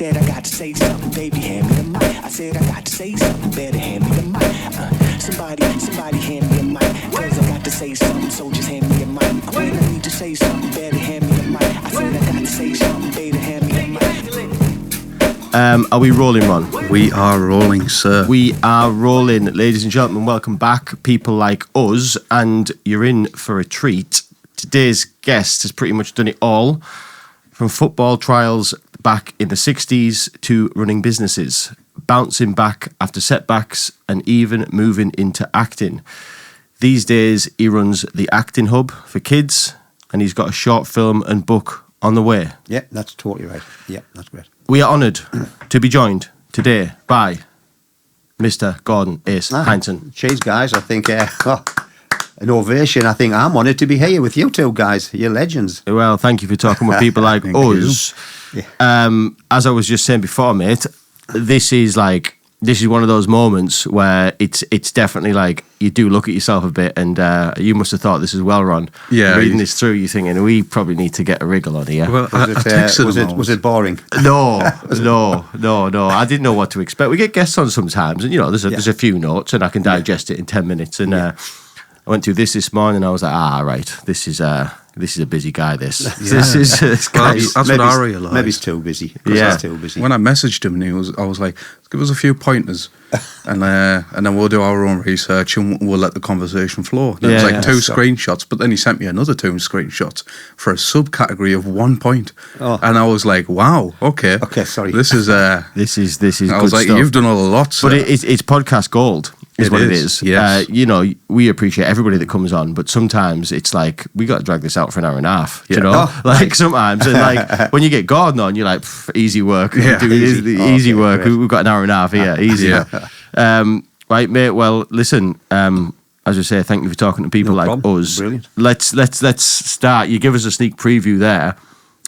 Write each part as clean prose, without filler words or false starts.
said I got to say something, baby, hand me the mic. I said I got to say something, better hand me the mic. Somebody hand me a mic. Cause I got to say something, so just hand me a mic. When I need to say something, better hand me the mic. I said I got to say something, better hand me the mic. Are we rolling, Ron? We are rolling, sir. We are rolling. Ladies and gentlemen, welcome back, people like us, and you're in for a treat. Today's guest has pretty much done it all, from football trials back in the 60s to running businesses, bouncing back after setbacks, and even moving into acting. These days, he runs the Acting Hub for kids, and he's got a short film and book on the way. Yeah, that's totally right. Yeah, that's great. We are honoured to be joined today by Mr. Gordon Ace Hindson. Cheers, guys. I think an ovation. I think I'm honoured to be here with you two guys. You're legends. Well, thank you for talking with people like us. Yeah. As I was just saying before, mate, this is one of those moments where it's definitely like you do look at yourself a bit, and you must have thought this is well, Ron. Yeah. Reading this through, you're thinking, we probably need to get a wriggle on here. Well, Was it boring? No. I didn't know what to expect. We get guests on sometimes, and there's a few notes, and I can digest it in 10 minutes. And I went through this morning, and I was like, right, this is a busy guy. This guy. That's what I realised. Maybe he's too busy. Yeah. He's too busy. When I messaged him, and I was like, give us a few pointers, and then we'll do our own research and we'll let the conversation flow. There was like two screenshots, but then he sent me another two screenshots for a subcategory of 1 point, and I was like, wow, okay, sorry, this is this is. I was like, stuff. you've done a lot, sir. But it's podcast gold. Is what it is. Yes. We appreciate everybody that comes on, but sometimes it's like we got to drag this out for an hour and a half. Yeah. Sometimes, and like when you get Gordon on, you're like, easy work. Yeah. Easy work. Great. We've got an hour and a half here. Easy. Yeah. Right, mate. Well, listen. As I say, thank you for talking to people like us. Brilliant. Let's start. You give us a sneak preview there.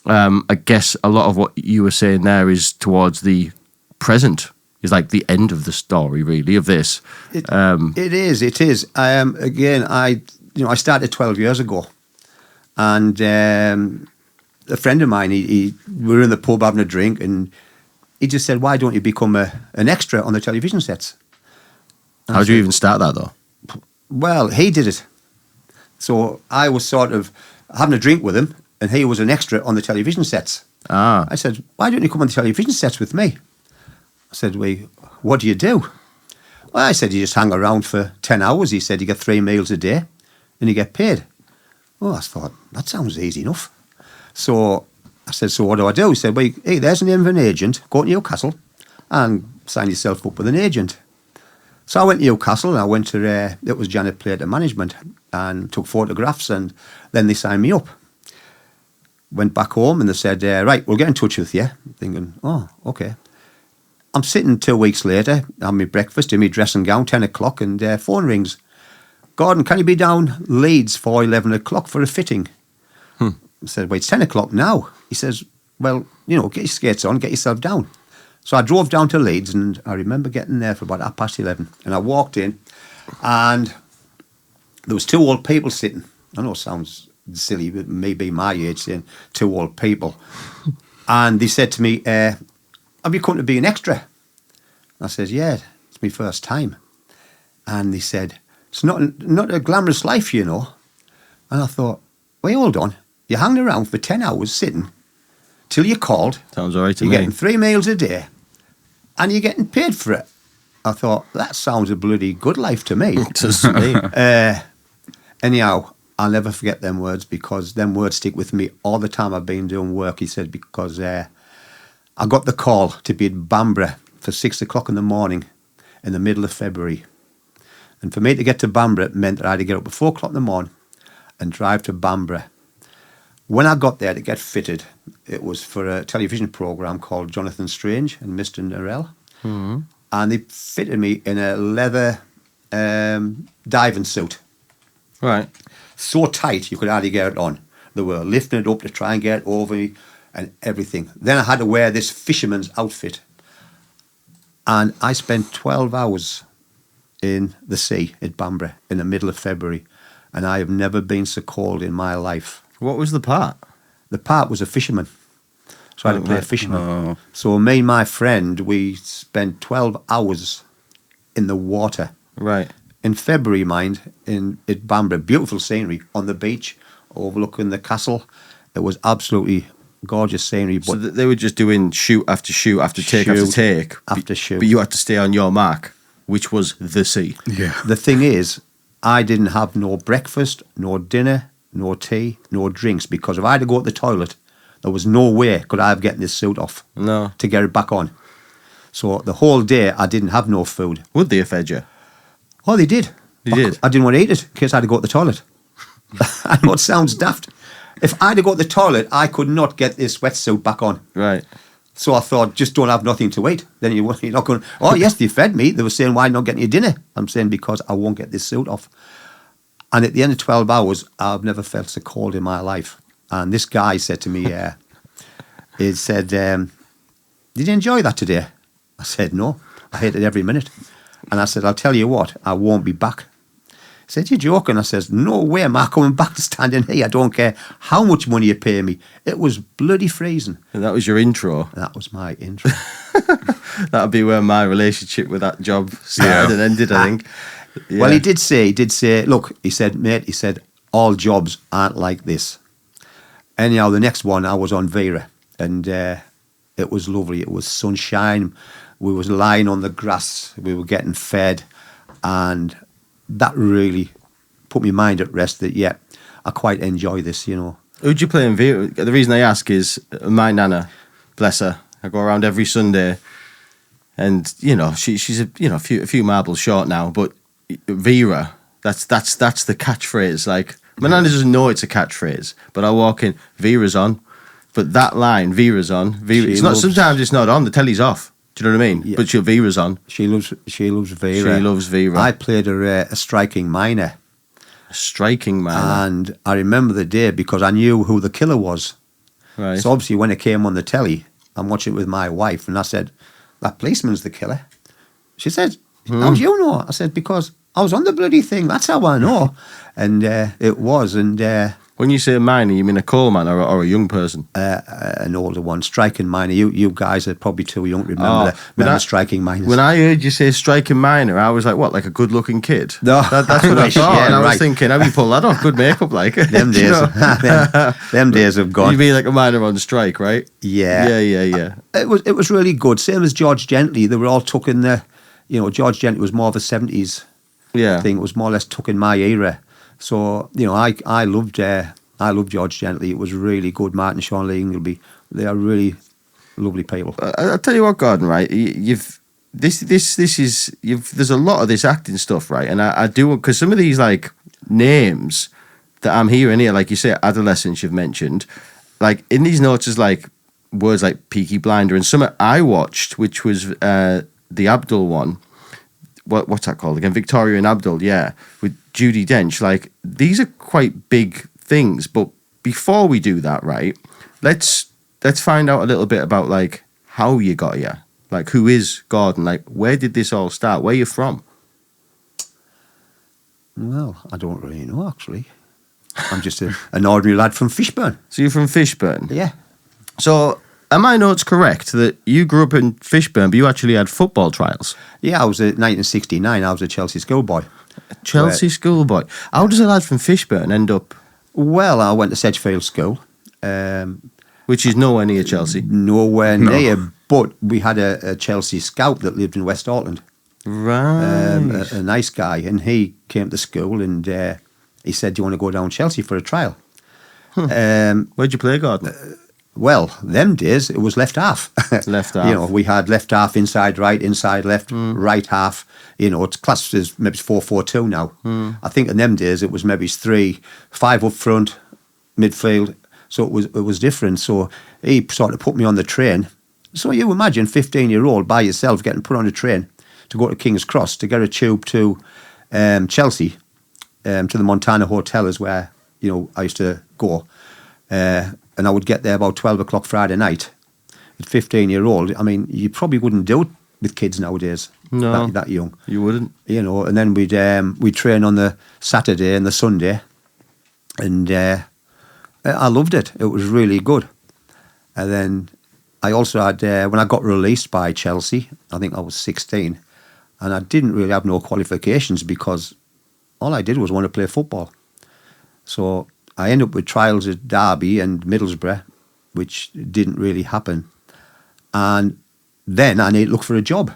I guess a lot of what you were saying there is towards the present. Is like the end of the story, really, of this. It is. Again, I started 12 years ago, and a friend of mine, we were in the pub having a drink, and he just said, "Why don't you become an extra on the television sets?" How did you even start that, though? Well, he did it. So I was sort of having a drink with him, and he was an extra on the television sets. I said, "Why don't you come on the television sets with me?" I said, what do you do? Well, I said, you just hang around for 10 hours. He said, you get 3 meals a day and you get paid. Well, I thought, that sounds easy enough. So I said, so what do I do? He said, hey, there's the name of an agent. Go to Newcastle and sign yourself up with an agent. So I went to Newcastle and I went to, it was Janet Plater Management, and took photographs, and then they signed me up. Went back home and they said, right, we'll get in touch with you. I'm thinking, oh, okay. I'm sitting 2 weeks later, having my breakfast in my dressing gown, 10 o'clock, and phone rings. Gordon, can you be down Leeds for 11 o'clock for a fitting? I said, it's 10 o'clock now. He says, well, get your skates on, get yourself down. So I drove down to Leeds, and I remember getting there for about 11:30. And I walked in, and there was 2 old people sitting. I know it sounds silly, but maybe my age, saying 2 old people. And they said to me, have you come to be an extra? I said, yeah, it's my first time. And they said, it's not a glamorous life, And I thought, wait, hold on. You hang around for 10 hours sitting till you're called. Sounds all right to me. You're getting 3 meals a day and you're getting paid for it. I thought, that sounds a bloody good life to me. It does to me. Anyhow, I'll never forget them words, because them words stick with me all the time I've been doing work. He said, because I got the call to be at Bamborough for 6 o'clock in the morning in the middle of February. And for me to get to Bamborough meant that I had to get up at 4 o'clock in the morning and drive to Bamborough. When I got there to get fitted, it was for a television programme called Jonathan Strange and Mr. Norrell. Mm-hmm. And they fitted me in a leather diving suit. Right. So tight you could hardly get it on. They were lifting it up to try and get it over me and everything. Then I had to wear this fisherman's outfit. And I spent 12 hours in the sea at Bamborough in the middle of February. And I have never been so cold in my life. What was the part? The part was a fisherman. So I had to play fisherman. So me and my friend, we spent 12 hours in the water. Right. In February, mind, at Bamburgh, beautiful scenery on the beach, overlooking the castle. It was absolutely gorgeous scenery. But So they were just doing shoot after shoot after take after Shoot take. after shoot. But you had to stay on your mark, which was the sea. Yeah. the thing is, I didn't have no breakfast, no dinner, no tea, no drinks, because if I had to go to the toilet, there was no way could I have getting this suit off No. to get it back on. So the whole day, I didn't have no food. Would they have fed you? Oh, they did. They did? I didn't want to eat it in case I had to go to the toilet. I know it sounds daft. If I had to go to the toilet, I could not get this wetsuit back on. Right. So I thought, just don't have nothing to eat. Then you're not going, oh, yes, they fed me. They were saying, why not getting your dinner? I'm saying, because I won't get this suit off. And at the end of 12 hours, I've never felt so cold in my life. And this guy said to me, he said, did you enjoy that today? I said, no, I hated every minute. And I said, I'll tell you what, I won't be back. He said, you're joking? I said, no way am I coming back to stand in here. I don't care how much money you pay me. It was bloody freezing. And that was your intro. That was my intro. That'd be where my relationship with that job started and ended, I think. Yeah. Well, he did say, look, he said, mate, he said, all jobs aren't like this. Anyhow, the next one, I was on Vera, and it was lovely. It was sunshine. We was lying on the grass. We were getting fed, and that really put my mind at rest that, yeah, I quite enjoy this, you know. Who'd you play in Vera? The reason I ask is my nana, bless her, I go around every Sunday, and you know she's a few marbles short now, but Vera, that's the catchphrase. Like my nana doesn't know it's a catchphrase, but I walk in, Vera's on, but that line, Vera's on, Vera. It's not. Sometimes it's not on. The telly's off. Do you know what I mean? Yeah. But Vera's on. She loves Vera. She loves Vera. I played her a striking minor. A striking man. And I remember the day because I knew who the killer was. Right. So obviously when it came on the telly, I'm watching it with my wife, and I said, that policeman's the killer. She said, how do you know? I said, because I was on the bloody thing. That's how I know. And it was. And when you say minor, you mean a coal man or a young person? an older one, striking minor. You guys are probably too young to remember the striking minors. When I heard you say striking minor, I was like, what, like a good-looking kid? No. That's what I thought. Yeah, and I was right. thinking, how do you pull that off? Good makeup, like. Them days, them days have gone. You mean like a minor on strike, right? Yeah. Yeah. It was really good. Same as George Gently. They were all took in the, George Gently was more of a 70s thing. It was more or less took in my era. So, I loved George Gently. It was really good. Martin, Sean Lee, Ingleby. They are really lovely people. I'll tell you what, Gordon, right? There's a lot of this acting stuff, right? And I do, because some of these like names that I'm hearing here, like you say, Adolescence you've mentioned, like in these notes is like words like Peaky Blinder, and some I watched, which was the Abdul one. What's that called again? Victoria and Abdul, yeah, with Judi Dench. Like these are quite big things, but before we do that, right, let's find out a little bit about like how you got here. Like, who is Gordon? Like, where did this all start? Where are you from? Well, I don't really know, actually. I'm just an ordinary lad from Fishburn. So you're from Fishburn? Yeah. So am I notes correct that you grew up in Fishburn, but you actually had football trials? Yeah, I was 1969. I was a Chelsea schoolboy. Chelsea schoolboy. How does a lad from Fishburn end up? Well, I went to Sedgefield School. Which is nowhere near Chelsea. Nowhere near, but we had a Chelsea scout that lived in West Auckland. Right. A nice guy, and he came to school and he said, do you want to go down Chelsea for a trial? Where'd you play, Gordon? Well, them days, it was left half. Left half. We had left half, inside right, inside left, right half. It's classed as maybe 4-4-2 now. I think in them days it was maybe 3-5 up front, midfield. So it was different. So he sort of put me on the train. So you imagine 15-year-old by yourself getting put on a train to go to King's Cross to get a tube to Chelsea, to the Montana Hotel is where I used to go. And I would get there about 12 o'clock Friday night. At 15-year-old, I mean, you probably wouldn't do it with kids nowadays. No, that young. You wouldn't. And then we'd train on the Saturday and the Sunday, and I loved it. It was really good. And then I also had, when I got released by Chelsea, I think I was 16, and I didn't really have no qualifications because all I did was want to play football. So I ended up with trials at Derby and Middlesbrough, which didn't really happen. And then I need to look for a job.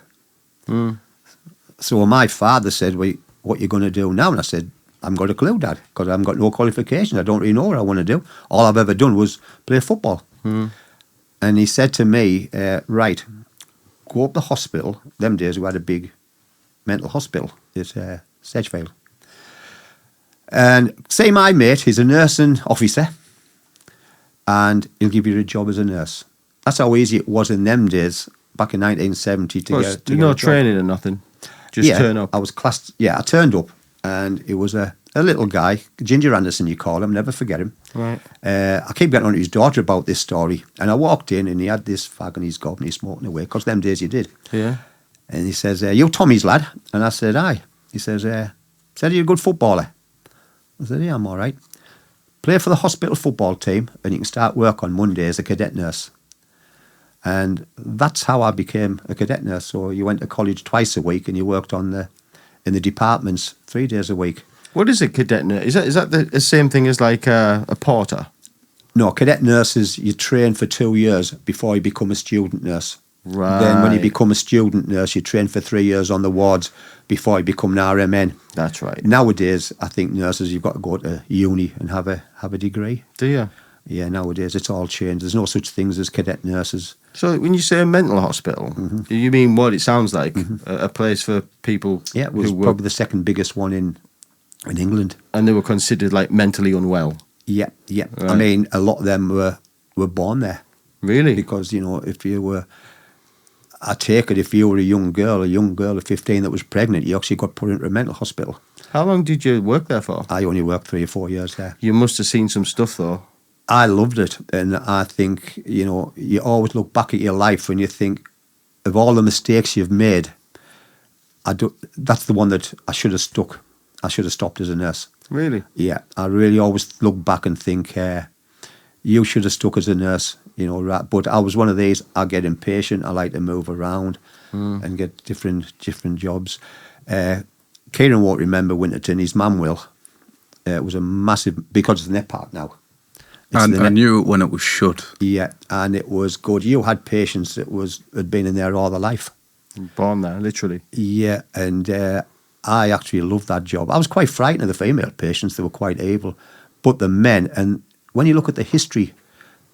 So my father said, well, what are you going to do now? And I said, I haven't got a clue, Dad, because I haven't got no qualifications. I don't really know what I want to do. All I've ever done was play football. And he said to me, right, go up the hospital. Them days we had a big mental hospital at Sedgefield. And say my mate, he's a nursing officer, and he'll give you a job as a nurse. That's how easy it was in them days, back in 1970 to get no a job. training or nothing. Just turn up. I was classed. Yeah, I turned up, and it was a little guy, Ginger Anderson, you call him. Never forget him. Right. I keep getting on to his daughter about this story, and I walked in, and he had this fag in his gob, and he's smoking away, because them days you did. Yeah. And he says, "You Tommy's lad?" And I said, "Aye." He says, "Are you a good footballer?" I said, "Yeah, I'm all right. Play for the hospital football team, and you can start work on Monday as a cadet nurse." And that's how I became a cadet nurse. So you went to college twice a week, and you worked in the departments 3 days a week. What is a cadet nurse? Is that the same thing as like a porter? No, cadet nurses, you train for 2 years before you become a student nurse. Right. Then when you become a student nurse, you train for 3 years on the wards before you become an RMN. That's right. Nowadays, I think nurses, you've got to go to uni and have a degree. Do you? Yeah, nowadays it's all changed. There's no such things as cadet nurses. So when you say a mental hospital, you mean what it sounds like? A place for people Yeah, it was who were, probably the second biggest one in England. and they were considered like mentally unwell. Yeah, yeah. Right. I mean, a lot of them were born there. Really? Because, if you were, I take it, if you were a young girl of 15 that was pregnant, you actually got put into a mental hospital. How long did you work there for? I only worked 3 or 4 years there. You must have seen some stuff though. I loved it. And I think, you always look back at your life and you think of all the mistakes you've made. That's the one that I should have stuck. I should have stopped as a nurse. Really? Yeah, I really always look back and think, you should have stuck as a nurse, right? But I was one of these, I get impatient, I like to move around and get different jobs. Kieran won't remember Winterton, his mum will. It was a massive, because it's the net park now. And I knew it when it was shut. Yeah, and it was good. You had patients that had been in there all their life. Born there, literally. Yeah, and I actually loved that job. I was quite frightened of the female patients. They were quite evil. But the men, and when you look at the history,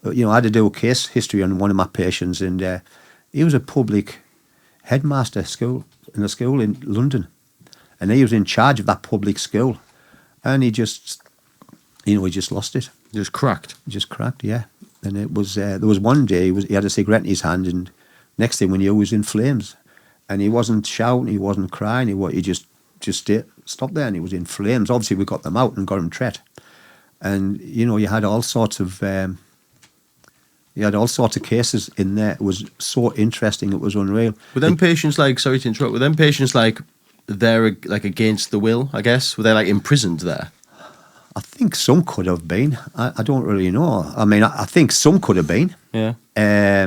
I had to do a case history on one of my patients, and he was a public headmaster in a school in London. And he was in charge of that public school. And he just lost it. Just cracked. Just cracked, yeah. And it was, there was one day, he had a cigarette in his hand, and next thing we knew, he was in flames. And he wasn't shouting, he wasn't crying, he just stopped there, and he was in flames. Obviously, we got them out and got him treated. And, you had all sorts of cases in there. It was so interesting, it was unreal. Were them patients like, sorry to interrupt, were them patients like, they're like against the will, I guess? Were they like imprisoned there? I think some could have been. I don't really know. I mean, I think some could have been. Yeah. A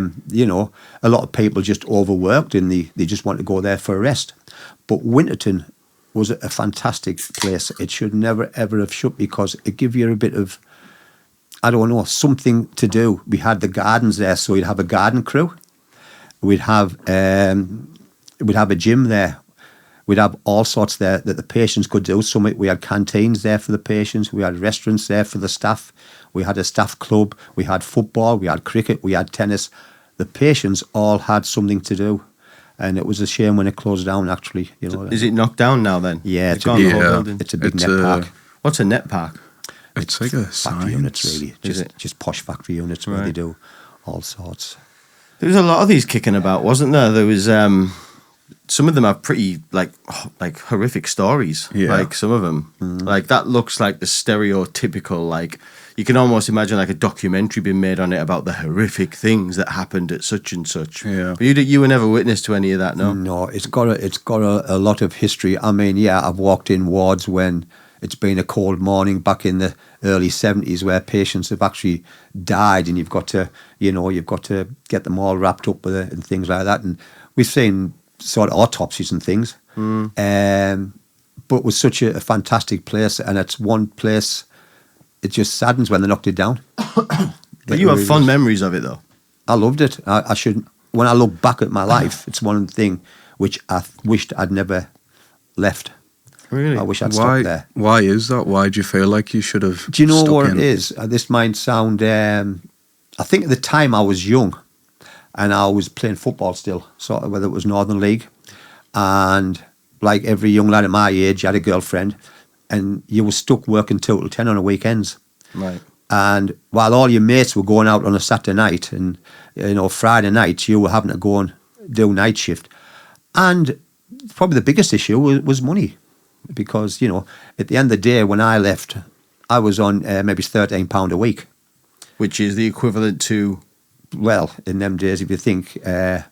lot of people just overworked and they just want to go there for a rest. But Winterton was a fantastic place. It should never, ever have shut because it gave you a bit of, I don't know, something to do. We had the gardens there, so we'd have a garden crew. We'd have a gym there. We'd have all sorts there that the patients could do. We had canteens there for the patients. We had restaurants there for the staff. We had a staff club. We had football. We had cricket. We had tennis. The patients all had something to do. And it was a shame when it closed down, actually. Is it knocked down now then? Yeah, it's a big net park. What's a net park? It's like a factory units, really. Is just posh factory units where they do all sorts. There was a lot of these kicking about, wasn't there? There was... some of them have pretty like horrific stories. Yeah. Like some of them, like that looks like the stereotypical. Like you can almost imagine like a documentary being made on it about the horrific things that happened at such and such. Yeah. But you were never witness to any of that, no? No, it's got a lot of history. I mean, yeah, I've walked in wards when it's been a cold morning back in the early 70s where patients have actually died, and you've got to get them all wrapped up with it and things like that. And we've seen sort of autopsies and things. But it was such a fantastic place, and it's one place, it just saddens when they knocked it down. But you have fond memories of it, though. I loved it. I should. When I look back at my life, it's one thing which I wished I'd never left. Really? I wish I'd stopped there. Why is that? Why do you feel like you should have? Do you know stuck what in? it is? This might sound. I think at the time I was young, and I was playing football still, sort of whether it was Northern League, and like every young lad at my age, you had a girlfriend, and you were stuck working 2 till 10 on the weekends. Right. And while all your mates were going out on a Saturday night, and Friday night, you were having to go and do night shift. And probably the biggest issue was money, because at the end of the day, when I left, I was on maybe £13 a week, which is the equivalent to. Well, in them days, if you think, put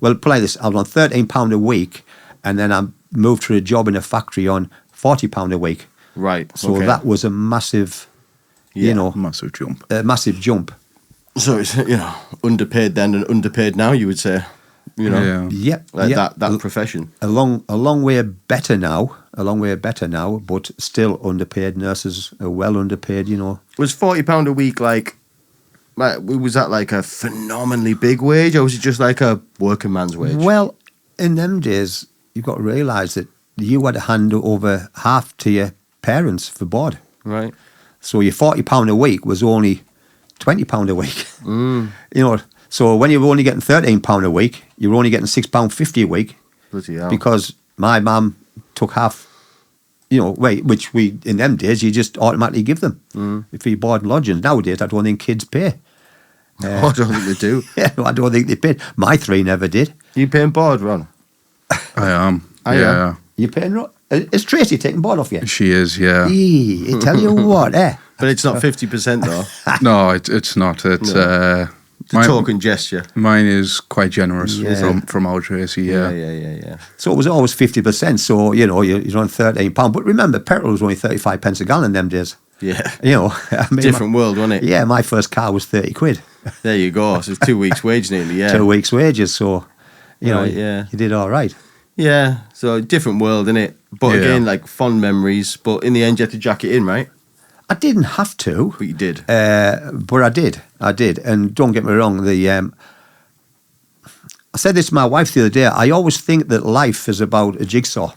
like this, I was on £13 a week, and then I moved to a job in a factory on £40 a week. Right. So that was a massive, massive jump. A massive jump. So it's underpaid then and underpaid now, you would say. Yep. That profession. A long way better now. But still underpaid. Nurses are well underpaid. Was £40 a week was that like a phenomenally big wage, or was it just like a working man's wage? Well, in them days, you've got to realise that you had to hand over half to your parents for board. Right. So your £40 a week was only £20 a week. So when you were only getting £13 a week, you were only getting £6.50 a week. Bloody hell. Because my mum took half, which we, in them days, you just automatically give them for your board and lodgings. Nowadays, I don't think kids pay. I don't think they do. Yeah, I don't think they paid. My 3 never did. You paying board, Ron? I am. Yeah. You paying? Is Tracy taking board off you? She is, yeah. I tell you what, But it's not 50% though. No, it's not. It's It's a token gesture. Mine is quite generous from our Tracy, Yeah. So it was always 50%. So you're on £13. But remember, petrol was only 35 pence a gallon in them days. Yeah. Different world, wasn't it? Yeah, my first car was 30 quid. There you go. So it's 2 weeks' wage nearly. Yeah. 2 weeks' wages. So you did all right. Yeah. So different world, innit? But again, like fond memories. But in the end, you had to jack it in, right? I didn't have to. But you did. But I did. And don't get me wrong, I said this to my wife the other day, I always think that life is about a jigsaw.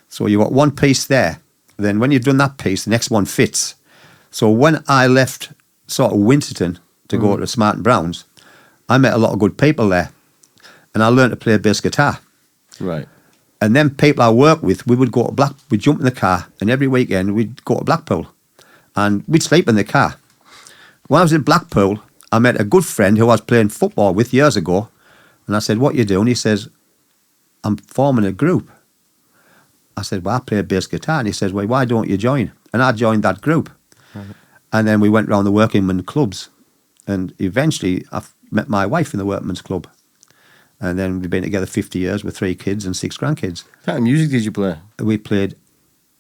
So you got one piece there, then when you've done that piece, the next one fits. So when I left sort of Winterton to go to Smart and Brown's, I met a lot of good people there. And I learned to play bass guitar. Right. And then people I worked with, we'd jump in the car, and every weekend we'd go to Blackpool. And we'd sleep in the car. When I was in Blackpool, I met a good friend who I was playing football with years ago. And I said, "What you doing?" He says, "I'm forming a group." I said, "Well, I play bass guitar." And he says, "Well, why don't you join?" And I joined that group. Right. And then we went round the workingmen clubs. And eventually I met my wife in the workmen's club. And then we've been together 50 years with 3 kids and 6 grandkids. What kind of music did you play? We played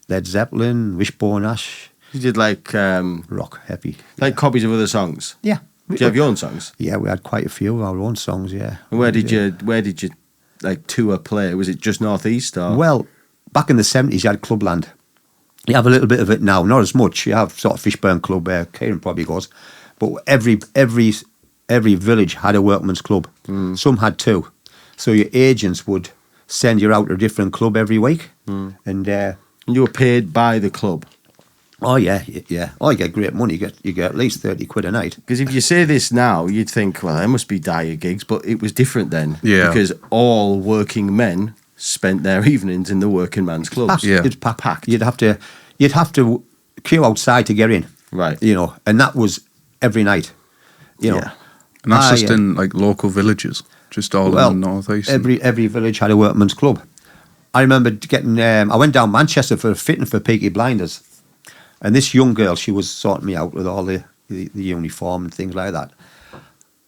Led Zeppelin, Wishbone Ash. You did like rock, heavy, like copies of other songs. Yeah. Do you have your own songs? Yeah, we had quite a few of our own songs. Yeah. And where did you like tour play? Was it just Northeast or? Well, back in the 70s, you had Clubland. You have a little bit of it now, not as much. You have sort of Fishburn Club, Kieran probably goes, but every village had a workman's club. Some had 2, so your agents would send you out to a different club every week, and you were paid by the club. Oh yeah. Oh, you get great money. You get at least 30 quid a night. Because if you say this now, you'd think, well, there must be dire gigs, but it was different then. Yeah. Because all working men spent their evenings in the working man's clubs. It's packed. You'd have to queue outside to get in. Right. And that was every night. And that's just in like local villages, just all in the northeast. Every village had a workman's club. I remember getting. I went down Manchester for a fitting for Peaky Blinders. And this young girl, she was sorting me out with all the uniform and things like that.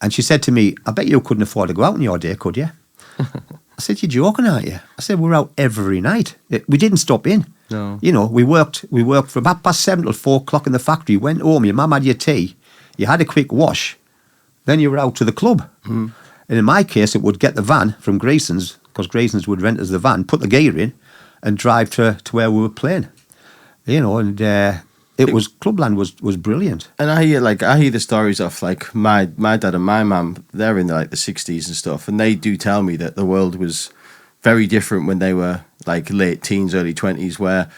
And she said to me, "I bet you couldn't afford to go out in your day, could you?" I said, "You're joking, aren't you?" I said, "We're out every night. We didn't stop in." No. You know, we worked from 7:30 till 4:00 in the factory, went home, your mum had your tea, you had a quick wash, then you were out to the club. And in my case, it would get the van from Grayson's, because Grayson's would rent us the van, put the gear in, and drive to where we were playing. You know, and Clubland was brilliant. And I hear the stories of like my dad and my mum. They're in like the 60s and stuff, and they do tell me that the world was very different when they were like late teens, early 20s. Where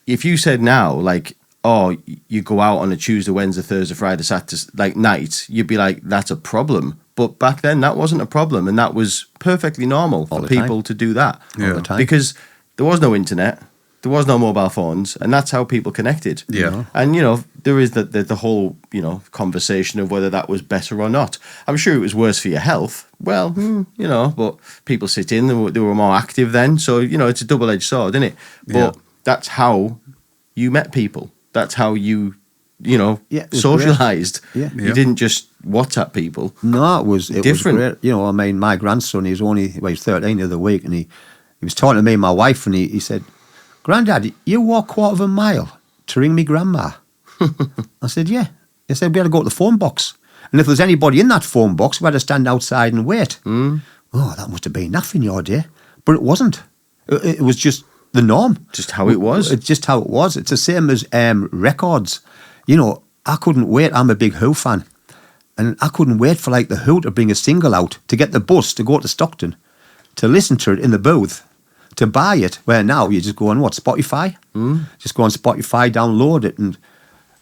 if you said now, like, oh, you go out on a Tuesday, Wednesday, Thursday, Friday, Saturday, like night, you'd be like, that's a problem. But back then, that wasn't a problem, and that was perfectly normal for people to do that all the time, because there was no internet. There was no mobile phones, and that's how people connected. Yeah. And, you know, there is the whole, you know, conversation of whether that was better or not. I'm sure it was worse for your health. Well, you know, but people sit in, they were more active then. So, you know, it's a double-edged sword, isn't it? But that's how you met people. That's how you know, socialised. Yeah. You didn't just WhatsApp people. No, it was different. Was great. You know, I mean, my grandson, he's 13 the other week, and he was talking to me and my wife, and he said, "Grandad, you walk 1/4 mile to ring me grandma." I said, "Yeah." He said, "We had to go to the phone box. And if there's anybody in that phone box, we had to stand outside and wait." Oh, that must have been enough in your day. But it wasn't. It was just the norm. Just how it was. It's just how it was. It's the same as records. You know, I couldn't wait. I'm a big Who fan. And I couldn't wait for like the Who to bring a single out, to get the bus to go to Stockton, to listen to it in the booth, to buy it, where now you just go on Spotify? Just go on Spotify, download it,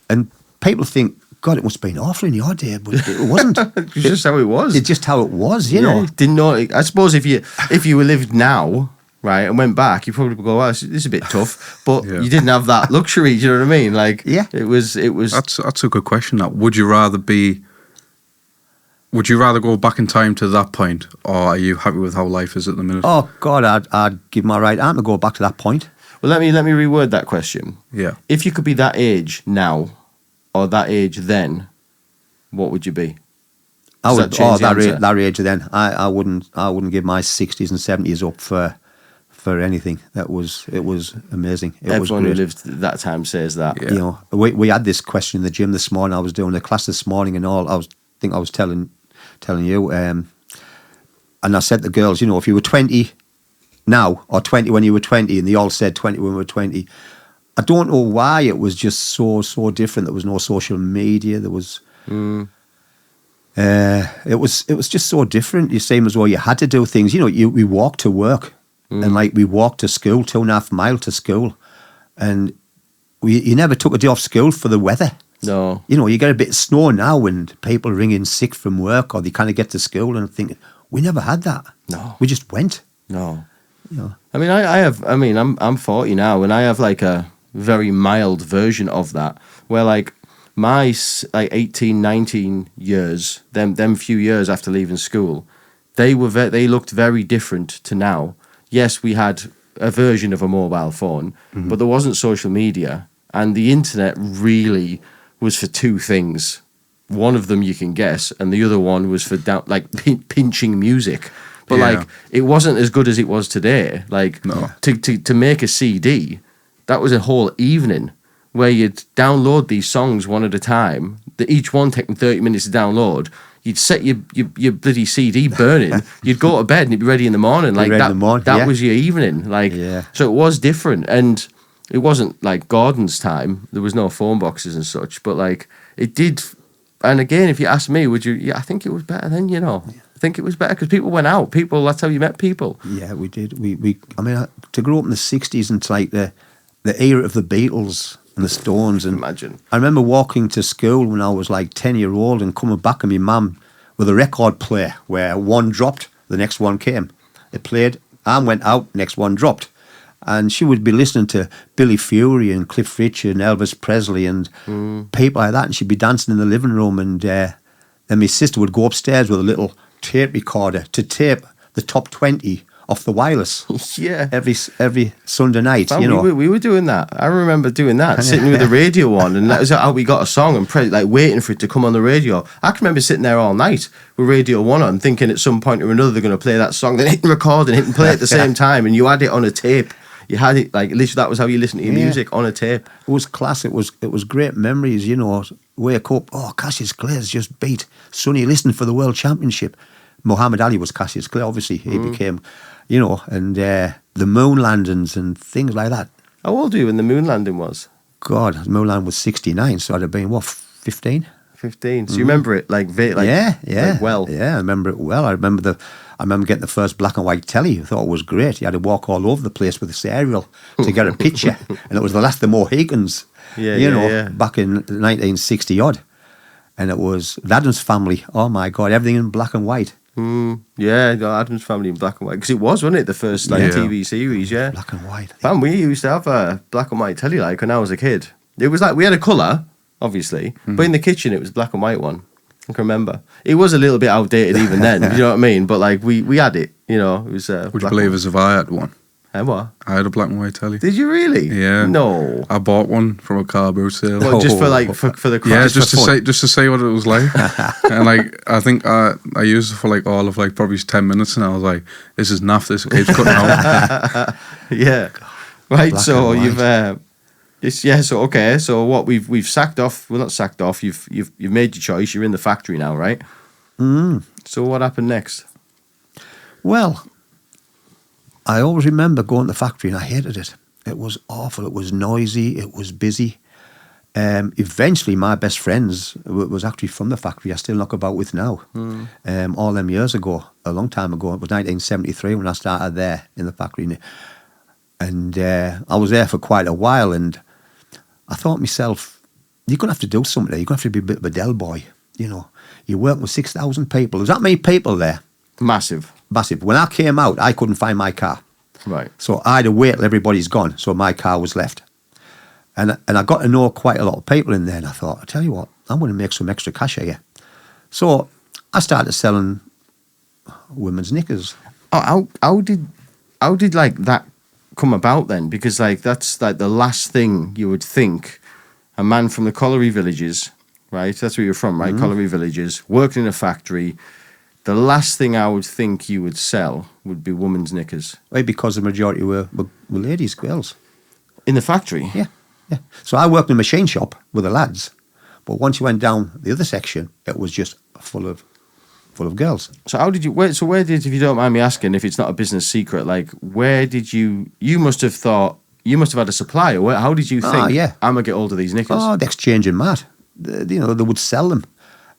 and people think, God, it must have been awful in your day, but it wasn't. It's just how it was. It's just how it was, you know. Didn't know. I suppose if you were lived now, right, and went back, you probably would go, "Well, this is a bit tough," but you didn't have that luxury. Do you know what I mean? Like, it was. That's a good question. That would you rather go back in time to that point, or are you happy with how life is at the minute? Oh God, I'd give my right arm to go back to that point. Well, let me reword that question. Yeah. If you could be that age now, or that age then, what would you be? I would. That age then. I wouldn't give my 60s and 70s up for anything. It was amazing. Everyone who lived that time says that. You know, we had this question in the gym this morning. I was doing a class this morning, and all. I think I was telling you, and I said to the girls, you know, if you were 20 now or 20 when you were 20, and they all said 20 when we were 20. I don't know why it was just so different. There was no social media. There was. It was just so different. You seem as though you had to do things. You know, we walked to work, and like we walked to school, 2.5 miles to school, and you never took a day off school for the weather. No. You know, you get a bit of snow now, and people ring in sick from work, or they kind of get to school and think, we never had that. No. We just went. No. You know. I mean, I'm 40 now, and I have like a very mild version of that, where like my 18, 19 years, them few years after leaving school, they looked very different to now. Yes, we had a version of a mobile phone, but there wasn't social media, and the internet really was for two things. One of them you can guess, and the other one was for pinching music. But like, it wasn't as good as it was today. Like, to make a CD, that was a whole evening where you'd download these songs one at a time. Each one taking 30 minutes to download. You'd set your bloody CD burning. You'd go to bed and it'd be ready in the morning. Like that was your evening. Like, so it was different, and it wasn't like Gordon's time. There was no phone boxes and such, but like it did. And again, if you ask me, would you? Yeah, I think it was better then. You know, I think it was better because people went out. That's how you met people. Yeah, we did. I mean, to grow up in the 60s and like the era of the Beatles and the Stones, and imagine. I remember walking to school when I was like 10-year-old and coming back, and my mum with a record player where one dropped, the next one came. It played, arm went out, next one dropped. And she would be listening to Billy Fury and Cliff Richard and Elvis Presley and people like that, and she'd be dancing in the living room, and then my sister would go upstairs with a little tape recorder to tape the top 20 off the wireless. Yeah. Every Sunday night, you know. We were doing that. I remember doing that, sitting with the radio on, and that was how we got a song, and like waiting for it to come on the radio. I can remember sitting there all night with Radio 1 on, thinking at some point or another they're going to play that song, then hitting record and hitting play at the same time, and you had it on a tape. You had it like literally. That was how you listened to your music on a tape. It was class. It was great memories. You know, wake up. Oh, Cassius Clay's just beat Sonny Liston for the World Championship. Muhammad Ali was Cassius Clay. Obviously, he became, you know, and the moon landings and things like that. How old were you when the moon landing was? God, the moon landing was 69, so I'd have been what, 15. 15. So you remember it like yeah, like well. Yeah, I remember it well. I remember getting the first black and white telly. I thought it was great. You had to walk all over the place with this aerial to get a picture, and it was the last of the Mohicans. Back in 1960 odd, and it was the Addams Family. Oh my God, everything in black and white. Yeah, the Addams Family in black and white, because it was, wasn't it, the first TV series? Yeah, black and white. Fam, we used to have a black and white telly like when I was a kid. It was like we had a colour, obviously, but in the kitchen it was black and white one. I can remember. It was a little bit outdated even then, you know what I mean? But like we had it, you know. It was. Would you believe as if I had one? What? I had a black and white telly. Did you really? Yeah. No. I bought one from a car boot sale. Well, just for like for the crash, yeah, just to say what it was like. And like I think I used it for like all of like probably 10 minutes, and I was like, "This is naff. This keeps cutting out." Yeah. Right. Black So and you've white. So okay. So what we've sacked off. Well, not sacked off. You've made your choice. You're in the factory now, right? So what happened next? Well, I always remember going to the factory and I hated it. It was awful. It was noisy. It was busy. Eventually, my best friends was actually from the factory I still knock about with now. All them years ago, a long time ago, it was 1973 when I started there in the factory. And I was there for quite a while, and I thought to myself, you're going to have to do something there. You're going to have to be a bit of a Del boy, you know. You're working with 6,000 people. There's that many people there. Massive. When I came out, I couldn't find my car. Right. So I had to wait till everybody's gone, so my car was left. And I got to know quite a lot of people in there, and I thought, I tell you what, I'm going to make some extra cash here. So I started selling women's knickers. Oh, how did like that come about then? Because like that's like the last thing you would think a man from the colliery villages, right? That's where you're from, right? Colliery villages, working in a factory. The last thing I would think you would sell would be women's knickers. Right, because the majority were ladies, girls. In the factory? Yeah. So I worked in a machine shop with the lads, but once you went down the other section, it was just full of girls. So how did you? Where did, if you don't mind me asking, if it's not a business secret, like where did you? You must have thought. You must have had a supplier. How did you think? I'm gonna get hold of these knickers. Oh, the exchange and mat. They would sell them.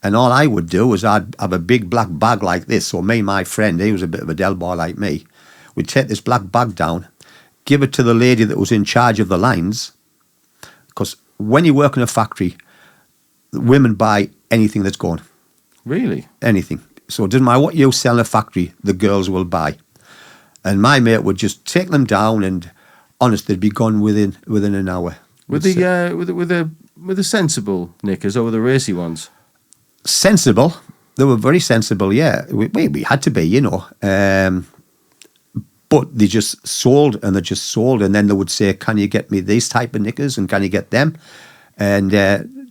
And all I would do was I'd have a big black bag like this. So me and my friend, he was a bit of a Del boy like me, we'd take this black bag down, give it to the lady that was in charge of the lines. Because when you work in a factory, women buy anything that's going. Really? Anything. So it doesn't matter what you sell in a factory, the girls will buy. And my mate would just take them down, and honest, they'd be gone within an hour. With the sensible knickers or with the racy ones? Sensible. They were very sensible, yeah. We had to be, you know. But they just sold, and and then they would say, can you get me these type of knickers, and can you get them? And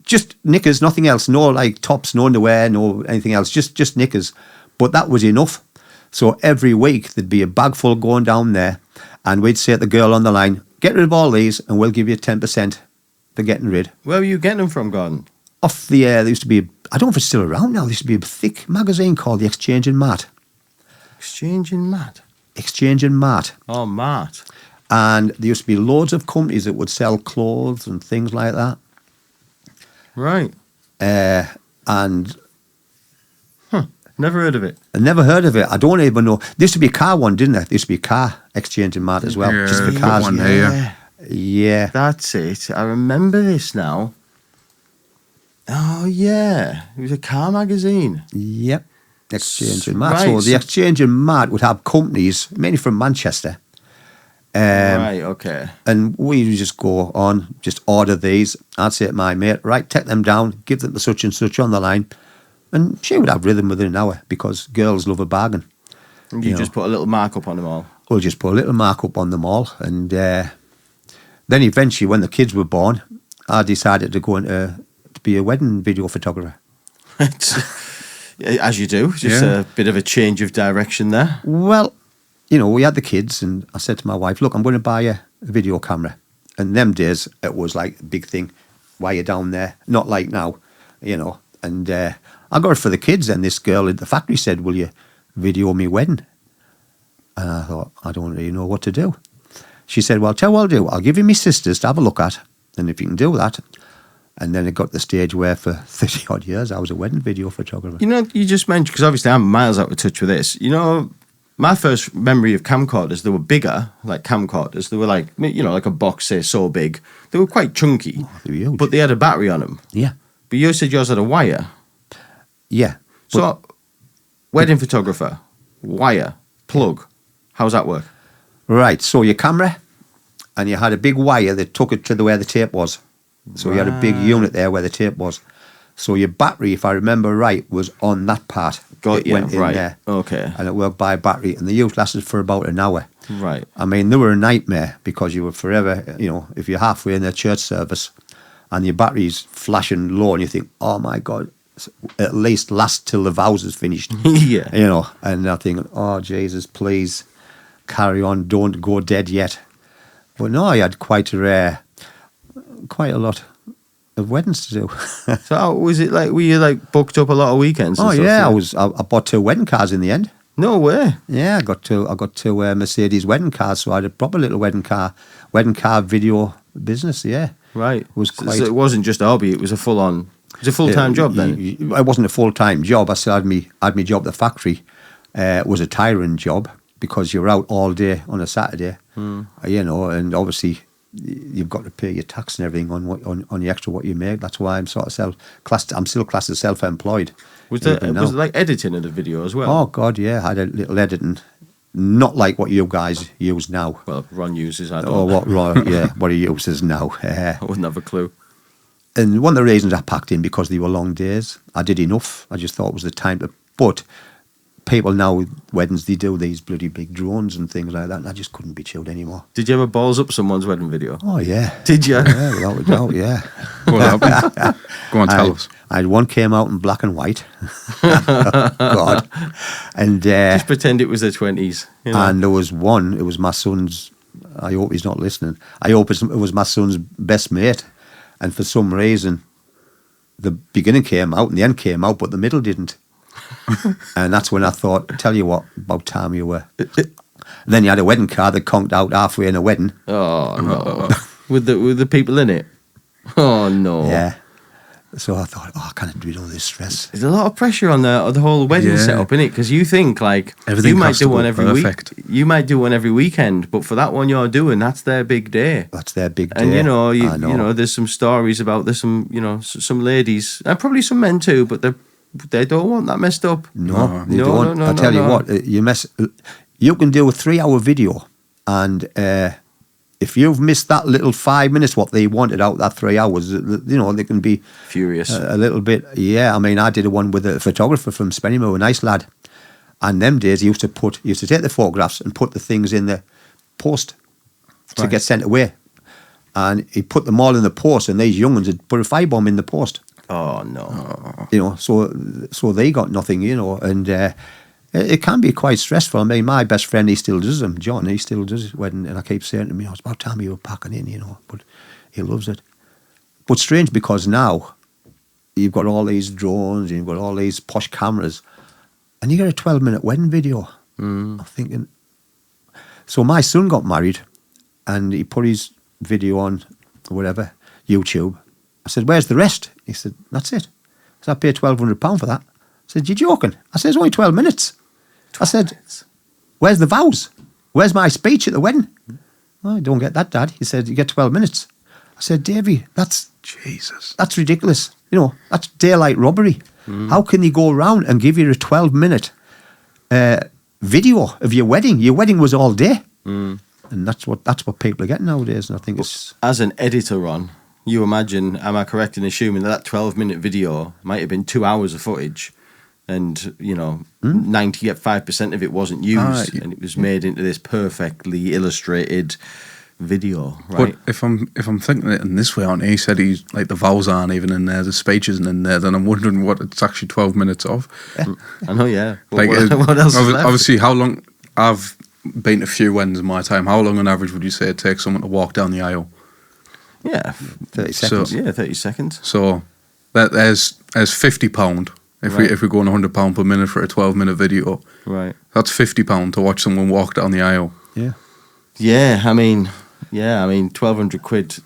just knickers, nothing else. No like tops, no underwear, no anything else. Just knickers. But that was enough. So every week there'd be a bag full going down there, and we'd say to the girl on the line, get rid of all these and we'll give you 10% for getting rid. Where were you getting them from, Gordon? Off the there used to be, I don't know if it's still around now, there used to be a thick magazine called the Exchange and Mart. Exchange and Mart? Exchange and Mart. Oh, Mart. And there used to be loads of companies that would sell clothes and things like that. Right. And... Never heard of it. I never heard of it. I don't even know. There used to be a car one, didn't there? There used to be a car exchange and Mart as well. Yeah, just for cars. one here. Yeah. That's it. I remember this now. Oh, yeah. It was a car magazine. Yep. Exchange and Mart. Right, So the Exchange and Mart would have companies, mainly from Manchester. Right, okay. And we would just go on, just order these. I'd say to my mate, right, take them down, give them to such and such on the line. And she would have rhythm within an hour because girls love a bargain. And you just put a little markup on them all? We'll just put a little markup on them all. And then eventually, when the kids were born, I decided to go into to be a wedding video photographer. As you do, just a bit of a change of direction there. Well, we had the kids, and I said to my wife, look, I'm going to buy video camera. And them days, it was like a big thing. Why you down there? Not like now, you know. And I got it for the kids, and this girl at the factory said, will you video me wedding? And I thought, I don't really know what to do. She said, well, tell you what I'll do. I'll give you my sisters to have a look at, and if you can do that. And then it got to the stage where for 30 odd years, I was a wedding video photographer. You know, you just mentioned, because obviously I'm miles out of touch with this. You know, my first memory of camcorders, they were bigger, like camcorders. They were like, you know, like a box, say, so big. They were quite chunky. Oh, they were huge. But they had a battery on them. Yeah. But you said yours had a wire. Yeah. So, wedding photographer, wire, plug. How's that work? Right. So your camera, and you had a big wire that took it to where the tape was. So you had a big unit there where the tape was. So your battery, if I remember right, was on that part. Got you, went in right. there. Okay. And it worked by battery. And the use lasted for about an hour. Right. I mean, they were a nightmare because you were forever, you know, if you're halfway in a church service and your battery's flashing low and you think, oh my God, at least last till the vows is finished. Yeah. You know, and I think, oh Jesus, please carry on, don't go dead yet. But no, I had quite a lot of weddings to do. So how was it like? Were you like booked up a lot of weekends? And Oh stuff, yeah, I bought 2 wedding cars in the end. No way. Yeah, I got two Mercedes wedding cars, so I had a proper little wedding car video business. Yeah, Right. It was quite. So it wasn't just a hobby; it was a full-on. It was a full-time job then. It wasn't a full-time job. I still had me job at the factory. It was a tiring job because you're out all day on a Saturday. You know, and obviously you've got to pay your tax and everything on the extra what you make. That's why I'm sort of I'm still classed as self-employed. Was it like editing of the video as well? Oh God, yeah, I had a little editing, not like what you guys use now. Well, Ron uses. I don't. Or what he uses now. I wouldn't have a clue. And one of the reasons I packed in because they were long days. I did enough. I just thought it was the time to. But people now, weddings, they do these bloody big drones and things like that, and I just couldn't be chilled anymore. Did you ever balls up somene's wedding video? Oh, yeah. Did you? Yeah, without a doubt, yeah. What happened? Go on, tell us. I had one came out in black and white. God. And just pretend it was the 20s. You know? And there was one, it was my son's, I hope he's not listening, I hope it was my son's best mate. And for some reason, the beginning came out and the end came out, but the middle didn't. And that's when I thought, tell you what, about time you were. Then you had a wedding car that conked out halfway in a wedding. Oh, no. with the people in it? Oh, no. Yeah. So I thought, I can't do all this stress. There's a lot of pressure on the whole wedding setup, innit? Because you think, like, everything you might has do to one go every perfect. week. You might do one every weekend, but for that one you're doing, that's their big day. That's their big day. And you know, I know. you know, there's some stories about some ladies and probably some men too, but they don't want that messed up. No, they don't. No, I tell you no. what, you can do a 3-hour video, and if you've missed that little 5 minutes, what they wanted out that 3 hours, you know, they can be furious a little bit. Yeah, I mean, I did one with a photographer from Spennymoor, a nice lad, and them days he used to take the photographs and put the things in the post to get sent away, and he put them all in the post, and these young ones had put a firebomb in the post. Oh no! You know, so they got nothing, you know, and it can be quite stressful. I mean, my best friend, he still does them, John. He still does his wedding, and I keep saying to me, "It's about time you were packing in," you know. But he loves it. But strange because now you've got all these drones, and you've got all these posh cameras, and you get a 12-minute wedding video. I'm thinking. So my son got married, and he put his video on, whatever, YouTube. I said, "Where's the rest?" He said, "That's it." So I paid £1,200 for that. I said, "You joking?" I said, "It's only 12 minutes. I said, "Where's the vows? Where's my speech at the wedding?" "Oh, I don't get that, Dad." He said, "You get 12 minutes. I said, "Davey, that's ridiculous. You know, that's daylight robbery. How can you go around and give you a 12-minute video of your wedding? Your wedding was all day." And that's what people are getting nowadays. And I think it's... As an editor, Ron, you imagine, am I correct in assuming that 12-minute video might have been 2 hours of footage, and, you know, 95% of it wasn't used, and it was made into this perfectly illustrated video, right? But if I'm thinking it in this way, he said he's like the vows aren't even in there, the speech isn't in there, then I'm wondering what it's actually 12 minutes of. I know, yeah. Like, what else is left? obviously, how long I've been to a few weddings in my time. How long on average would you say it takes someone to walk down the aisle? Yeah, 30 seconds. Yeah, 30 seconds. So there's £50 if we're going £100 per minute for a 12-minute video. Right. That's £50 to watch someone walk down the aisle. Yeah. Yeah, I mean, 1,200 quid.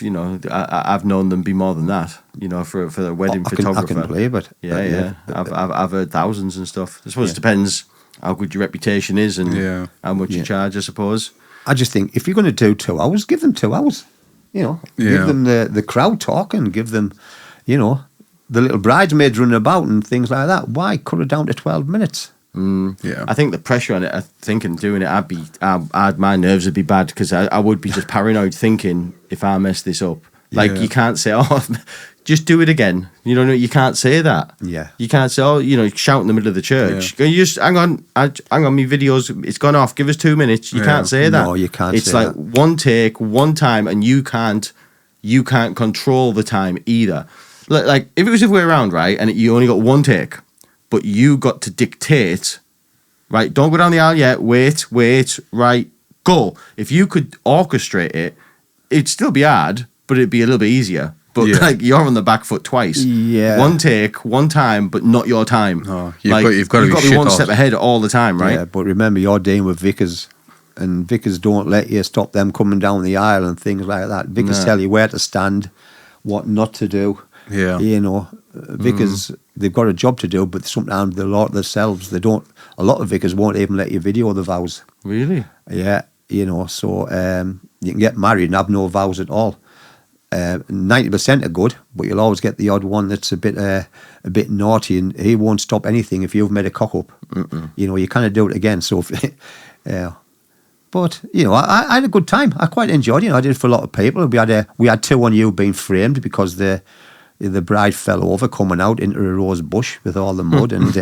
You know, I've known them be more than that. You know, for a wedding photographer. I can believe it. Yeah. I've heard thousands and stuff. I suppose it depends how good your reputation is and how much you charge, I suppose. I just think if you're going to do 2 hours, give them 2 hours. You know, give them the crowd talking, give them, you know, the little bridesmaids running about and things like that. Why cut it down to 12 minutes? Yeah, I think the pressure on it, I think in doing it, my nerves would be bad because I would be just paranoid thinking if I mess this up. Like you can't say, just do it again. You know, you can't say that. Yeah. You can't say, shout in the middle of the church. You just, hang on, my video's, it's gone off. Give us 2 minutes. You can't say that. No, you can't it's say like one take, one time, and you can't control the time either. Like, if it was the other way around, right, and you only got one take, but you got to dictate, right, don't go down the aisle yet, wait, right, go. If you could orchestrate it, it'd still be hard, but it'd be a little bit easier. But like you're on the back foot twice. Yeah. One take, one time, but not your time. Oh, you've got to be one step ahead all the time, right? Yeah, but remember you're dealing with vicars, and vicars don't let you stop them coming down the aisle and things like that. Vicars tell you where to stand, what not to do. Yeah. You know, vicars, they've got a job to do, but sometimes the lot themselves, they don't. A lot of vicars won't even let you video the vows. Really? Yeah. You know, so you can get married and have no vows at all. 90% are good, but you'll always get the odd one that's a bit naughty, and he won't stop anything if you've made a cock up. You know, you kind of do it again. So, but you know, I had a good time. I quite enjoyed it. I did it for a lot of people. We had 2 on you being framed because the bride fell over coming out into a rose bush with all the mud, and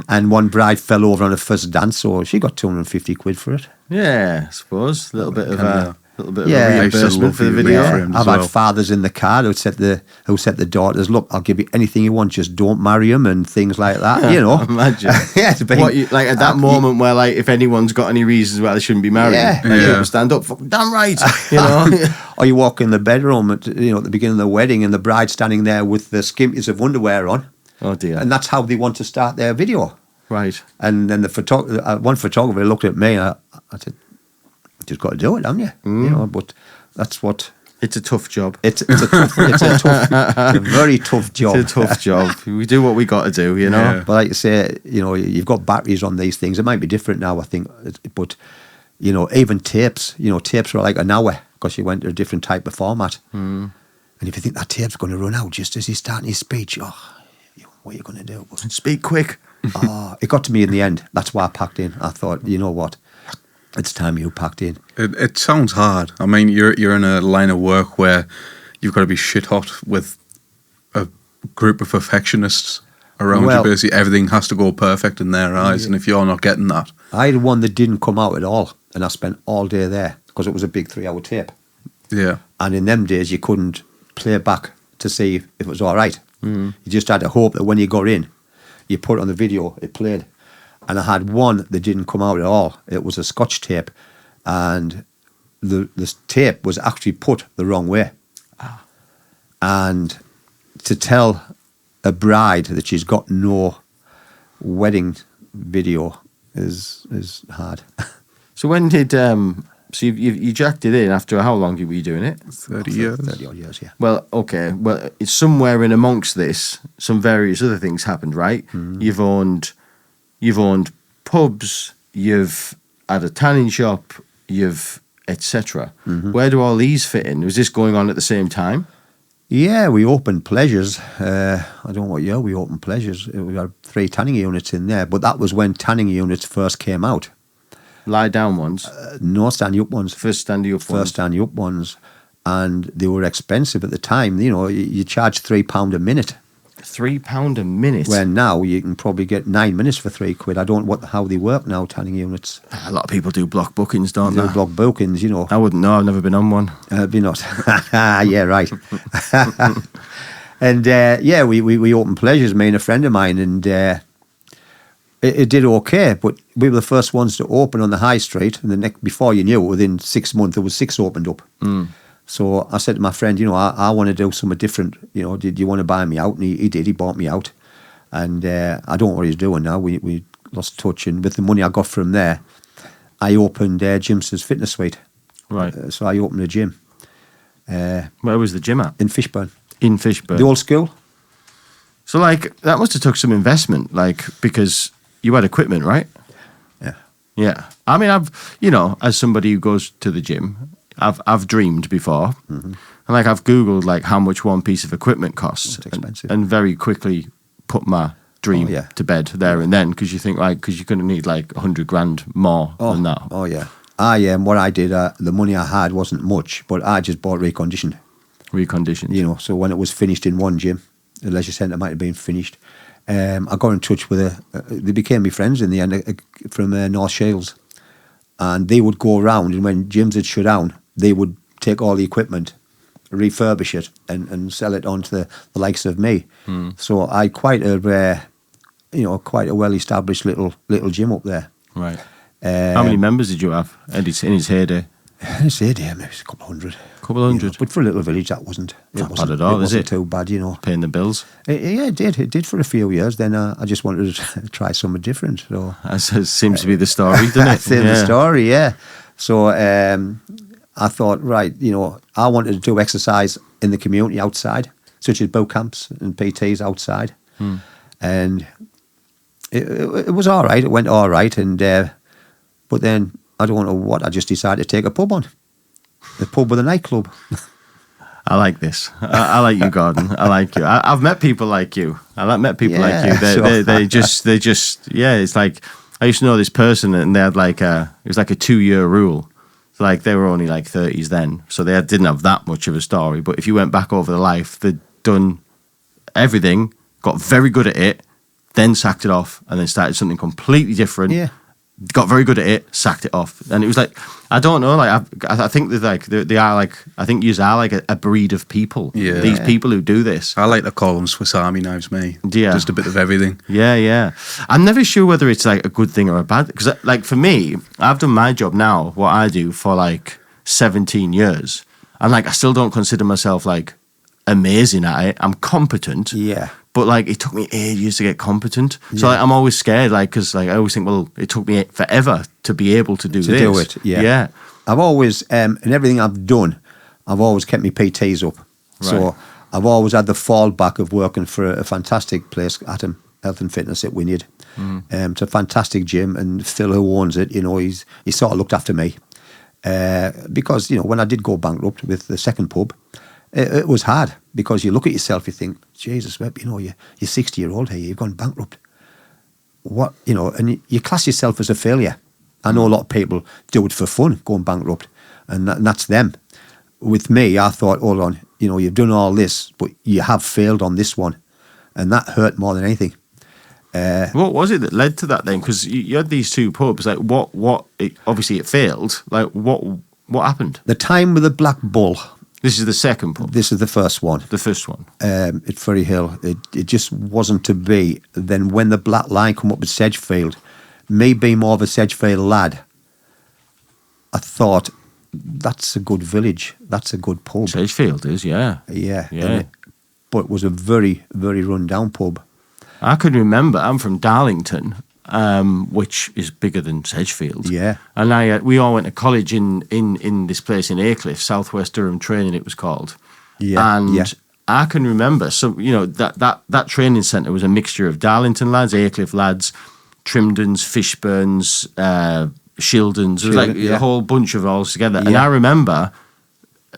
and one bride fell over on her first dance, so she got 250 quid for it. Yeah, I suppose a little bit of a reimbursement for the video. video. Yeah. I've had fathers in the car who said the daughters, look, I'll give you anything you want, just don't marry him, and things like that. You know, imagine. At that moment where, like, if anyone's got any reasons why they shouldn't be married, people stand up, damn right, you know. Or you walk in the bedroom at the beginning of the wedding, and the bride standing there with the skimpies of underwear on. Oh dear! And that's how they want to start their video. Right. And then one photographer looked at me, and I said, "Just got to do it, haven't you?" You know, but that's what. It's a tough job. It's a very tough job. It's a tough job. We do what we got to do, you know. Yeah. But like you say, you've got batteries on these things. It might be different now, I think. But even tapes. Tapes were like an hour because you went to a different type of format. And if you think that tape's going to run out just as he's starting his speech, what are you going to do? But, speak quick. It got to me in the end. That's why I packed in. I thought, you know what? It's time you packed in. It sounds hard. I mean, you're in a line of work where you've got to be shit hot with a group of perfectionists around you. Basically, everything has to go perfect in their eyes, and if you're not getting that, I had one that didn't come out at all, and I spent all day there because it was a big 3-hour tape. Yeah, and in them days you couldn't play back to see if it was all right. You just had to hope that when you got in, you put it on the video, it played. And I had one that didn't come out at all. It was a Scotch tape, and the tape was actually put the wrong way. And to tell a bride that she's got no wedding video is hard. So when did so you jacked it in after how long were you doing it? 30 years. 30 odd years, yeah. Well, okay. Well, it's somewhere in amongst this, some various other things happened, right? You've owned pubs, you've had a tanning shop, you've etc. Where do all these fit in? Was this going on at the same time? Yeah, we opened Pleasures. I don't know what year we opened Pleasures. We had 3 tanning units in there, but that was when tanning units first came out. Lie down ones? No, standing up ones. First standing up ones. First standing up ones. And they were expensive at the time. You charge £3 a minute. £3 a minute? Where now you can probably get 9 minutes for £3. I don't know how they work now, tanning units. A lot of people do block bookings, don't they? Do block bookings, I wouldn't know. I've never been on one. Be not. Yeah, right. And we opened Pleasures, me and a friend of mine, and It did okay, but we were the first ones to open on the high street, and before you knew it, within 6 months there was 6 opened up. So I said to my friend, I want to do something different. Did you want to buy me out? And he did. He bought me out, and I don't know what he's doing now. We lost touch, and with the money I got from there, I opened Jim's Fitness Suite. Right. So I opened a gym. Where was the gym at? In Fishburn. In Fishburn. The old school. So, that must have took some investment, because you had equipment, right? Yeah. Yeah. I mean, as somebody who goes to the gym, I've dreamed before. Mm-hmm. And, I've Googled, how much one piece of equipment costs. It's expensive. And very quickly put my dream to bed there and then, because you think, because you're going to need, $100,000 more than that. Oh, yeah. What I did, the money I had wasn't much, but I just bought reconditioned. Reconditioned. So when it was finished in one gym, the leisure centre might have been finished, I got in touch with they became my friends in the end, from North Shields, and they would go around, and when gyms had shut down, they would take all the equipment, refurbish it, and sell it on to the likes of me. So I quite a well established little gym up there. Right. How many members did you have in his heyday? In his heyday, maybe a couple hundred. But for a little village, that wasn't bad at all. It wasn't too bad, Paying the bills. It did. It did for a few years. Then I just wanted to try something different. So that seems to be the story, doesn't it? That's the story, yeah. So I thought, right, I wanted to do exercise in the community outside, such as boot camps and PTs outside, and it was all right. It went all right, and but then I don't know what. I just decided to take a pub on. The pub with a nightclub. I like this. I like you, Gordon. I like you. I've met people like you. Met people like you. They just. It's like I used to know this person, and they had it was like a 2-year rule. So they were only 30s then, so they didn't have that much of a story. But if you went back over the life, they'd done everything, got very good at it, then sacked it off, and then started something completely different. Yeah. Got very good at it, sacked it off, and it was I don't know, I think that they are I think you are a breed of people. Yeah. These people who do this. I like to call them Swiss Army knives, me. Yeah. Just a bit of everything. Yeah. I'm never sure whether it's a good thing or a bad, because for me, I've done my job now, what I do, for 17 years, and I still don't consider myself amazing at it. I'm competent. Yeah. But it took me ages to get competent. So I'm always scared, because I always think, well, it took me forever to be able to do this. To do it, yeah. Yeah. I've always, in everything I've done, I've always kept my PTs up. Right. So I've always had the fallback of working for a fantastic place, Atom Health and Fitness at Wynyard. It's a fantastic gym, and Phil, who owns it, he sort of looked after me. Because, when I did go bankrupt with the second pub, it was hard, because you look at yourself, you think, Jesus, you're 60-year-old here, you've gone bankrupt. What, and you class yourself as a failure. I know a lot of people do it for fun, going bankrupt, and that's them. With me, I thought, hold on, you've done all this, but you have failed on this one, and that hurt more than anything. What was it that led to that then? Because you had these two pubs. Obviously it failed. What happened? The time with the Black Bull. This is the second pub. This is the first one. The first one. At Ferry Hill. It just wasn't to be. Then when the Black Line come up with Sedgefield, me being more of a Sedgefield lad, I thought, that's a good village. That's a good pub. Sedgefield is, yeah. Yeah. But it was a very, very run-down pub. I can remember, I'm from Darlington, which is bigger than Sedgefield. Yeah. And we all went to college in this place in Aycliffe, Southwest Durham Training it was called. Yeah. And I can remember, so that training centre was a mixture of Darlington lads, Aycliffe lads, Trimdens, Fishburns, Shildens. It was a whole bunch of all together. Yeah. And I remember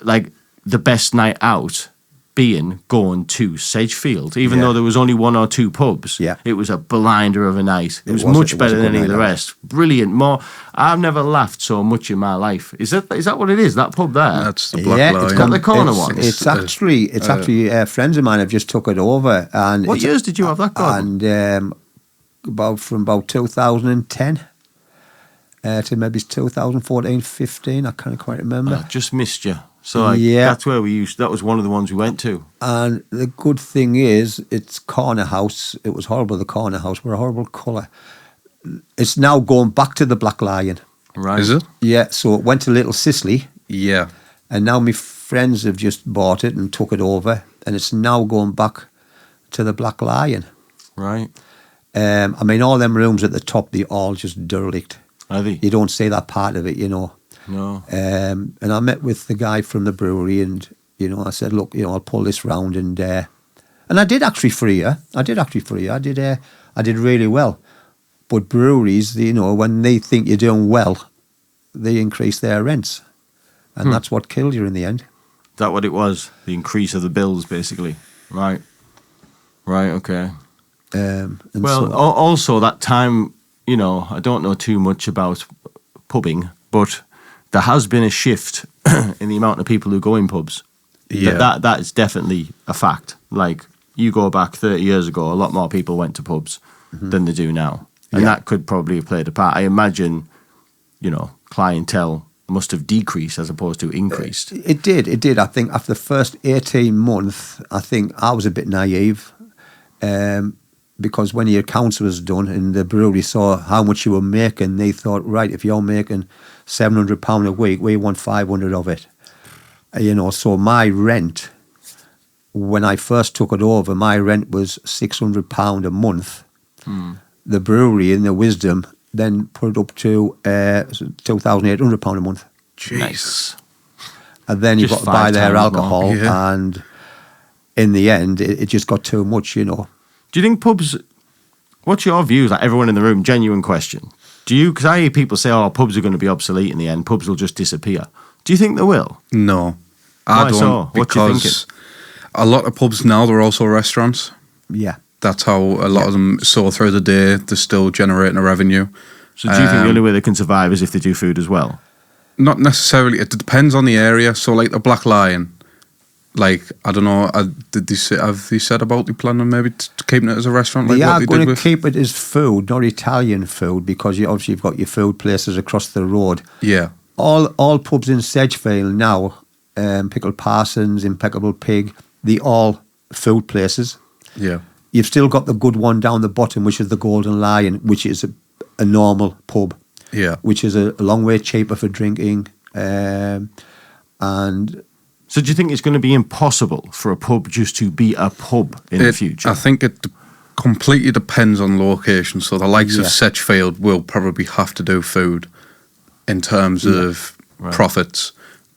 the best night out being going to Sedgefield, even though there was only 1 or 2 pubs. Yeah. It was a blinder of a night. It was much better than any of the rest. Brilliant. I've never laughed so much in my life. Is that what it is? That pub there? That's the Black Lion. It's got the corner ones. It's actually friends of mine have just took it over. And what years did you have that going? And from about 2010 to maybe 2014, 15. I can't quite remember. I just missed you. So that's where that was one of the ones we went to. And the good thing is, it's corner house. It was horrible, the corner house. We're a horrible colour. It's now going back to the Black Lion. Right. Is it? Yeah, so it went to Little Sicily, Yeah. and now my friends have just bought it and took it over, and it's now going back to the Black Lion. Right. I mean, all them rooms at the top, they all just derelict. Are they? You don't see that part of it, you know. No. And I met with the guy from the brewery, and you know, I said, look, you know, I'll pull this round, and I did actually for a year. I did really well. But breweries, you know, when they think you're doing well, they increase their rents, and that's what killed you in the end. Is that what it was? The increase of the bills, basically. Right. Right. Okay. Well, also that time, you know, I don't know too much about pubbing, but there has been a shift in the amount of people who go in pubs. Yeah. That is definitely a fact. Like, you go back 30 years ago, a lot more people went to pubs than they do now. And that could probably have played a part. I imagine, you know, clientele must have decreased as opposed to increased. It did. I think after the first 18 months, I think I was a bit naive. Because when your accounts was done and the brewery saw how much you were making, they thought, right, if you're making £700 a week, we want 500 of it. You know, so my rent, when I first took it over, my rent was £600 a month. The brewery, in their wisdom, then put it up to £2,800 a month. Nice. And then you've got Just to buy 5 their times alcohol, more. Yeah. and in the end, it just got too much, you know. Do you think pubs, what's your views, like everyone in the room, genuine question. Do you, because I hear people say, oh, pubs are going to be obsolete in the end, pubs will just disappear. Do you think they will? No. Why I don't, so? What do you because a lot of pubs now, they're also restaurants. Yeah. That's how a lot of them saw through the day. They're still generating a revenue. So do you think the only way they can survive is if they do food as well? Not necessarily. It depends on the area. So, like the Black Lion, like, I don't know, have they said about the plan on maybe keeping it as a restaurant? Like They what are they going did to with? keep it as food, not Italian food, because obviously you've got your food places across the road. Yeah. All pubs in Sedgefield now, Pickled Parsons, Impeccable Pig, they all food places. Yeah. You've still got the good one down the bottom, which is the Golden Lion, which is a normal pub. Yeah. Which is a long way cheaper for drinking. And So do you think it's going to be impossible for a pub just to be a pub in the future? I think it completely depends on location. So the likes of Yeah. Sedgefield will probably have to do food in terms of profits.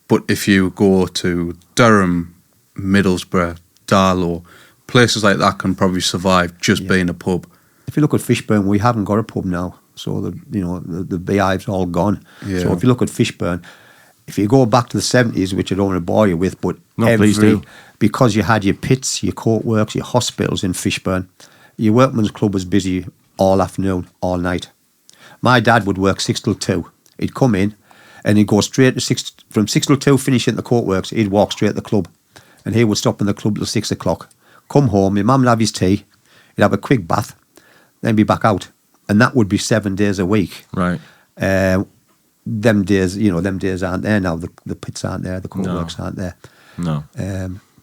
But if you go to Durham, Middlesbrough, Darlow, places like that can probably survive just being a pub. if you look at Fishburn, we haven't got a pub now. So the beehive's all gone. Yeah. So if you look at Fishburn, if you go back to the 70s, which I don't want to bore you with, but No, please do. because you had your pits, your court works, your hospitals in Fishburn, your workman's club was busy all afternoon, all night. My dad would work 6 till 2. He'd come in and he'd go straight to from 6 till 2, finish at the court works, he'd walk straight to the club. And he would stop in the club till 6 o'clock. Come home, your mum would have his tea, he'd have a quick bath, then be back out. And that would be 7 days a week. Right. Them days aren't there now. The pits aren't there, the court works aren't there. No.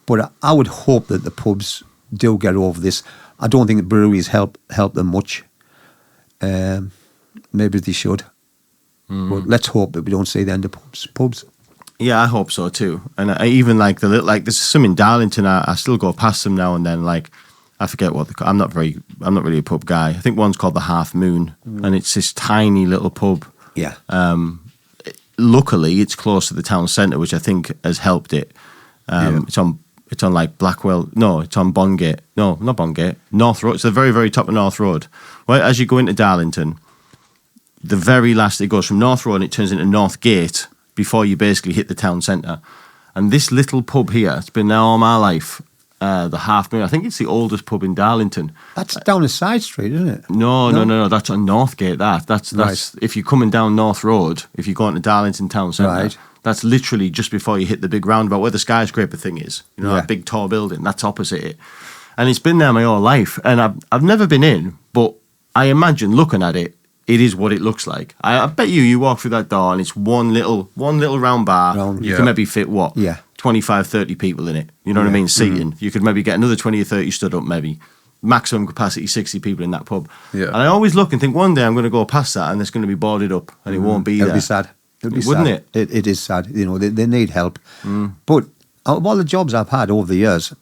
But I would hope that the pubs do get over this. I don't think the breweries help them much. Maybe they should. But let's hope that we don't see the end of pubs. Yeah, I hope so too. And I even like there's some in Darlington. I still go past them now and then. Like, I forget what I'm not really a pub guy. I think one's called the Half Moon, and it's this tiny little pub. Yeah. Luckily, it's close to the town centre, which I think has helped it. It's on like Blackwell. No, it's on Bongate. No, not Bongate. North Road. It's the very, very top of North Road. Well, as you go into Darlington, the very last, it goes from North Road and it turns into North Gate before you basically hit the town centre. And this little pub here, it's been there all my life. The Half Moon. I think it's the oldest pub in Darlington. That's down a side street, isn't it? No. That's on Northgate. That's Right. if you're coming down North Road, if you're going to Darlington Town Centre, Right. that's literally just before you hit the big roundabout where the skyscraper thing is. You know, Yeah. that big tall building. That's opposite it. And it's been there my whole life. And I've never been in, but I imagine looking at it, it is what it looks like. I bet you walk through that door and it's one little round bar. You can maybe fit what? Yeah. 25, 30 people in it. You know what I mean? Seating. You could maybe get another 20 or 30 stood up maybe. maximum capacity 60 people in that pub. Yeah. And I always look and think one day I'm going to go past that and it's going to be boarded up and it won't be It'll there. be sad. It'll be Wouldn't sad. it? It is sad. You know, they need help. But out of all the jobs I've had over the years,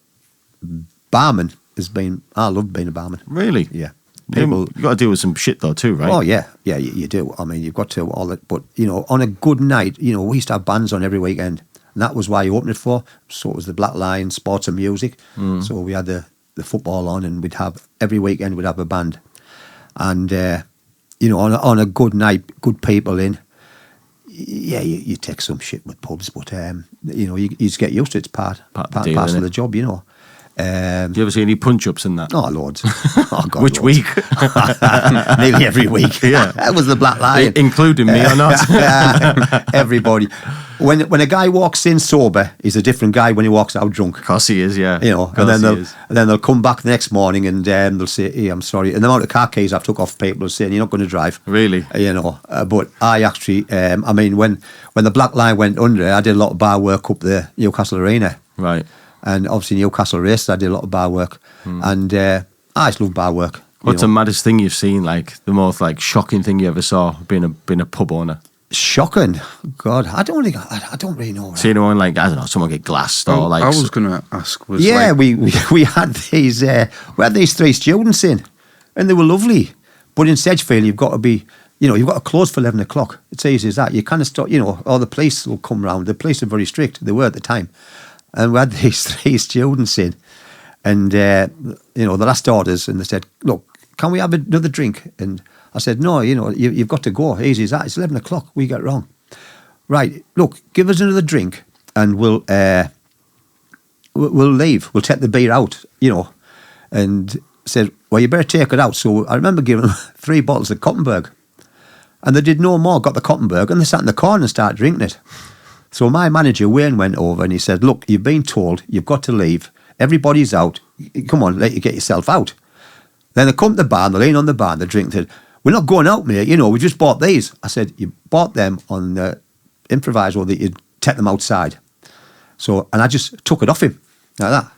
barman has been. I love being a barman. Really? Yeah. You've got to deal with some shit though too, right? Oh yeah, you do. I mean, you've got to all that. But you know, on a good night, you know, we used to have bands on every weekend, and that was why you opened it for. So it was the Black Lion Sports and Music. So we had the football on, and we'd have every weekend we'd have a band, and you know, on a good night, good people in. Yeah, you take some shit with pubs, but you know, you just get used to it. It's part of the deal, parcel innit? of the job, you know. Do you ever see any punch-ups in that? Oh, loads. Oh, God, Which loads. week? Nearly every week. Yeah. That was the Black Lion. Including me or not? Everybody. When a guy walks in sober, he's a different guy when he walks out drunk. Of course he is, yeah. You know, Of and course then he is. they'll come back the next morning and they'll say, "Hey, I'm sorry." And the amount of car keys I've took off people saying, "You're not going to drive." Really? You know, but I actually, I mean, when the Black Line went under, I did a lot of bar work up the Newcastle Arena. Right. And obviously Newcastle Race, I did a lot of bar work. And I just love bar work. What's the maddest thing you've seen? Like the most like shocking thing you ever saw being a pub owner? Shocking. God, I don't really know. See anyone like, I don't know, someone get glassed or like... I was going to ask. Yeah, we had these three students in, and they were lovely. But in Sedgefield, you've got to be, you know, you've got to close for 11 o'clock. It's easy as that. You kind of stop, you know, or the police will come round. The police are very strict. They were at the time. And we had these three students in, and you know, the last orders, and they said, "Look, can we have another drink?" And I said, "No, you know, you've got to go. Easy as that. It's 11 o'clock. We get wrong. Right? Look, give us another drink, and we'll leave. We'll take the beer out, you know." And said, "Well, you better take it out." So I remember giving them 3 bottles of Cottonburg, and they did no more. Got the Cottonburg, and they sat in the corner and started drinking it. So my manager, Wayne, went over and he said, "Look, you've been told you've got to leave. Everybody's out. Come on, let you get yourself out." Then they come to the bar and they lean on the bar and they drink. They said, "We're not going out, mate. You know, we just bought these." I said, "You bought them on the improviso that you'd take them outside." So, and I just took it off him like that.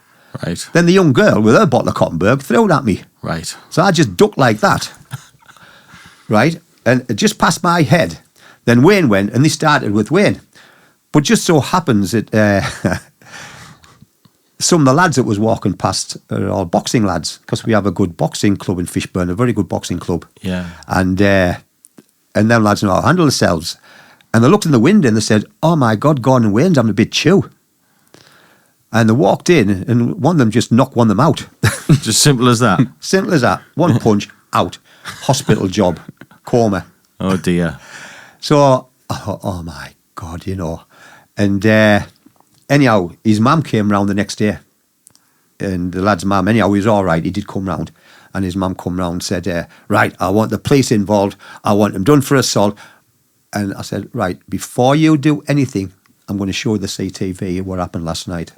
Right. Then the young girl with her bottle of Cottonburg threw it at me. Right. So I just ducked like that. Right? And it just passed my head. Then Wayne went and they started with Wayne. But just so happens that some of the lads that was walking past are all boxing lads, because we have a good boxing club in Fishburn, a very good boxing club. Yeah. And them lads know how to handle themselves. And they looked in the window and they said, "Oh my God, Gordon Wayne's having a bit chew." And they walked in and one of them just knocked one of them out. Just simple as that. Simple as that. One punch, out. Hospital job. Coma. Oh dear. So, oh my God, you know. And anyhow, his mum came round the next day. And the lad's mum, anyhow, he was all right. He did come round. And his mum come round and said, "Right, I want the police involved. I want them done for assault." And I said, "Right, before you do anything, I'm going to show you the CTV of what happened last night."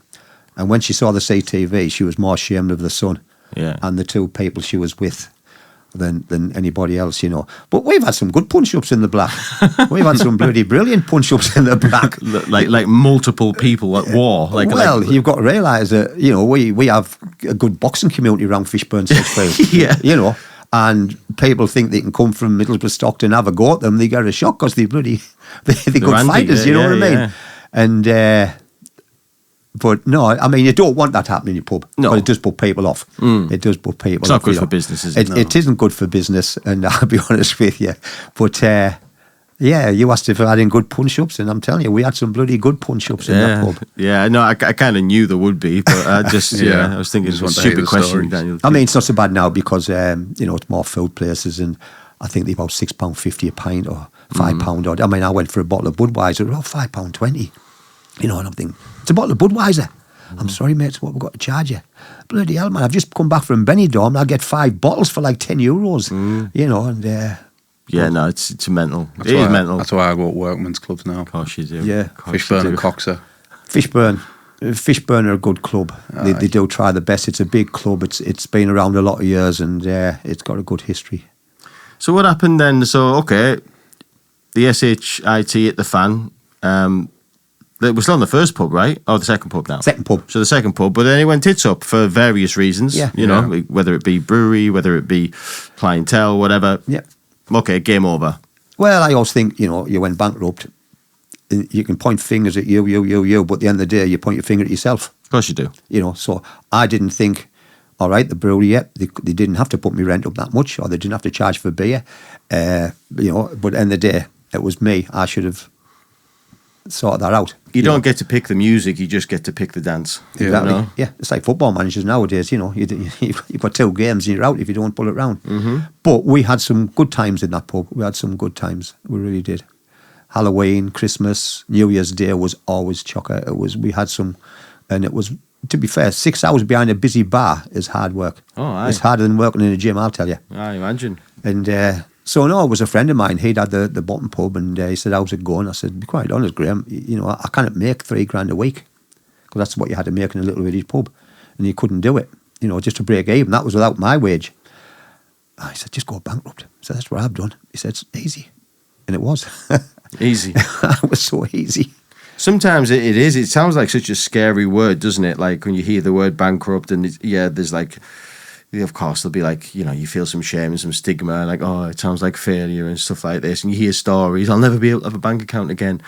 And when she saw the CTV, she was more ashamed of the son Yeah. and the 2 people she was with than anybody else, you know. But we've had some good punch-ups in the black. We've had some bloody brilliant punch-ups in the black. like multiple people at war. You've got to realise that, you know, we have a good boxing community around Fishburn, Sedgefield. Yeah. You know, and people think they can come from Middlesbrough, Stockton, have a go at them. They get a shock because they're good handy, fighters, you know what I mean? yeah. And but no, I mean, you don't want that happening in your pub. No. But it does put people off. It does put people It's off. not good you for know. business, is it? No. It isn't good for business, and I'll be honest with you. But yeah, you asked if I had any good punch-ups, and I'm telling you, we had some bloody good punch-ups in that pub. Yeah, no, I kind of knew there would be, but I just, I was thinking Just it's a want to hear stupid the question, stories. Daniel. I mean, it's not so bad now because, you know, it's more food places, and I think they're about £6.50 a pint or £5 odd. I mean, I went for a bottle of Budweiser, about £5.20. You know, and I'm thinking, it's a bottle of Budweiser. I'm sorry, mate, it's what we've got to charge you. Bloody hell, man, I've just come back from Benidorm, I'll get 5 bottles for like €10, you know, and... yeah, no, it's mental. That's It is why- mental. That's why I go to workmen's clubs now. Of course you do. Yeah. Of course you Fishburn do. and Coxer. Fishburn are a good club. They do try the best. It's a big club. It's been around a lot of years, and it's got a good history. So what happened then? So, okay, the SHIT hit the fan. We're still on the first pub, right? Oh, the second pub now. Second pub. So the second pub, but then it went tits up for various reasons. Yeah. You know, whether it be brewery, whether it be clientele, whatever. Yeah. Okay, game over. Well, I always think, you went bankrupt. You can point fingers at you, but at the end of the day, you point your finger at yourself. Of course you do. So I didn't think, all right, the brewery, they didn't have to put me rent up that much, or they didn't have to charge for beer. But at the end of the day, it was me. I should have sorted that out. You don't get to pick the music, you just get to pick the dance. Exactly. You know? Yeah, it's like football managers nowadays. You've got 2 games and you're out if you don't pull it round. Mm-hmm. But we had some good times in that pub. We had some good times. We really did. Halloween, Christmas, New Year's Day was always chocker. We had some, and it was, to be fair, 6 hours behind a busy bar is hard work. Oh, aye. It's harder than working in a gym, I'll tell you. I imagine. And so, no, it was a friend of mine. He'd had the bottom pub, and he said, how's it going? I said, to be quite honest, Graham, I can't make $3,000 a week, because that's what you had to make in a little village pub, and you couldn't do it, just to break even. That was without my wage. I said, just go bankrupt. He said, that's what I've done. He said, it's easy. And it was. Easy. It was so easy. Sometimes it is. It sounds like such a scary word, doesn't it? Like when you hear the word bankrupt, and there's like, of course, there'll be like, you feel some shame and some stigma, and like, oh, it sounds like failure and stuff like this. And you hear stories, I'll never be able to have a bank account again.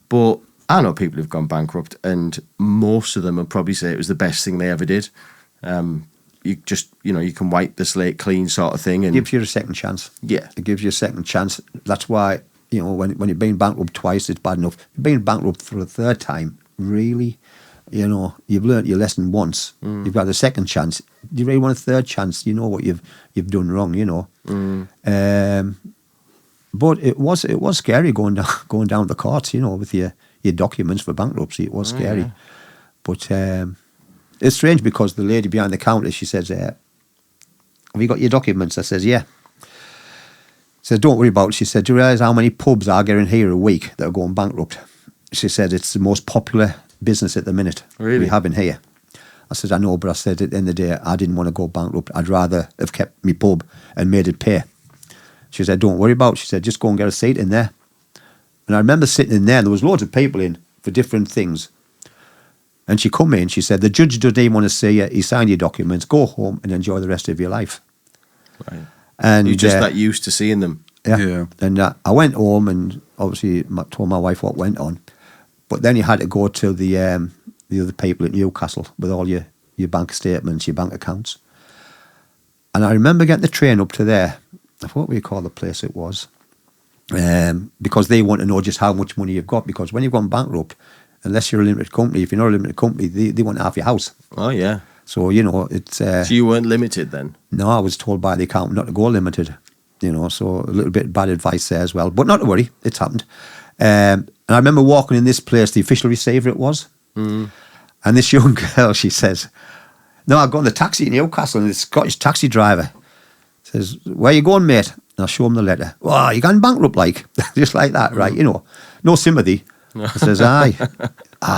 But I know people who've gone bankrupt, and most of them will probably say it was the best thing they ever did. You just, you can wipe the slate clean sort of thing. And It gives you a second chance. Yeah. It gives you a second chance. That's why, when you've been bankrupt twice, it's bad enough. You've been bankrupt for a third time, really, you've learnt your lesson once. You've got a second chance. You really want a third chance. You know what you've done wrong, But it was scary going down the courts, with your documents for bankruptcy. It was scary. Yeah. But it's strange, because the lady behind the counter, she says, have you got your documents? I says, yeah. She said, don't worry about it. She said, do you realise how many pubs I get in here a week that are going bankrupt? She said, it's the most popular business at the minute we have in here. I said, I know, but I said, at the end of the day, I didn't want to go bankrupt. I'd rather have kept my pub and made it pay. She said, don't worry about it. She said, just go and get a seat in there. And I remember sitting in there was loads of people in for different things. And she come in, she said, the judge doesn't even want to see you. He signed your documents. Go home and enjoy the rest of your life. Right. And you're just that used to seeing them. Yeah. And I went home and obviously told my wife what went on. But then you had to go to the other people at Newcastle with all your bank statements, your bank accounts. And I remember getting the train up to there. I forgot what you call the place it was. Because they want to know just how much money you've got. Because when you've gone bankrupt, unless you're a limited company, if you're not a limited company, they want half your house. Oh, yeah. So, it's... so you weren't limited then? No, I was told by the accountant not to go limited. So a little bit of bad advice there as well. But not to worry, it's happened. And I remember walking in this place, the official receiver it was. And this young girl, she says, no, I got in the taxi in Newcastle, and the Scottish taxi driver says, where you going, mate? And I show him the letter. Oh, you gone bankrupt, like? Just like that, right? No sympathy. I says, aye.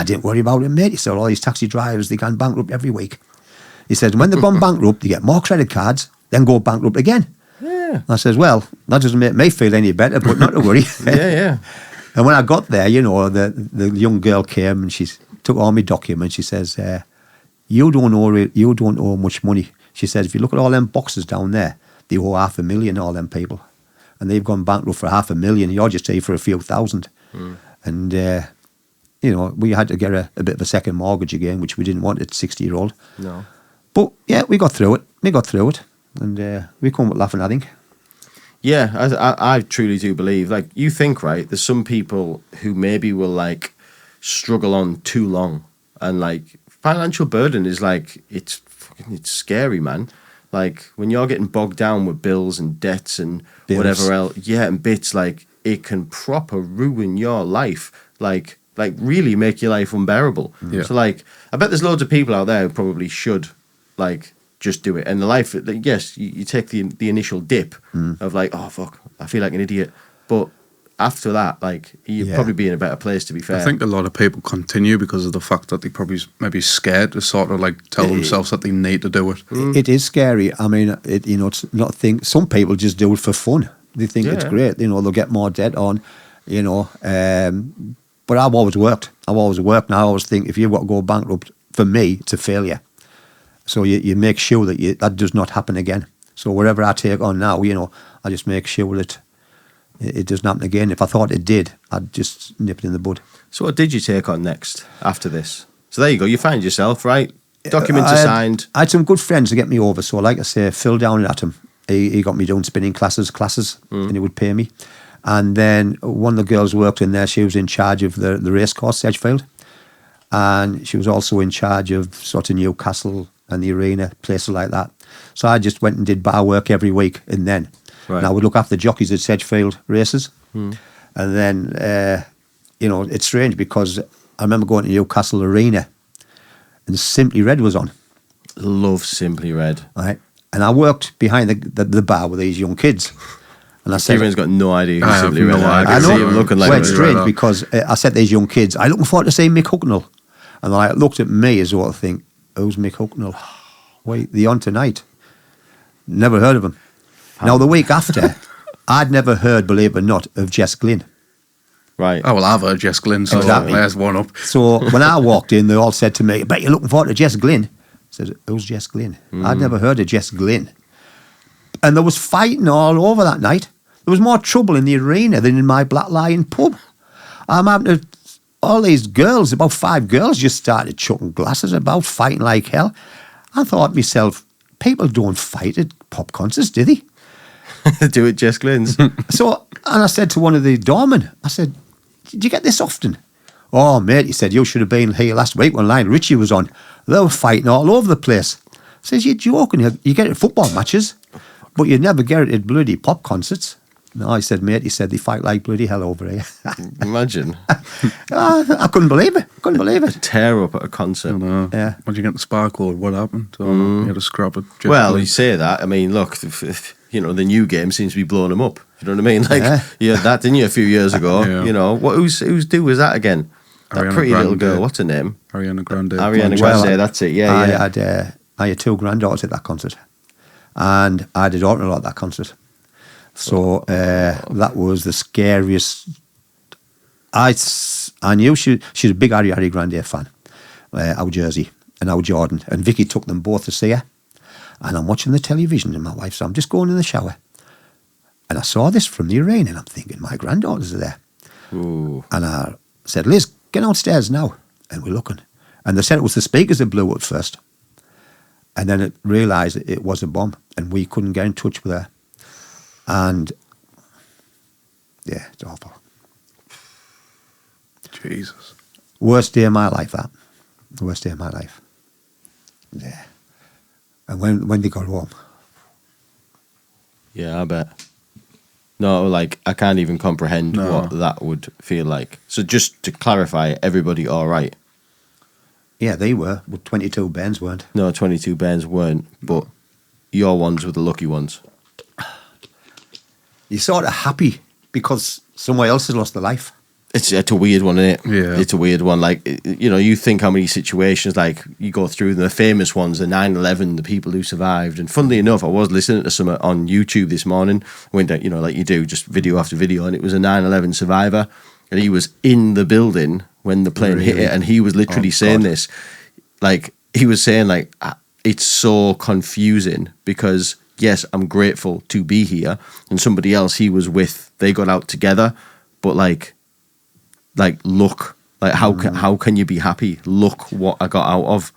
Didn't worry about it, mate. He said, all these taxi drivers, they gone bankrupt every week. He said, when they've gone bankrupt, they get more credit cards, then go bankrupt again. Yeah. I says, well, that doesn't make me feel any better, but not to worry. Yeah. And when I got there, the young girl came and she took all my documents. She says, you don't owe much money. She says, if you look at all them boxes down there, they owe $500,000, all them people. And they've gone bankrupt for $500,000. You're just here for a few thousand. And, we had to get a bit of a second mortgage again, which we didn't want at 60-year-old. No. But, yeah, we got through it. And we come up laughing, I think. Yeah, I truly do believe. Like, you think, right, there's some people who maybe will, like, struggle on too long. And, like, financial burden is, like, it's scary, man. Like, when you're getting bogged down with bills and debts and whatever else, and bits, like, it can proper ruin your life. Like really make your life unbearable. Yeah. So, like, I bet there's loads of people out there who probably should, like, just do it. And the life, yes, you take the initial dip of like, oh, fuck, I feel like an idiot. But after that, like, you'd probably be in a better place, to be fair. I think a lot of people continue because of the fact that they probably maybe scared to sort of like tell themselves that they need to do it. It is scary. I mean, it's not a thing. Some people just do it for fun. They think it's great. They'll get more debt on, But I've always worked. And I always think if you've got to go bankrupt, for me, it's a failure. So you make sure that that does not happen again. So whatever I take on now, I just make sure that it doesn't happen again. If I thought it did, I'd just nip it in the bud. So what did you take on next after this? So there you go. You find yourself, right? Documents are signed. I had some good friends to get me over. So like I say, Phil down at him, he got me doing spinning classes, and he would pay me. And then one of the girls worked in there. She was in charge of the race course, Sedgefield. And she was also in charge of sort of Newcastle and the arena, places like that. So I just went and did bar work every week and then. Right. And I would look after the jockeys at Sedgefield races. And then, it's strange because I remember going to Newcastle Arena and Simply Red was on. Love Simply Red. Right. And I worked behind the bar with these young kids. And I said, Kieran's got no idea who Simply Red. I know. See him looking like it's strange because I said to these young kids, I'm looking forward to seeing Mick Hucknall. And they looked at me as well to think, who's Mick Hucknall? Wait, they're on tonight. Never heard of him. Now, the week after, I'd never heard, believe it or not, of Jess Glynn. Right. Oh, well, I've heard Jess Glynn, so there's one up. So when I walked in, they all said to me, I bet you're looking forward to Jess Glynn. I said, who's Jess Glynn? I'd never heard of Jess Glynn. And there was fighting all over that night. There was more trouble in the arena than in my Black Lion pub. I'm having to... All these girls, about 5 girls, just started chucking glasses about, fighting like hell. I thought to myself, people don't fight at pop concerts, do they? Do it, Jess Glynn's. So, and I said to one of the doormen, I said, did you get this often? Oh, mate, he said, you should have been here last week when Lionel Richie was on. They were fighting all over the place. I says, you're joking, you get it at football matches, but you'd never get it at bloody pop concerts. No, I said, mate, he said, they fight like bloody hell over here. Imagine. I couldn't believe it. Tear up at a concert. Yeah. When you get the sparkle, what happened? So you had to scrap it. Well, you say that. I mean, look, the new game seems to be blowing them up. You know what I mean? Like, you had that, didn't you, a few years ago? Yeah. Whose do was that again? That Ariana pretty Grande. little girl. What's her name? Ariana Grande. Ariana Grande, that's it. Yeah, I had 2 granddaughters at that concert. And I had a daughter-in-law at that concert. So that was the scariest. I knew she's a big Ariana Grande fan, our Jersey and our Jordan, and Vicky took them both to see her. And I'm watching the television, and my wife, so I'm just going in the shower, and I saw this from the arena, and I'm thinking, my granddaughters are there. Ooh. And I said, Liz, get downstairs now, and we're looking, and they said it was the speakers that blew at first, and then it realised it was a bomb, and we couldn't get in touch with her. And yeah, it's awful. Jesus. Worst day of my life, that. The worst day of my life. Yeah. And when they got home. Yeah, I bet. No, like, I can't even comprehend what that would feel like. So just to clarify, everybody all right? Yeah, they were, but 22 bands weren't. No, 22 bands weren't, but your ones were the lucky ones. You're sort of happy because someone else has lost their life. It's a weird one, isn't it? Yeah. It's a weird one. Like, you think how many situations, like, you go through the famous ones, the 9/11, the people who survived. And funnily enough, I was listening to some on YouTube this morning, went down, like you do, just video after video, and it was a 9/11 survivor. And he was in the building when the plane hit it, and he was literally saying this. Like, he was saying, like, it's so confusing because... Yes, I'm grateful to be here. And somebody else he was with, they got out together. But look, like how can you be happy? Look what I got out of.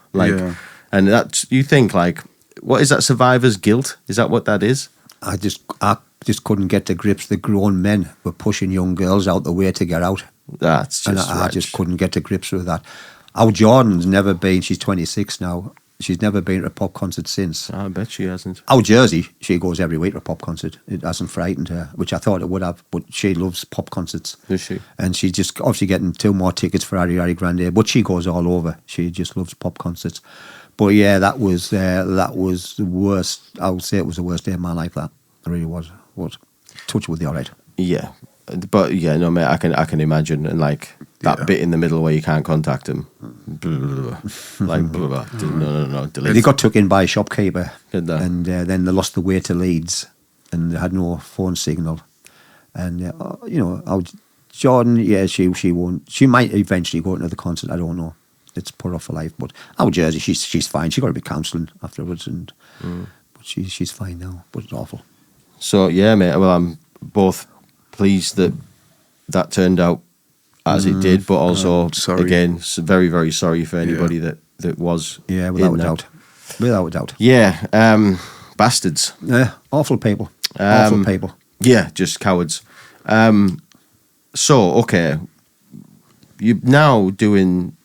And that you think like, what is that? Survivor's guilt? Is that what that is? I just couldn't get to grips. The grown men were pushing young girls out the way to get out. That's just I just couldn't get to grips with that. Our Jordan's never been. She's 26 now. She's never been to a pop concert since. I bet she hasn't. Our Jersey, she goes every week to a pop concert. It hasn't frightened her, which I thought it would have, but she loves pop concerts. Is she? And she's just obviously getting 2 more tickets for Ariana Grande, but she goes all over. She just loves pop concerts. But yeah, that was the worst. I would say it was the worst day of my life, that. It really was. Touch wood, all right. Yeah. But yeah, no, mate, I can imagine. And like that bit in the middle where you can't contact them. No, delete. They got took in by a shopkeeper. Did they? And then they lost the way to Leeds and they had no phone signal. And, Jordan, yeah, she won't. She might eventually go to the concert. I don't know. It's put off for life. But our Jersey, she's fine. She got a bit counselling afterwards, but she's fine now. But it's awful. So yeah, mate. Well, I'm both pleased that turned out as it did, but also again, very, very sorry for anybody that was. Yeah, without a doubt. Without a doubt. Yeah, bastards. Yeah, awful people. Awful people. Yeah, just cowards. So, okay, you're now doing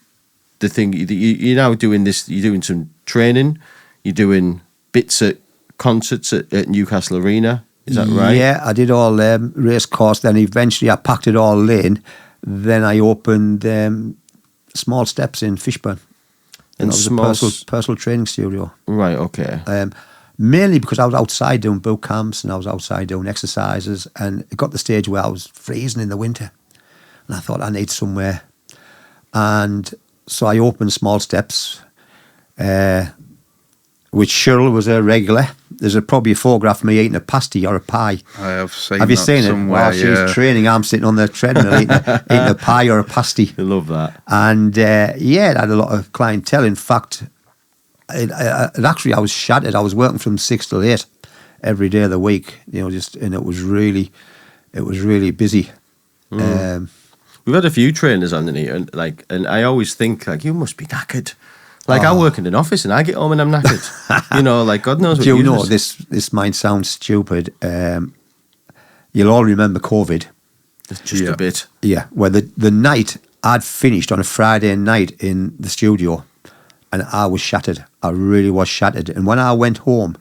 the thing, you're now doing this, you're doing some training, you're doing bits at concerts at Newcastle Arena, is that right? Yeah, I did all race course, then eventually I packed it all in, then I opened Small Steps in Fishburn. And that was a personal training studio. Right, okay. Mainly because I was outside doing boot camps and I was outside doing exercises, and it got to the stage where I was freezing in the winter. And I thought I need somewhere. And so I opened Small Steps, which Cheryl was a regular. There's probably a photograph of me eating a pasty or a pie. I have seen Have you that seen it? somewhere, While she's training, I'm sitting on the treadmill eating a pie or a pasty. I love that. And it had a lot of clientele. In fact, it actually, I was shattered. I was working from 6 till 8 every day of the week, and it was really busy. We've had a few trainers on here, and I always think, you must be knackered. I work in an office and I get home and I'm knackered. God knows what do you know, this might sound stupid. You'll all remember COVID. Just a bit. Yeah, where the night I'd finished on a Friday night in the studio, and I was shattered. I really was shattered. And when I went home,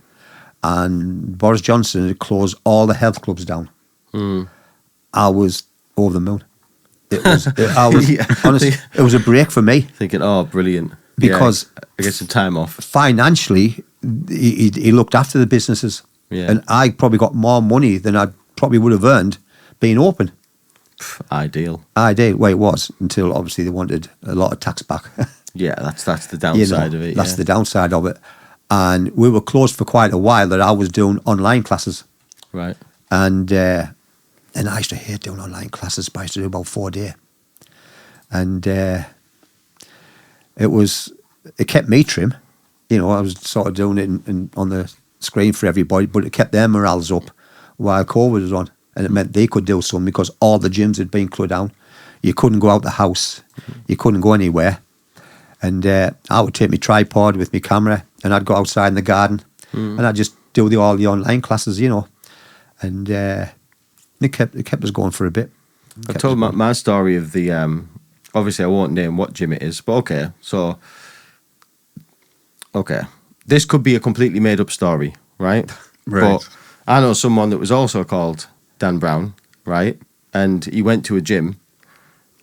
and Boris Johnson had closed all the health clubs down, I was over the moon. Honestly, it was a break for me. Thinking, oh, brilliant. Because I get some time off. Financially, he looked after the businesses. Yeah. And I probably got more money than I probably would have earned being open. Ideal. Well, it was, until obviously they wanted a lot of tax back. Yeah, that's the downside of it. That's the downside of it. And we were closed for quite a while that I was doing online classes. Right. And I used to hate doing online classes, but I used to do about 4 a day. And it kept me trim. I was sort of doing it on the screen for everybody, but it kept their morals up while COVID was on. And it meant they could do something because all the gyms had been closed down. You couldn't go out the house. You couldn't go anywhere. And I would take my tripod with my camera and I'd go outside in the garden and I'd just do all the online classes, And it kept us going for a bit. I told my story of the, obviously I won't name what gym it is, but okay. This could be a completely made up story, right? Right. But I know someone that was also called Dan Brown, right? And he went to a gym,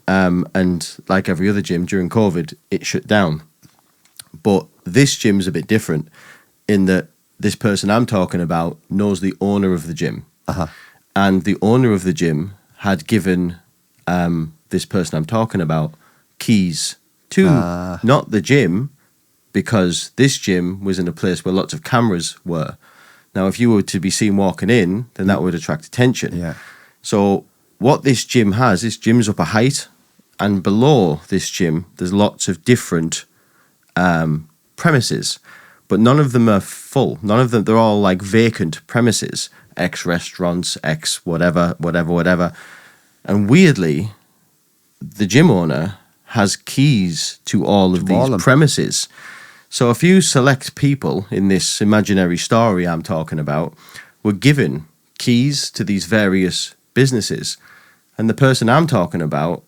and like every other gym during COVID, it shut down. But this gym's a bit different in that this person I'm talking about knows the owner of the gym. Uh-huh. And the owner of the gym had given this person I'm talking about keys to not the gym, because this gym was in a place where lots of cameras were. Now, if you were to be seen walking in, then that would attract attention. Yeah. So what this gym's up a height, and below this gym, there's lots of different premises, but none of them are full. None of them, they're all like vacant premises, ex-restaurants, ex-whatever. And weirdly, the gym owner has keys to all of these premises. So a few select people in this imaginary story I'm talking about were given keys to these various businesses. And the person I'm talking about,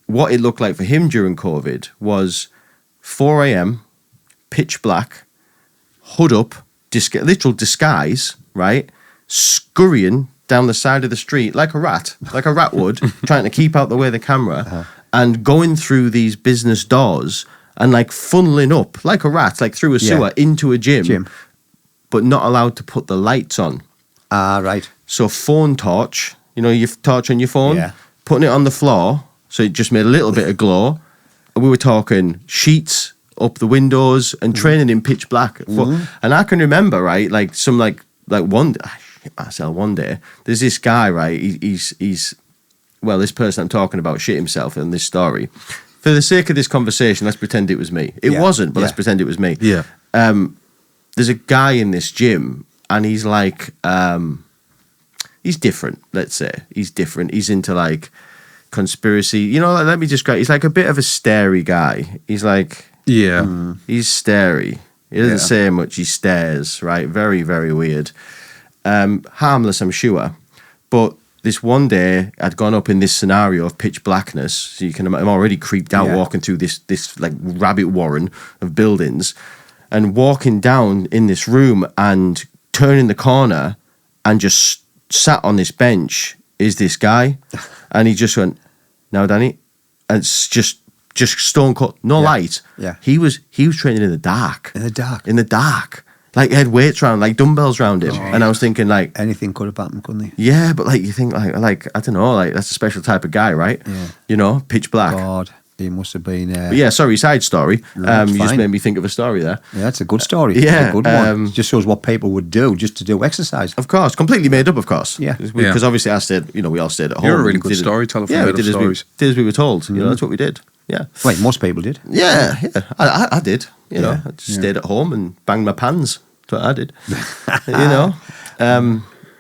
what it looked like for him during COVID was 4 a.m., pitch black, hood up, literal disguise, right? Scurrying down the side of the street like a rat would, trying to keep out the way of the camera, and going through these business doors and like funneling up like a rat, like through a sewer into a gym, but not allowed to put the lights on. Right. So phone torch, your torch on your phone, putting it on the floor, so it just made a little bit of glow. And we were talking sheets up the windows and training in pitch black. And I can remember, right, like some like one, I shit myself one day, there's this guy, right, he's well, this person I'm talking about shit himself in this story. For the sake of this conversation, let's pretend it was me. It wasn't, but let's pretend it was me. Yeah. There's a guy in this gym, and he's like, he's different, let's say. He's different. He's into like conspiracy. You know, let me describe. He's like a bit of a starey guy. He's like, he's starey. He doesn't say much. He stares, right? Very, very weird. Harmless, I'm sure. But this one day, I'd gone up in this scenario of pitch blackness. So I'm already creeped out walking through this like rabbit warren of buildings, and walking down in this room and turning the corner and just sat on this bench is this guy. And he just went, "Now, Danny," and it's just stone cold, no light. Yeah. He was training in the dark. In the dark. In the dark. Like, he had weights around, like dumbbells around him. And I was thinking, like, anything could have happened, couldn't he? yeah, but like, you think like I don't know, like, that's a special type of guy, right? Yeah. You know, pitch black. God, he must have been. But yeah, sorry, side story. No, You just fine. made me think of a story there. Yeah, it's a good story. Yeah, It's a good one. Just shows what people would do just to do exercise. Of course, completely made up, of course. Yeah. Because obviously I stayed, we all stayed at home. You're a really We good did storyteller for Yeah, we made-up did stories. as we were told. You know, that's what we did. Yeah. Wait, most people did. Yeah. I did. You know, Yeah. I just stayed at home and banged my pans. That's what I did.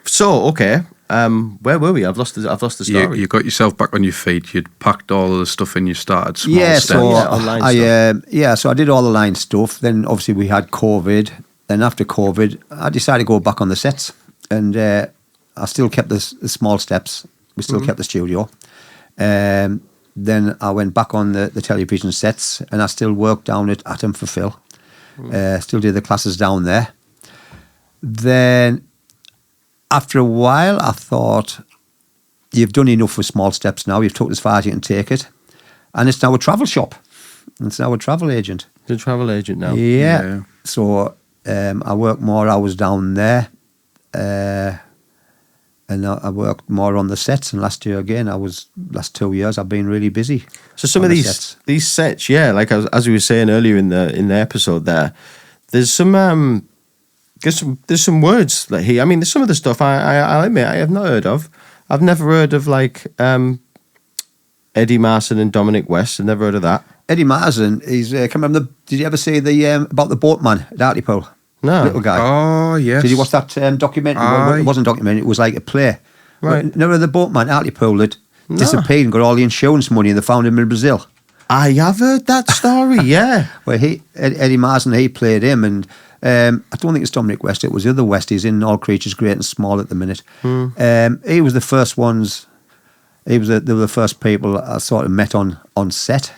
So, okay. Where were we? I've lost the story. You got yourself back on your feet. You'd packed all of the stuff in. You started small Yeah, steps. so online so I did all the line stuff. Then obviously we had COVID. Then after COVID, I decided to go back on the sets, and I still kept the small steps. We still kept the studio. Then I went back on the television sets, and I still worked down at Atom for Phil. Still did the classes down there. Then after a while, I thought, you've done enough with small steps now. You've took as far as you can take it. And it's now a travel shop. It's now a travel agent. It's a travel agent now. Yeah. So I work more hours down there. And I worked more on the sets. And last year, again, last 2 years, I've been really busy. So some of these sets, yeah, like as we were saying earlier in the episode there, there's some words like here. I mean, there's some of the stuff I admit I have not heard of. I've never heard of like Eddie Marson and Dominic West. I've never heard of that. Eddie Marson, did you ever see about the boatman at Hartlepool? No. Little guy. Oh, yes. Did you watch that documentary? Well, it wasn't a documentary, it was like a play. Right. Never the boatman at Hartlepool that disappeared and got all the insurance money and they found him in Brazil. I have heard that story, yeah. Well, Eddie Marson, he played him, and I don't think it's Dominic West, it was the other West. He's in All Creatures Great and Small at the minute. He was the first ones, they were the first people I sort of met on set.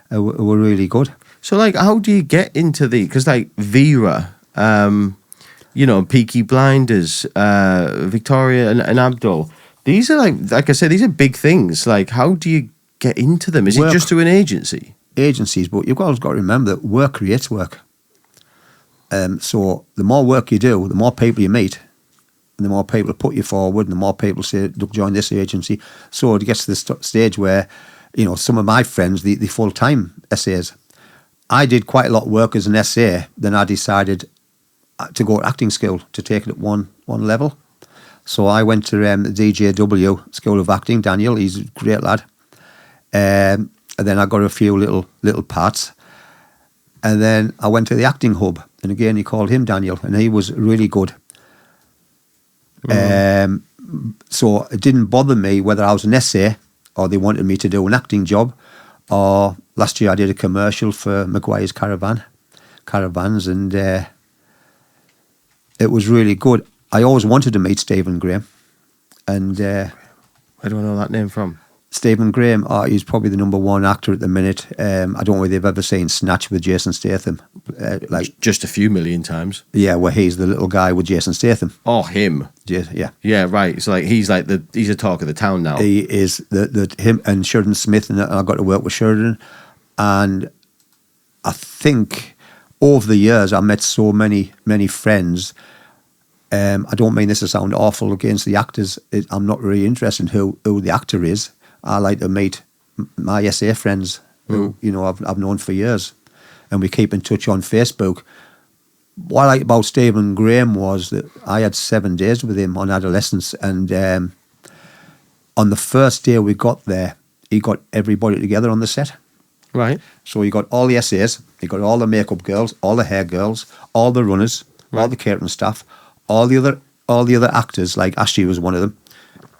Who were really good. So, like, how do you get into because, like, Vera, Peaky Blinders, Victoria and Abdul, these are, like I said, these are big things. Like, how do you get into them? Is it just through an agency? Agencies, but you've always got to remember that work creates work. So the more work you do, the more people you meet, and the more people put you forward, and the more people say, look, join this agency. So it gets to the stage where, some of my friends, the full-time SAs, I did quite a lot of work as an SA, then I decided to go to acting school, to take it at one level. So I went to the DJW School of Acting. Daniel, he's a great lad. And then I got a few little parts. And then I went to the acting hub. And again, he called him Daniel, and he was really good. So it didn't bother me whether I was an SA or they wanted me to do an acting job. Or last year I did a commercial for Maguire's Caravans, and it was really good. I always wanted to meet Stephen Graham. And Where do I know that name from? Stephen Graham, he's probably the number one actor at the minute. I don't know whether they've ever seen Snatch with Jason Statham. Just a few million times. Yeah, where he's the little guy with Jason Statham. Oh, him. Yeah. Yeah, right. So, like, he's a talk of the town now. He is him and Sheridan Smith, and I got to work with Sheridan. And I think over the years I met so many friends. I don't mean this to sound awful against the actors. I'm not really interested in who the actor is. I like to meet my SA friends who I've known for years, and we keep in touch on Facebook. What I like about Stephen Graham was that I had 7 days with him on Adolescence, and on the first day we got there, he got everybody together on the set. Right. So he got all the SAs, he got all the makeup girls, all the hair girls, all the runners, all the catering staff, all the other actors, like Ashley was one of them,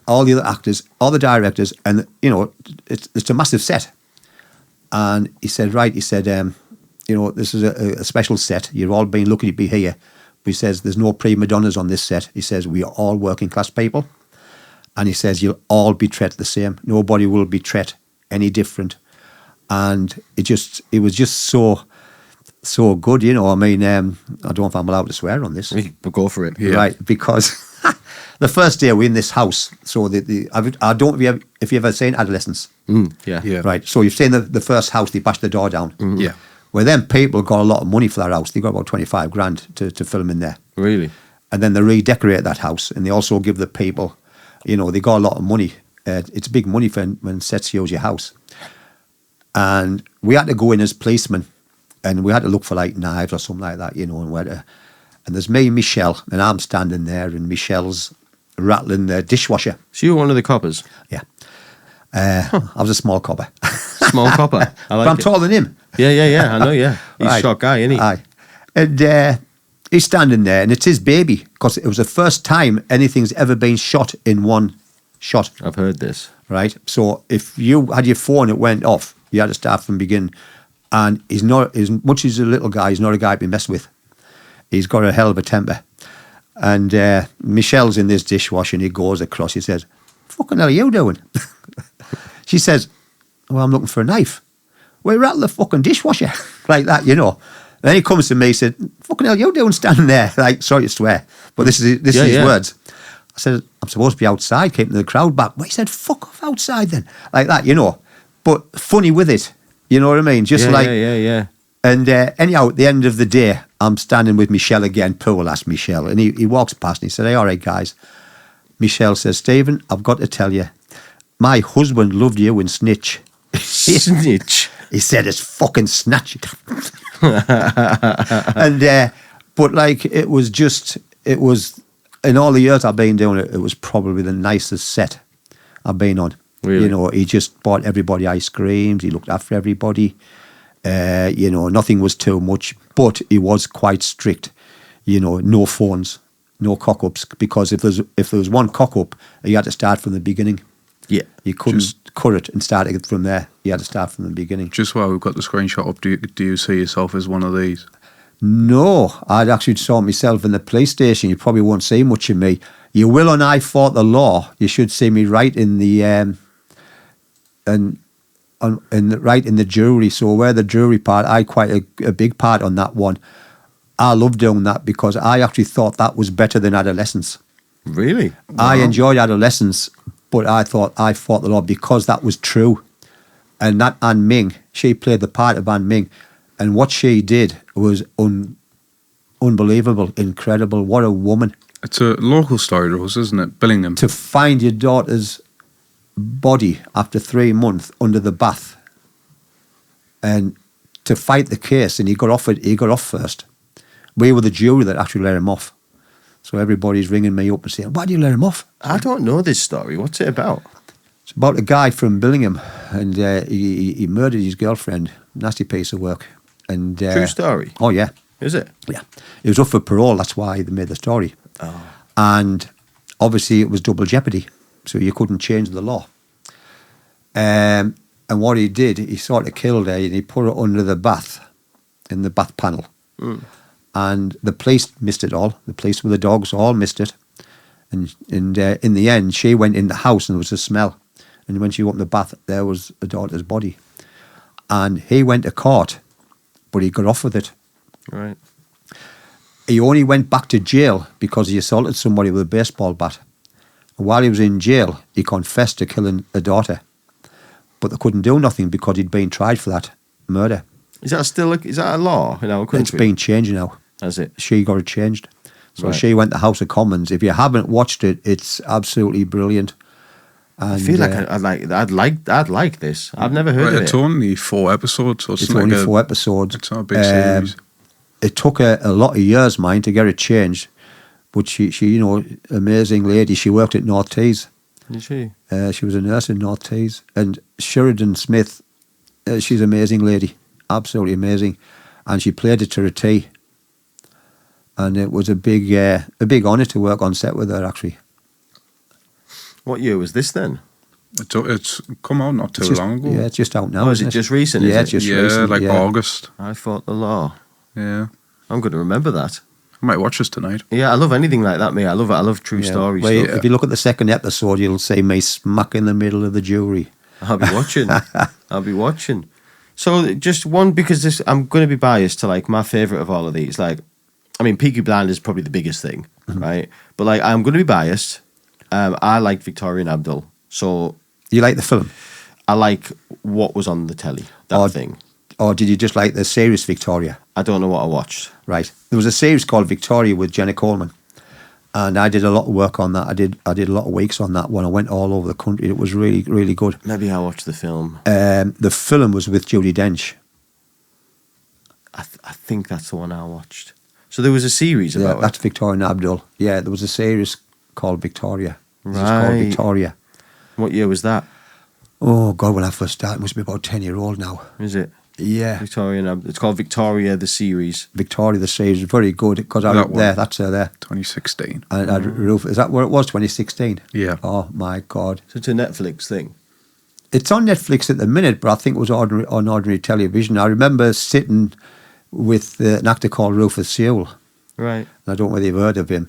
all the other actors, all the directors, and you know, it's a massive set. And he said, you know, this is a special set. You're all being lucky to be here. But he says, there's no prima donnas on this set. He says, we are all working class people. And he says, you'll all be treated the same. Nobody will be treated any different. And it was just so good, you know. I mean, I don't know if I'm allowed to swear on this. But go for it. Yeah. Right, because the first day we're in this house, so I don't know if you've ever seen Adolescence. Yeah. Right, so you've seen the first house, they bashed the door down. Yeah. Well, then people got a lot of money for that house. They got about 25 grand to film in there. Really? And then they redecorate that house, and they also give the people, you know, they got a lot of money. It's big money for when sets use your house. And we had to go in as policemen, and we had to look for like knives or something like that, you know, and there's me and Michelle, and I'm standing there, and Michelle's rattling the dishwasher. So you were one of the coppers? Yeah. I was a small copper. Small copper. I like but I'm it. taller than him. Yeah, I know, yeah. He's Right. a short guy, isn't he? Aye. And he's standing there, and it's his baby, because it was the first time anything's ever been shot in one shot. I've heard this. Right? So if you had your phone, it went off. You had to start from the beginning. And he's not, as much as he's a little guy, he's not a guy to be messed with. He's got a hell of a temper. And Michelle's in this dishwasher, and he goes across. He says, "Fucking hell are you doing?" She says, "Well, I'm looking for a knife." "Well, rattle the fucking dishwasher." Like that, you know. And then he comes to me, he said, "Fucking hell you doing standing there?" Like, sorry to swear, but this is his words. I said, "I'm supposed to be outside, keeping the crowd back." Well, he said, "Fuck off outside then." Like that, you know. But funny with it, you know what I mean? Yeah. And anyhow, at the end of the day, I'm standing with Michelle again, poor ass Michelle, and he walks past and he said, "Hey, all right, guys." Michelle says, "Stephen, I've got to tell you, my husband loved you in Snitch." Snitch. He said, "It's fucking Snatch." And but like it was in all the years I've been doing it, it was probably the nicest set I've been on. Really? You know, he just bought everybody ice creams. He looked after everybody. You know, nothing was too much, but he was quite strict. You know, no phones, no cock-ups, because if there was one cock-up, you had to start from the beginning. Yeah. You couldn't cut it and start it from there. You had to start from the beginning. Just while we've got the screenshot up, do you see yourself as one of these? No, I'd actually saw myself in the police station. You probably won't see much of me. You will on I Fought the Law. You should see me right in the right in the jury. So where the jury part, I had quite a big part on that one. I love doing that because I actually thought that was better than Adolescence. Really? I enjoyed Adolescence, but I thought I Fought the Law because that was true. And that Ann Ming, she played the part of Ann Ming, and what she did was unbelievable, incredible. What a woman. It's a local story to us, isn't it? Billingham. To find your daughter's body after 3 months under the bath and to fight the case, and he got off first. We were the jury that actually let him off. So everybody's ringing me up and saying, "Why do you let him off?" I don't know this story. What's it about? It's about a guy from Billingham, and he murdered his girlfriend. Nasty piece of work. And True story? Oh, yeah. Is it? Yeah. He was up for parole, that's why they made the story. Oh. And obviously it was double jeopardy, so you couldn't change the law. And what he did, he sort of killed her and he put her under the bath, in the bath panel. Mm. And the police missed it all. The police with the dogs all missed it. And in the end, she went in the house and there was a smell. And when she opened the bath, there was her daughter's body. And he went to court, but he got off with it. Right. He only went back to jail because he assaulted somebody with a baseball bat. And while he was in jail, he confessed to killing a daughter. But they couldn't do nothing because he'd been tried for that murder. Is that a law in our country? It's been changed now. Has it? She got it changed. So Right. she went to House of Commons. If you haven't watched it, it's absolutely brilliant. And, I feel like I'd like this. I've never heard of It's it. only 4 episodes. So it's only 4 episodes. It's not a big series. It took a lot of years, mine, to get it changed. But she, you know, amazing lady. She worked at North Tees. Did she? She was a nurse in North Tees. And Sheridan Smith, she's an amazing lady, absolutely amazing. And she played it to a T. And it was a big honour to work on set with her, actually. What year was this then? It's come out not too long ago. Yeah, it's just out now. Oh, is it just recent? Yeah, is it's it? just recent. Like yeah. August. I fought the law. Yeah. I'm going to remember that. I might watch this tonight. Yeah, I love anything like that, mate. I love it. I love true stories. Well, stuff. if you look at the second episode, you'll see me smack in the middle of the jury. I'll be watching. I'll be watching. So just one, because this, I'm going to be biased to like my favourite of all of these. Like, I mean, Peaky Blinders is probably the biggest thing, right? But like, I'm going to be biased. I like Victoria and Abdul. So You like the film? I like what was on the telly, that thing. Or did you just like the series Victoria? I don't know what I watched. Right. There was a series called Victoria with Jenna Coleman. And I did a lot of work on that. I did a lot of weeks on that when I went all over the country. It was really, really good. Maybe I watched the film. The film was with Judi Dench. I think that's the one I watched. So there was a series about That's it. Victoria and Abdul. Yeah, there was a series called Victoria. It was Right. called Victoria. What year was that? Oh, God, when I first started, it must be about 10-year-old now. Is it? Yeah. Victoria and Abdul. It's called Victoria, the series. Victoria, the series, very good because I That was there. one. That's her there. 2016. And Rufus, is that where it was, 2016? Yeah. Oh, my God. So it's a Netflix thing. It's on Netflix at the minute, but I think it was on ordinary television. I remember sitting with an actor called Rufus Sewell. Right. I don't know whether you've heard of him.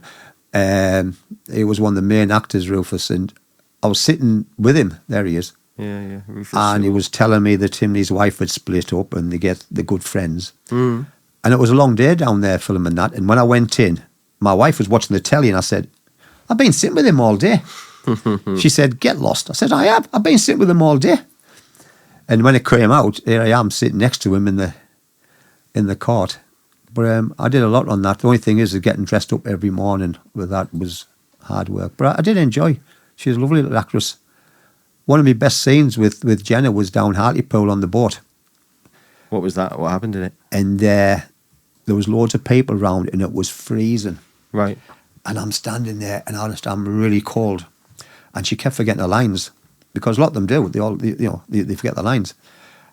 He was one of the main actors, Rufus, and I was sitting with him. There he is. Yeah. Rufus And he Sewell. was telling me that him and his wife had split up and they get the good friends. Mm. And it was a long day down there filming that. And when I went in, my wife was watching the telly and I said, I've been sitting with him all day. She said, get lost. I said, I have. I've been sitting with him all day. And when it came out, here I am sitting next to him in the court. But I did a lot on that. The only thing is getting dressed up every morning with that was hard work. But I did enjoy. She's a lovely little actress. One of my best scenes with Jenna was down Hartlepool on the boat. What was that? What happened in it? And there was loads of people around and it was freezing. Right. And I'm standing there and honestly, I'm really cold. And she kept forgetting her lines because a lot of them do. They forget the lines.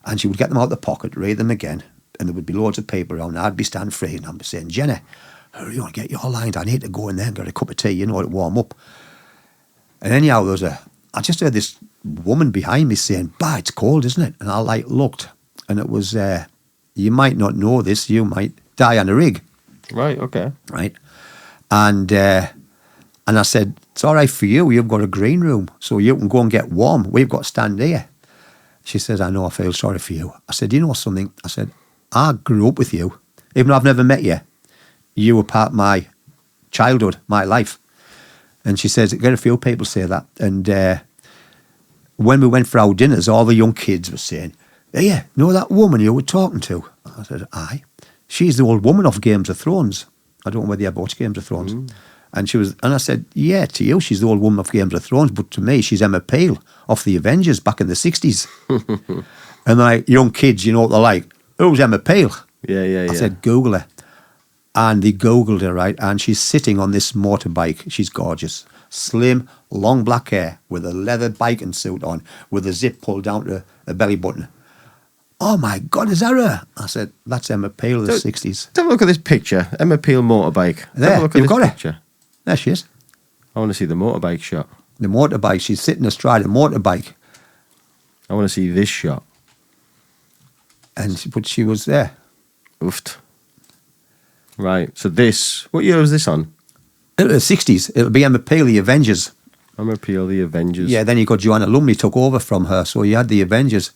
And she would get them out of the pocket, read them again, and there would be loads of people around. I'd be standing freezing. I'd be saying, Jenna, hurry on, get your lines. I need to go in there and get a cup of tea, to warm up. And anyhow, I just heard this woman behind me saying, bah, it's cold, isn't it? And I looked and it was, you might not know this, you might, Diana Rigg. Right, okay. Right. And I said, it's all right for you. You've got a green room, so you can go and get warm. We've got to stand here. She says, I know, I feel sorry for you. I said, you know something? I said, I grew up with you. Even though I've never met you, you were part of my childhood, my life. And she says, I get a few people say that. And when we went for our dinners, all the young kids were saying, yeah, know that woman you were talking to? I said, aye. She's the old woman off Games of Thrones. I don't know whether you ever watched Games of Thrones. And I said, yeah, to you, she's the old woman of Games of Thrones, but to me, she's Emma Peel off the Avengers back in the 60s. And like young kids, you know what they're like, who's Emma Peel? Yeah. I said, Google her. And they Googled her, right? And she's sitting on this motorbike. She's gorgeous. Slim, long black hair, with a leather biking suit on, with a zip pulled down to a belly button. Oh my God, is that her? I said, that's Emma Peel of the 60s. Have a look at this picture. Emma Peel motorbike. There, Have a look at you've this got picture. her. There she is. I want to see the motorbike shot. The motorbike, she's sitting astride a motorbike. I want to see this shot. But she was there. Oofed. Right. So this, what year was this on? In the 60s, it'll be Emma Peel, the Avengers. Emma Peel, the Avengers. Yeah, then you got Joanna Lumley took over from her, so you had the Avengers.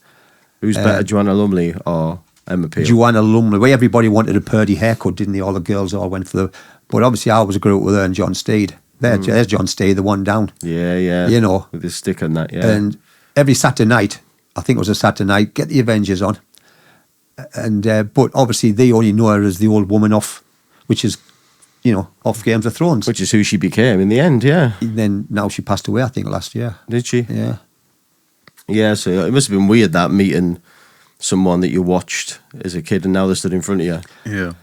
Who's better, Joanna Lumley or Emma Peel? Joanna Lumley. Well, everybody wanted a purdy haircut, didn't they? All the girls all went for the... But obviously I was grew up with her and John Steed. There's John Steed, the one down. Yeah. You know. With his stick and that, yeah. And every Saturday night, I think it was a Saturday night, get the Avengers on. And but obviously they only know her as the old woman off, which is, off Games of Thrones. Which is who she became in the end, yeah. And then now she passed away, I think, last year. Did she? Yeah. Yeah, so it must have been weird that meeting someone that you watched as a kid and now they're stood in front of you. Yeah.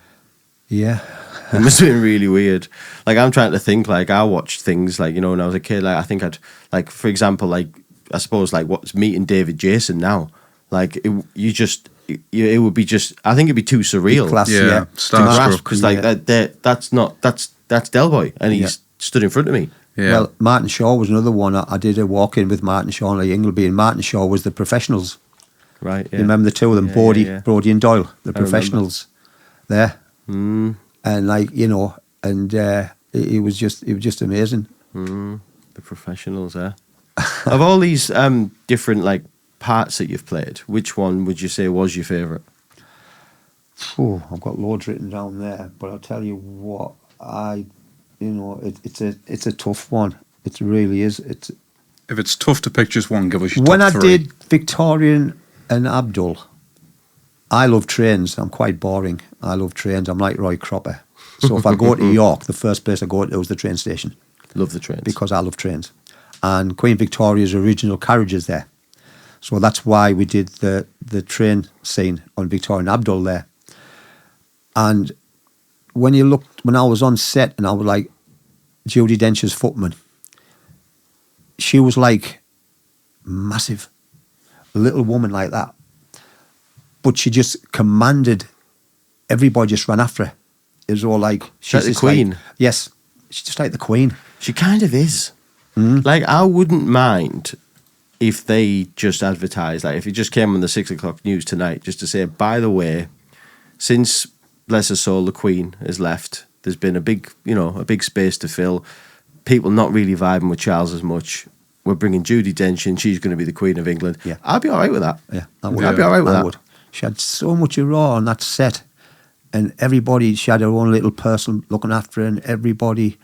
Yeah. It must have been really weird. Like, I'm trying to think, like, I watched things, like, you know, when I was a kid, like, I think I'd, like, for example, like, I suppose, like, what's meeting David Jason now? Like, it would be just, I think it'd be too surreal. Class, Yeah, starstruck. Because, like, that's Del Boy, and he's stood in front of me. Yeah. Well, Martin Shaw was another one. I did a walk-in with Martin Shaw and Lee Ingleby, and Martin Shaw was the professionals. Right, yeah. You remember the two of them, Yeah. Brody and Doyle, the I remember. professionals there. Mm. And, like, you know, and it was just amazing. The professionals, eh? Of all these different, like, parts that you've played, which one would you say was your favourite? Oh, I've got loads written down there, but I'll tell you what, it's a tough one. It really is. If it's tough to pick just one, give us your When top I three. did Victorian and Abdul, I love trains. I'm quite boring. I love trains. I'm like Roy Cropper. So if I go to York, the first place I go to is the train station Love the trains. because I love trains. And Queen Victoria's original carriage is there. So that's why we did the train scene on Victoria and Abdul there. And when I was on set and I was like Judi Dench's footman, she was like massive, a little woman like that. But she just commanded, everybody just ran after her. It was all like... She's the queen. Yes, she's just like the queen. She kind of is. Like, I wouldn't mind if they just advertised, like, if it just came on the 6 o'clock news tonight, just to say, by the way, since, bless her soul, the Queen has left, there's been a big space to fill. People not really vibing with Charles as much. We're bringing Judi Dench in. She's going to be the Queen of England. Yeah. I'd be all right with that. Yeah, I would. I'd be all right with I that. would. She had so much raw on that set, and everybody, she had her own little person looking after her, and everybody.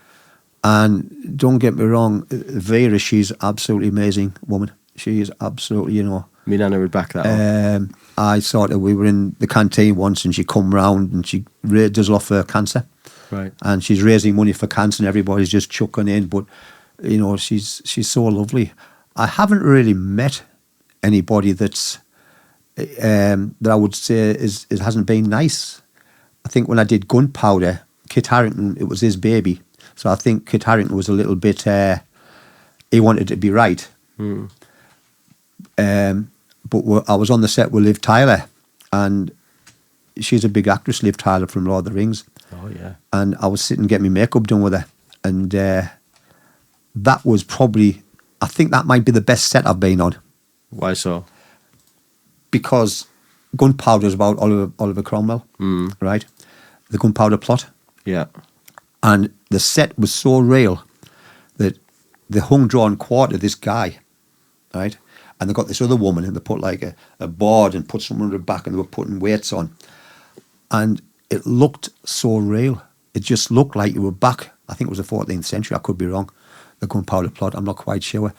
And don't get me wrong, Vera, she's absolutely amazing woman. She is absolutely, you know. Me Nana would back that up. We were in the canteen once, and she come round and she does a lot for cancer. Right. And she's raising money for cancer, and everybody's just chucking in. But, you know, she's so lovely. I haven't really met anybody that I would say it hasn't been nice. I think when I did Gunpowder, Kit Harington, it was his baby. So I think Kit Harington was a little bit, he wanted to be right. But I was on the set with Liv Tyler, and she's a big actress, Liv Tyler from Lord of the Rings. Oh, yeah. And I was sitting getting my makeup done with her. And that was probably, I think that might be the best set I've been on. Why so? Because Gunpowder is about Oliver Cromwell, right? The Gunpowder Plot. Yeah. And the set was so real that they hung drawn quarter this guy, right? And they got this other woman, and they put like a board and put someone on her back, and they were putting weights on. And it looked so real. It just looked like you were back. I think it was the 14th century. I could be wrong. The Gunpowder Plot. I'm not quite sure.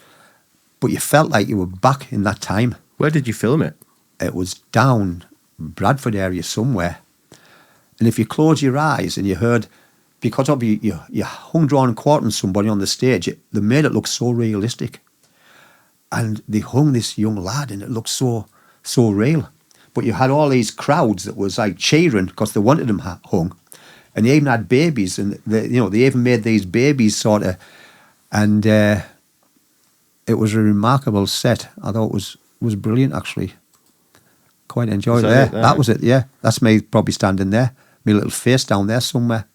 But you felt like you were back in that time. Where did you film it? It was down Bradford area somewhere. And if you close your eyes and you heard, because of you hung drawn and quartering somebody on the stage, they made it look so realistic. And they hung this young lad, and it looked so real. But you had all these crowds that was like cheering because they wanted him hung. And they even had babies, and they even made these babies sort of, and it was a remarkable set. I thought it was brilliant, actually. Quite enjoyed it. That was it, yeah. That's me probably standing there, my little face down there somewhere.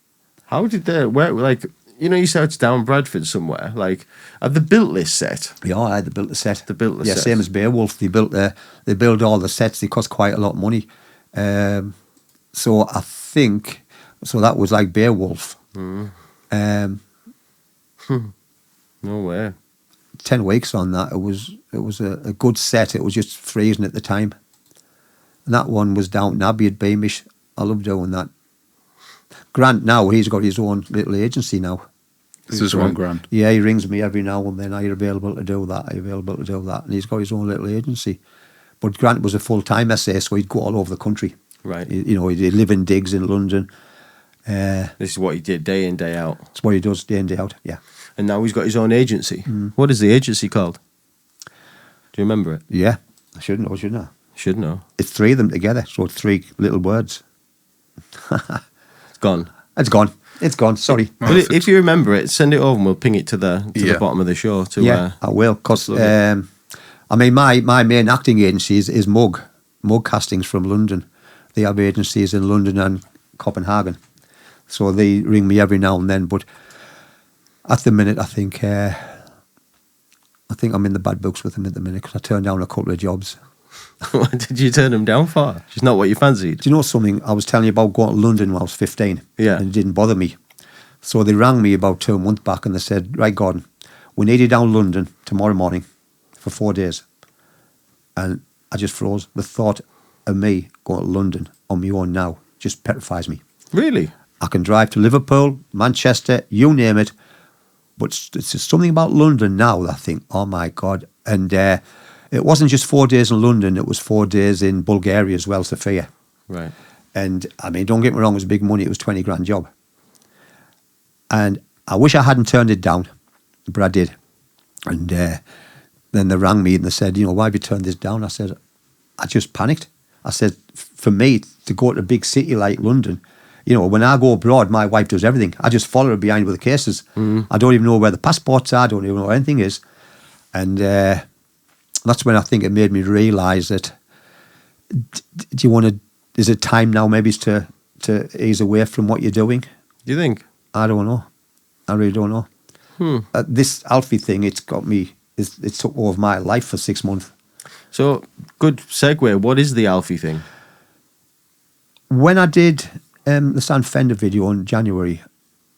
How did they, like, you know, you said it's down Bradford somewhere. Like, have they built this set? Yeah, they built the set. They built the set. Yeah, same as Beowulf. They built all the sets. They cost quite a lot of money. So I think, that was like Beowulf. No way. 10 weeks on that. It was a good set. It was just freezing at the time. And that one was down in Abbey at Beamish. I love doing that. Grant now, he's got his own little agency now. This is one Grant. Yeah, he rings me every now and then. Are you available to do that? Are you available to do that? And he's got his own little agency. But Grant was a full-time essay, so he'd go all over the country. Right. He'd live in digs in London. This is what he did day in, day out. That's what he does day in, day out, yeah. And now he's got his own agency. What is the agency called? Do you remember it? Yeah, I should know, shouldn't I? Should know. It's three of them together, so 3 little words. Gone. It's gone. It's gone. Sorry. But if you remember it, send it over and we'll ping it to the bottom of the show. I will. Because I mean, my main acting agency is Mug Castings from London. They have agencies in London and Copenhagen, so they ring me every now and then. But at the minute, I think I'm in the bad books with them at the minute because I turned down a couple of jobs. What did you turn them down for? Just not what you fancied? Do you know something? I was telling you about going to London when I was 15. Yeah. And it didn't bother me. So they rang me about 2 months back and they said, right, Gordon, we need you down London tomorrow morning for 4 days. And I just froze. The thought of me going to London on my own now just petrifies me. Really? I can drive to Liverpool, Manchester, you name it. But it's just something about London now that I think, oh my God. And it wasn't just 4 days in London, it was 4 days in Bulgaria as well, Sofia. Right. And I mean, don't get me wrong, it was big money, it was 20 grand job. And I wish I hadn't turned it down, but I did. And then they rang me and they said, you know, why have you turned this down? I said, I just panicked. I said, for me to go to a big city like London, you know, when I go abroad, my wife does everything. I just follow her behind with the cases. I don't even know where the passports are. I don't even know where anything is. And that's when I think it made me realise that, do you want to, is it time now maybe to ease away from what you're doing? Do you think? I don't know. I really don't know. This Alfie thing, it's got me, it took over my life for 6 months. So, good segue. What is the Alfie thing? When I did the San Fender video in January,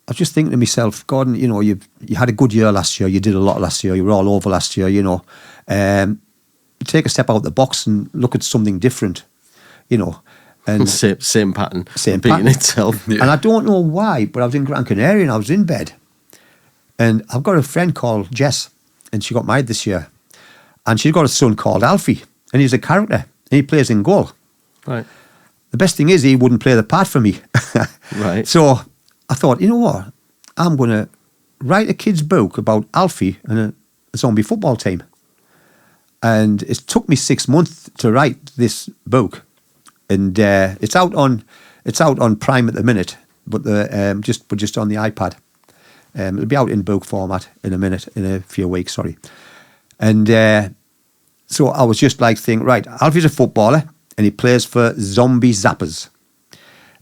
I was just thinking to myself, Gordon, you know, you had a good year last year. You did a lot last year. You were all over last year, you know. Take a step out of the box and look at something different, you know. And same pattern. Same repeating pattern. itself. Yeah. And I don't know why, but I was in Gran Canaria and I was in bed. And I've got a friend called Jess, and she got married this year. And she's got a son called Alfie, and he's a character, and he plays in goal. Right. The best thing is he wouldn't play the part for me. Right. So I thought, you know what? I'm going to write a kid's book about Alfie and a zombie football team. And it took me 6 months to write this book. And it's out on Prime at the minute, but just on the iPad. It'll be out in book format in a few weeks, sorry. And so I was just like thinking, right, Alfie's a footballer and he plays for Zombie Zappers.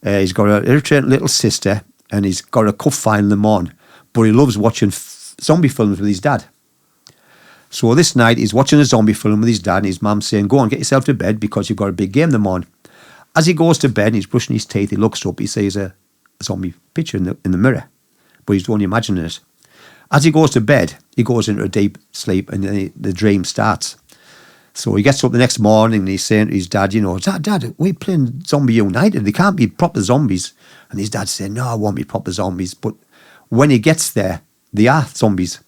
He's got an irritating little sister and he's got a cup file in the morning, but he loves watching zombie films with his dad. So this night he's watching a zombie film with his dad and his mum saying, go on, get yourself to bed because you've got a big game in the morning. As he goes to bed and he's brushing his teeth, he looks up, he sees a zombie picture in the mirror, but he's only imagining it. As he goes to bed, he goes into a deep sleep and then the dream starts. So he gets up the next morning and he's saying to his dad, you know, Dad, we're playing Zombie United. They can't be proper zombies. And his dad's saying, no, I won't be proper zombies. But when he gets there, they are zombies,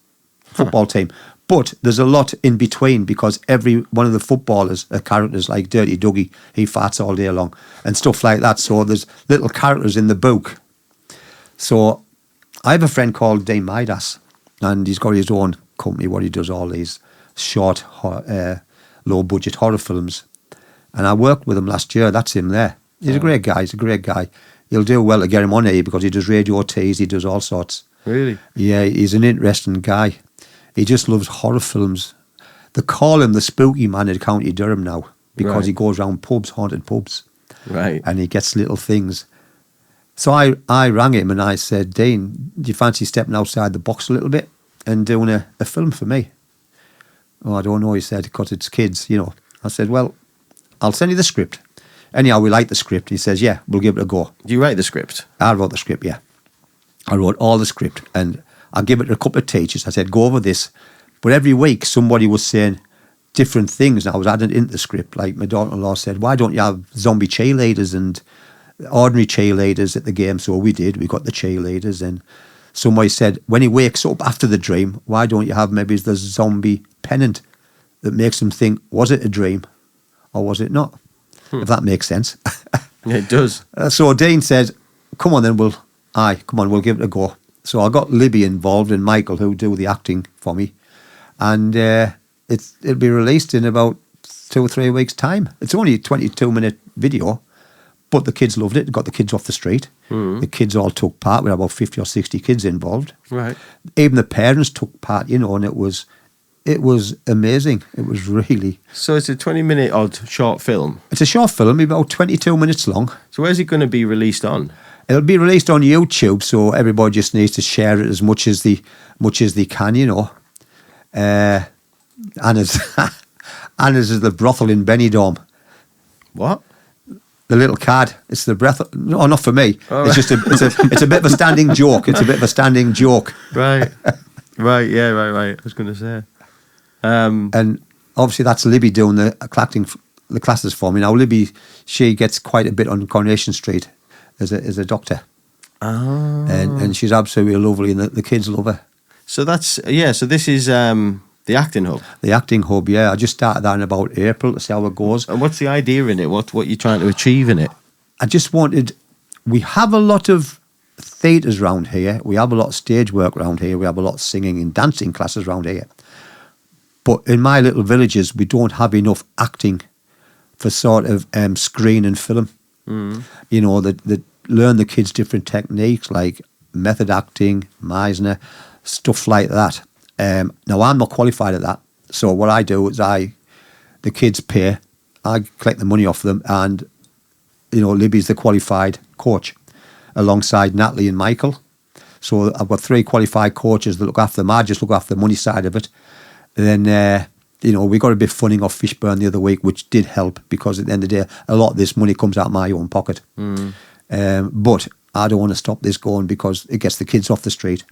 football team. But there's a lot in between because every one of the footballers are characters like Dirty Dougie. He farts all day long and stuff like that. So there's little characters in the book. So I have a friend called Dean Midas and he's got his own company where he does all these short, low-budget horror films. And I worked with him last year. That's him there. He's a great guy. He'll do well to get him on here because he does radio teas. He does all sorts. Really? Yeah, he's an interesting guy. He just loves horror films. They call him the spooky man in County Durham now because he goes around pubs, haunted pubs. Right. And he gets little things. So I rang him and I said, Dean, do you fancy stepping outside the box a little bit and doing a film for me? Oh, I don't know, he said, because it's kids, you know. I said, well, I'll send you the script. Anyhow, we like the script. He says, yeah, we'll give it a go. Do you write the script? I wrote the script, yeah. I wrote all the script and I give it to a couple of teachers. I said, go over this. But every week somebody was saying different things and I was adding it into the script. Like my daughter-in-law said, why don't you have zombie cheerleaders and ordinary cheerleaders at the game? So we did. We got the cheerleaders. And somebody said, when he wakes up after the dream, why don't you have maybe the zombie pennant that makes him think, was it a dream or was it not? If that makes sense. Yeah, it does. So Dean said, come on then, we'll give it a go. So I got Libby involved and Michael who do the acting for me. And it'll be released in about 2 or 3 weeks' time. It's only a 22-minute video, But the kids loved it. It got the kids off the street. The kids all took part. We had about 50 or 60 kids involved. Right. Even the parents took part, you know, and it was amazing. It was really... So it's a 20-minute odd short film. It's a short film, about 22 minutes long. So where's it going to be released on? It'll be released on YouTube, so everybody just needs to share it as much as they can, you know. Anna's is the brothel in Benidorm. What? The little card. It's the brothel. No, not for me. Oh, it's just it's a bit of a standing joke. It's a bit of a standing joke. Right. Right. Yeah. Right. I was going to say. And obviously that's Libby doing the classes for me. Now Libby, she gets quite a bit on Coronation Street as a doctor. Oh. And she's absolutely lovely, and the kids love her. So that's So this is the acting hub. The acting hub, yeah. I just started that in about April to see how it goes. And what's the idea in it? What you're trying to achieve in it? I just wanted. We have a lot of theatres around here. We have a lot of stage work around here. We have a lot of singing and dancing classes around here. But in my little villages, we don't have enough acting for sort of screen and film. You know, that learn the kids different techniques like method acting, Meisner, stuff like that. Now, I'm not qualified at that. So what I do is the kids pay, I collect the money off them, and, you know, Libby's the qualified coach alongside Natalie and Michael. So I've got 3 qualified coaches that look after them. I just look after the money side of it. And then, you know, we got a bit of funding off Fishburne the other week, which did help because at the end of the day, a lot of this money comes out of my own pocket. But I don't want to stop this going because it gets the kids off the street,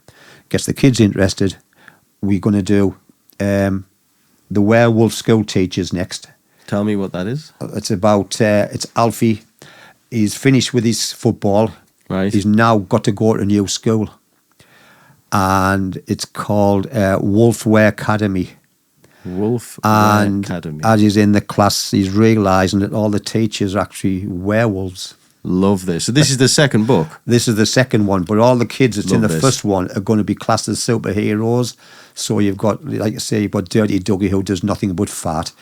gets the kids interested. We're going to do the werewolf school teachers next. Tell me what that is. It's about, it's Alfie. He's finished with his football. Right. He's now got to go to a new school. And it's called Wolfware Academy. Academy. As he's in the class, he's realising that all the teachers are actually werewolves. Love this. So this is the second book? This is the second one, but all the kids that's in the this. first one are going to be classed as superheroes. So you've got, like I say, you've got Dirty Dougie who does nothing but fart.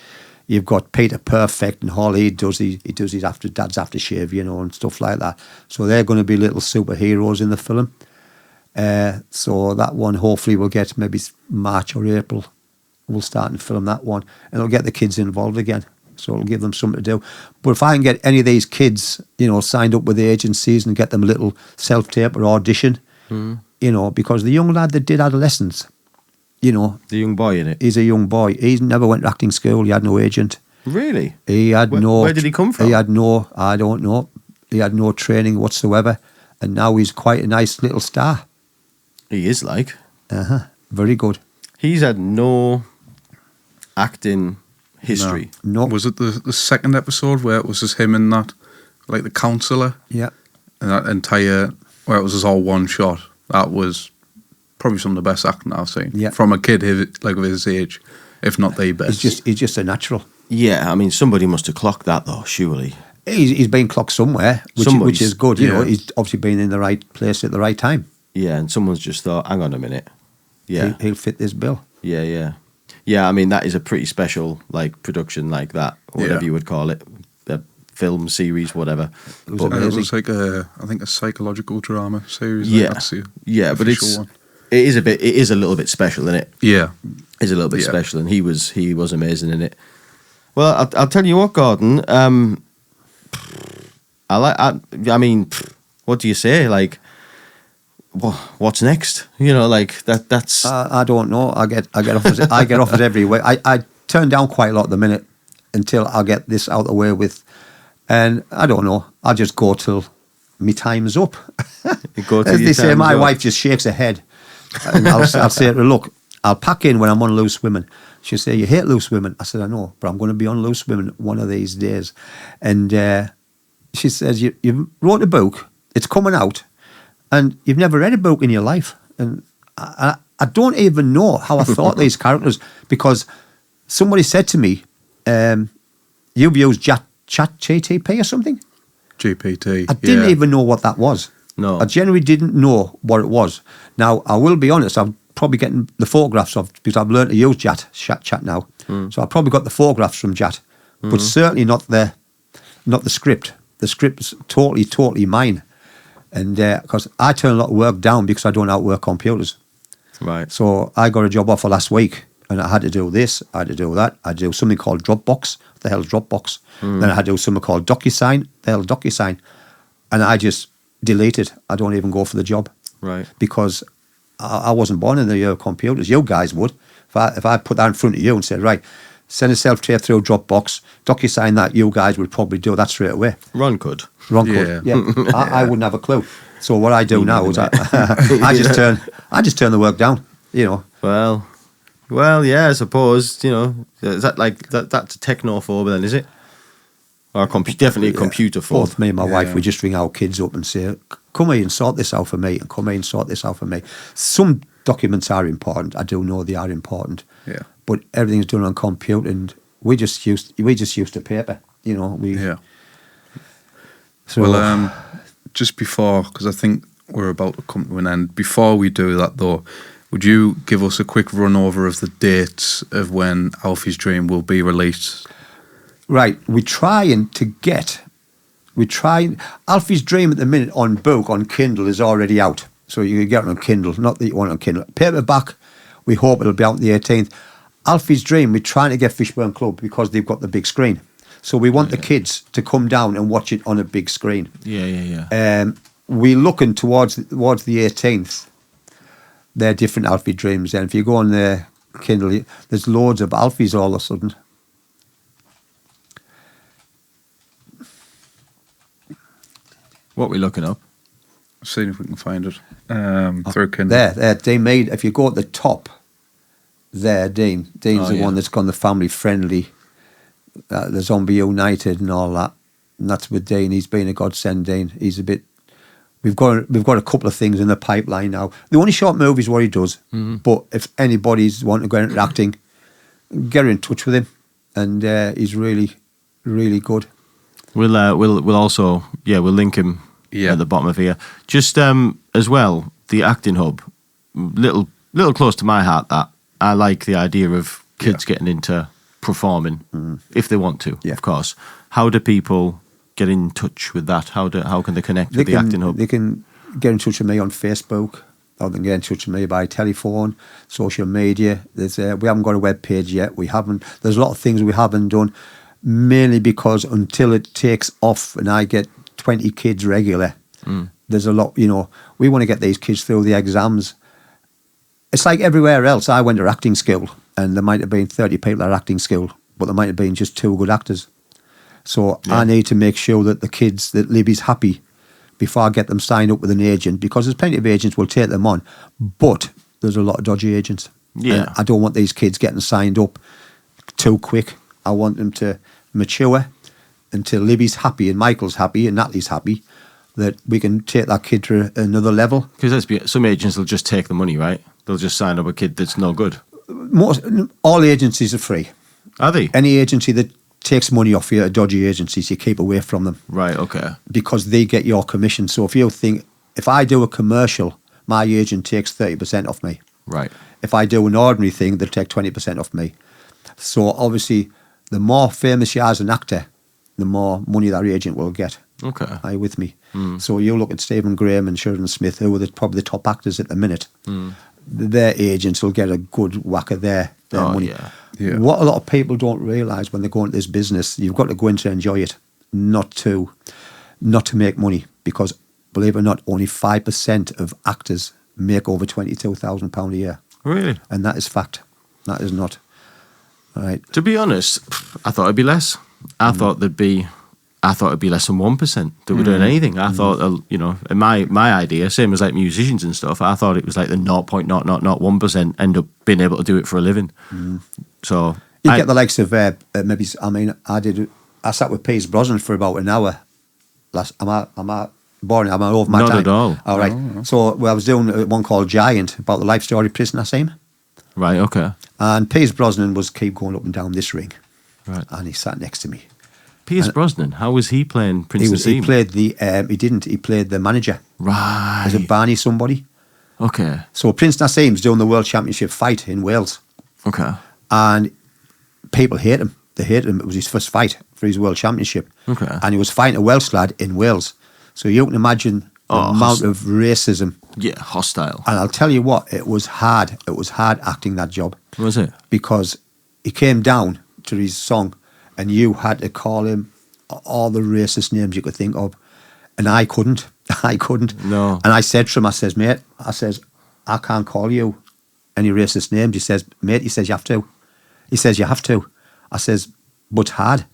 You've got Peter Perfect, and all he does his dad's aftershave, you know, and stuff like that. So they're going to be little superheroes in the film. So that one hopefully will get maybe March or April. We'll start and film that one, and it'll get the kids involved again. So it'll give them something to do. But if I can get any of these kids, you know, signed up with the agencies and get them a little self-tape or audition, you know, because the young lad that did Adolescence, you know. The young boy in it? He's a young boy. He never went to acting school. He had no agent. Really? He had Where did he come from? He had I don't know. He had no training whatsoever. And now he's quite a nice little star. He is like. Very good. He's had no acting history. No. Was it the second episode where it was just him and that, like the counsellor? Yeah. And that entire, where it was just all one shot. That was probably some of the best acting I've seen. Yeah. From a kid of his age, if not the best. He's just a natural. Yeah, I mean, somebody must have clocked that though, surely. He's been clocked somewhere, which is good. You know, he's obviously been in the right place at the right time. Yeah, and someone's just thought, hang on a minute. Yeah. He'll fit this bill. Yeah. Yeah, I mean, that is a pretty special, like, production like that, or whatever you would call it. A film, series, whatever. It was like I think a psychological drama series. Yeah. That's the but it is a little bit special, isn't it? Yeah. It's a little bit special, and he was amazing in it. Well, I'll tell you what, Gordon. I mean, what do you say? Like, what's next? You know, like that's. I don't know. I get offers. I get offers every week. I turn down quite a lot at the minute until I get this out of the way with, and I don't know. I'll just go till me time's up. As they say, my wife just shakes her head, and I'll say to her, look, I'll pack in when I'm on Loose Women. She'll say, you hate Loose Women. I said, I know, but I'm going to be on Loose Women one of these days. And she says, you wrote a book, it's coming out, and you've never read a book in your life. And I don't even know how I thought these characters, because somebody said to me, you've used Chat GTP or something? GPT. I didn't even know what that was. No. I genuinely didn't know what it was. Now, I will be honest, I'm probably getting the photographs of, because I've learned to use chat now. So I probably got the photographs from Chat, but certainly not the script. The script's totally mine. And because I turn a lot of work down because I don't outwork computers. Right. So I got a job offer last week, and I had to do this, I had to do that, I had to do something called Dropbox. What the hell's Dropbox? Then I had to do something called DocuSign. The hell's DocuSign? And I just deleted. I don't even go for the job. Right. Because I wasn't born in the year of computers. You guys would. If I put that in front of you and said, right, send a self-tape through Dropbox, DocuSign that, you guys would probably do that straight away. Ron could. Ron could. Yeah. I wouldn't have a clue. So what I do now is I just turn the work down, you know. Well, yeah, I suppose, you know, is that like, that's a technophobe then, is it? Or definitely a computer phobe. Both me and my wife, we just ring our kids up and say, come here and sort this out for me, and come here and sort this out for me. Some documents are important. I do know they are important. Yeah. But everything's done on computer, and we just used to paper, you know. So, well, just before, because I think we're about to come to an end, before we do that though, would you give us a quick run over of the dates of when Alfie's Dream will be released? Right, Alfie's Dream at the minute on book, on Kindle, is already out. So you can get it on Kindle, not that you want it on Kindle. Paperback, we hope it'll be out on the 18th. Alfie's Dream, we're trying to get Fishburne Club because they've got the big screen. So we want the kids to come down and watch it on a big screen. Yeah. We're looking towards the 18th. They're different Alfie Dreams. And if you go on the Kindle, there's loads of Alfies all of a sudden. What are we looking up? See if we can find it through Kindle. There, they made, if you go at the top, there, Dean's the one that's gone the family friendly, the Zombie United and all that. And that's with Dean. He's been a godsend, Dean. He's a bit... We've got a couple of things in the pipeline now. The only short movie is what he does. Mm-hmm. But if anybody's wanting to go into acting, get in touch with him. And he's really, really good. We'll also we'll link him at the bottom of here. Just as well, the acting hub, little close to my heart. That I like the idea of kids getting into performing if they want to. Yeah. Of course. How do people get in touch with that? How can they connect with the acting hub? They can get in touch with me on Facebook, or they can get in touch with me by telephone, social media. We haven't got a web page yet. We haven't. There's a lot of things we haven't done, mainly because until it takes off and I get 20 kids regular, there's a lot. You know, we want to get these kids through the exams. It's like everywhere else. I went to acting school, and there might have been 30 people at acting school, but there might have been just 2 good actors. So I need to make sure that the kids, that Libby's happy before I get them signed up with an agent, because there's plenty of agents will take them on, but there's a lot of dodgy agents. Yeah. And I don't want these kids getting signed up too quick. I want them to mature until Libby's happy and Michael's happy and Natalie's happy, that we can take that kid to another level. Because some agents will just take the money, right? They'll just sign up a kid that's no good. All agencies are free. Are they? Any agency that takes money off you, dodgy agencies, you keep away from them. Right, okay. Because they get your commission. So if you think, if I do a commercial, my agent takes 30% off me. Right. If I do an ordinary thing, they'll take 20% off me. So obviously, the more famous you are as an actor, the more money that agent will get. Okay. Are you with me? So you look at Stephen Graham and Sheridan Smith, who are probably the top actors at the minute. Their agents will get a good whack of their money. Yeah. What a lot of people don't realise when they go into this business, you've got to go in to enjoy it, not to make money. Because, believe it or not, only 5% of actors make over £22,000 a year. Really? And that is fact. That is not. All right. To be honest, I thought it'd be less. I thought it'd be less than 1% that were doing anything. I thought, in my idea, same as like musicians and stuff, I thought it was like the 0.001% end up being able to do it for a living. So you get the likes of I sat with Pierce Brosnan for about an hour. Am I boring? Am I over my time? Not at all. All right. No. So I was doing one called Giant about the life story of Prisoner Nassim. Right. Okay. And Pierce Brosnan was keep going up and down this ring. Right. And he sat next to me. Pierce Brosnan, how was he playing Prince Nassim? He played he played the manager. Right. As a Barney somebody. Okay. So Prince Nassim's doing the World Championship fight in Wales. Okay. And people hate him. They hated him. It was his first fight for his world championship. Okay. And he was fighting a Welsh lad in Wales. So you can imagine the amount of racism. Yeah, hostile. And I'll tell you what, it was hard. It was hard acting that job. Was it? Because he came down to his song and you had to call him all the racist names you could think of. And I couldn't. I couldn't. No. And I said to him, I says, mate, I can't call you any racist names. He says, mate, he says, you have to. He says, you have to. I says, but it's hard.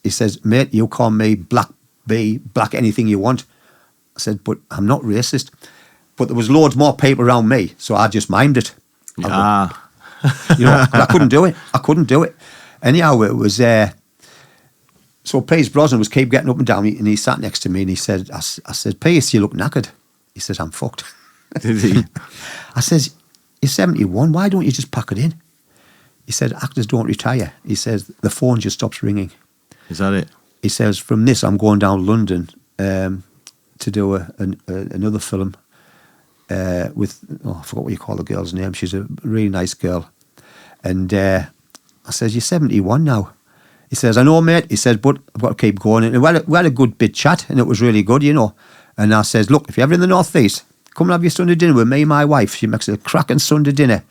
He says, mate, you call me black B, black anything you want. I said, but I'm not racist. But there was loads more people around me, so I just mimed it. Ah. I couldn't do it. Anyhow, it was... so Piers Brosnan was keep getting up and down, and he sat next to me, and he said, I said, Piers, you look knackered. He says, I'm fucked. Did he? I says, you're 71, why don't you just pack it in? He said, actors don't retire. He says, the phone just stops ringing. Is that it? He says, from this, I'm going down to London to do another film with, I forgot what you call the girl's name. She's a really nice girl. And I says, you're 71 now. He says, I know, mate. He says, but I've got to keep going. And we had a good bit chat, and it was really good, And I says, look, if you're ever in the North East, come and have your Sunday dinner with me and my wife. She makes a cracking Sunday dinner.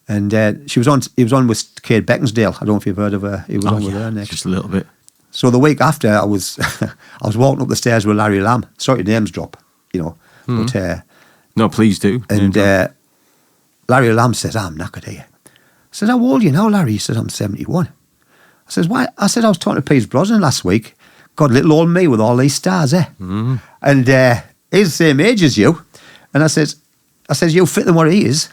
And he was on with Kate Beckinsdale. I don't know if you've heard of her. He was on with her next. Just a little bit. So the week after, I was walking up the stairs with Larry Lamb. Sorry, names drop, But no, please do. And Larry Lamb says, I'm knackered here. I said, how old are you now, Larry? He said, I'm 71. I says, why? I said, I was talking to Piers Brosnan last week. God, little old me with all these stars, eh? Mm. And he's the same age as you. And I says, you fit than what he is.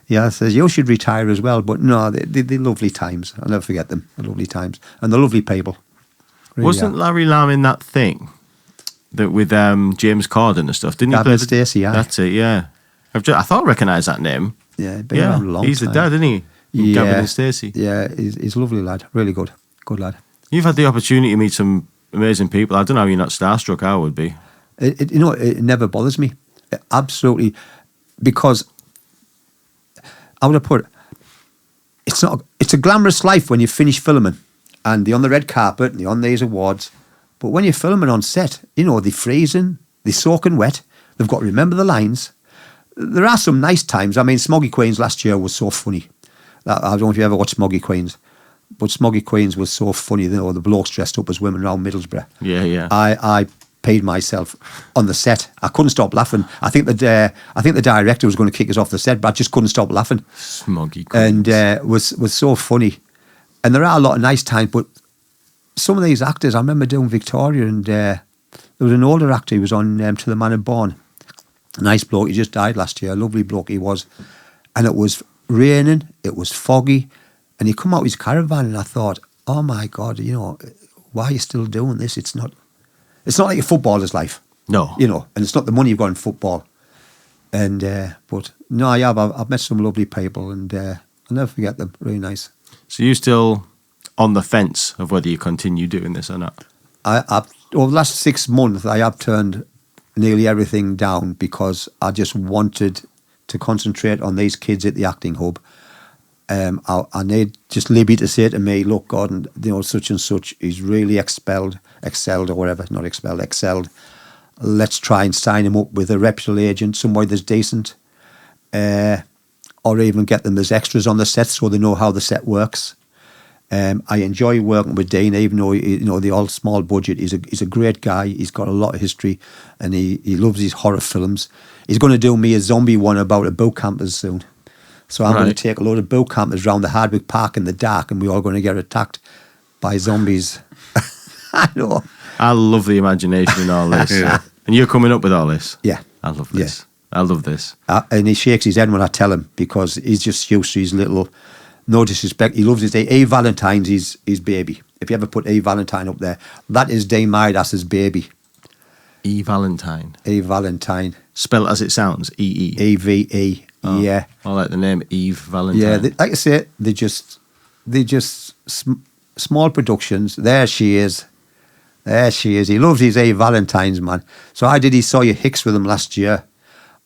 Yeah, I says, you should retire as well. But no, they're lovely times. I'll never forget them. The lovely times. And the lovely people. Really Wasn't Larry Lamb in that thing that with James Corden and stuff? Didn't he play Stacey, yeah. That's it, yeah. I thought I recognised that name. Yeah, been around a long he's time. the dad, isn't he? Yeah. Gavin and Stacey. Yeah, he's a lovely lad. Really good. Good lad. You've had the opportunity to meet some amazing people. I don't know how you're not starstruck. I would be. It never bothers me. Absolutely. Because I would have put it's a glamorous life when you finish filming and they're on the red carpet and they're on these awards. But when you're filming on set, they're freezing, they're soaking wet, they've got to remember the lines. There are some nice times. I mean, Smoggy Queens last year was so funny. I don't know if you ever watched Smoggy Queens, but Smoggy Queens was so funny. The blokes dressed up as women around Middlesbrough. Yeah, yeah. I paid myself on the set. I couldn't stop laughing. I think the director was going to kick us off the set, but I just couldn't stop laughing. Smoggy Queens. And was so funny. And there are a lot of nice times, but some of these actors, I remember doing Victoria, and there was an older actor who was on To the Man Born. A nice bloke. He just died last year. A lovely bloke he was. And it was raining. It was foggy. And he come out of his caravan, and I thought, oh my God, why are you still doing this? It's not like a footballer's life. No. And it's not the money you've got in football. And, but no, I've met some lovely people, and I'll never forget them. Really nice. So you're still on the fence of whether you continue doing this or not? I've over the last 6 months, I have turned nearly everything down because I just wanted to concentrate on these kids at the acting hub. I need just Libby to say to me, look, Gordon, such and such is really excelled or whatever, not expelled, excelled. Let's try and sign him up with a reputable agent, somebody that's decent, or even get them as extras on the set so they know how the set works. I enjoy working with Dean, even though the all small budget. He's a great guy. He's got a lot of history, and he loves his horror films. He's going to do me a zombie one about a boot campers soon. So I'm going to take a load of boot campers around the Hardwick Park in the dark, and we're all going to get attacked by zombies. I know. I love the imagination in all this. Yeah. And you're coming up with all this? Yeah. I love this. Yeah. I love this. And he shakes his head when I tell him, because he's just used to his little, no disrespect, he loves his A. Valentine's his baby. If you ever put A. Valentine up there, that is Dame Midas's baby. E. Valentine. A. Valentine. Spell it as it sounds, E-E. E-V-E. Oh, yeah. I like the name Eve Valentine. Yeah, like I say, they're just small productions. There she is. He loves his A. Valentine's, man. So I did his Sawyer Hicks with him last year.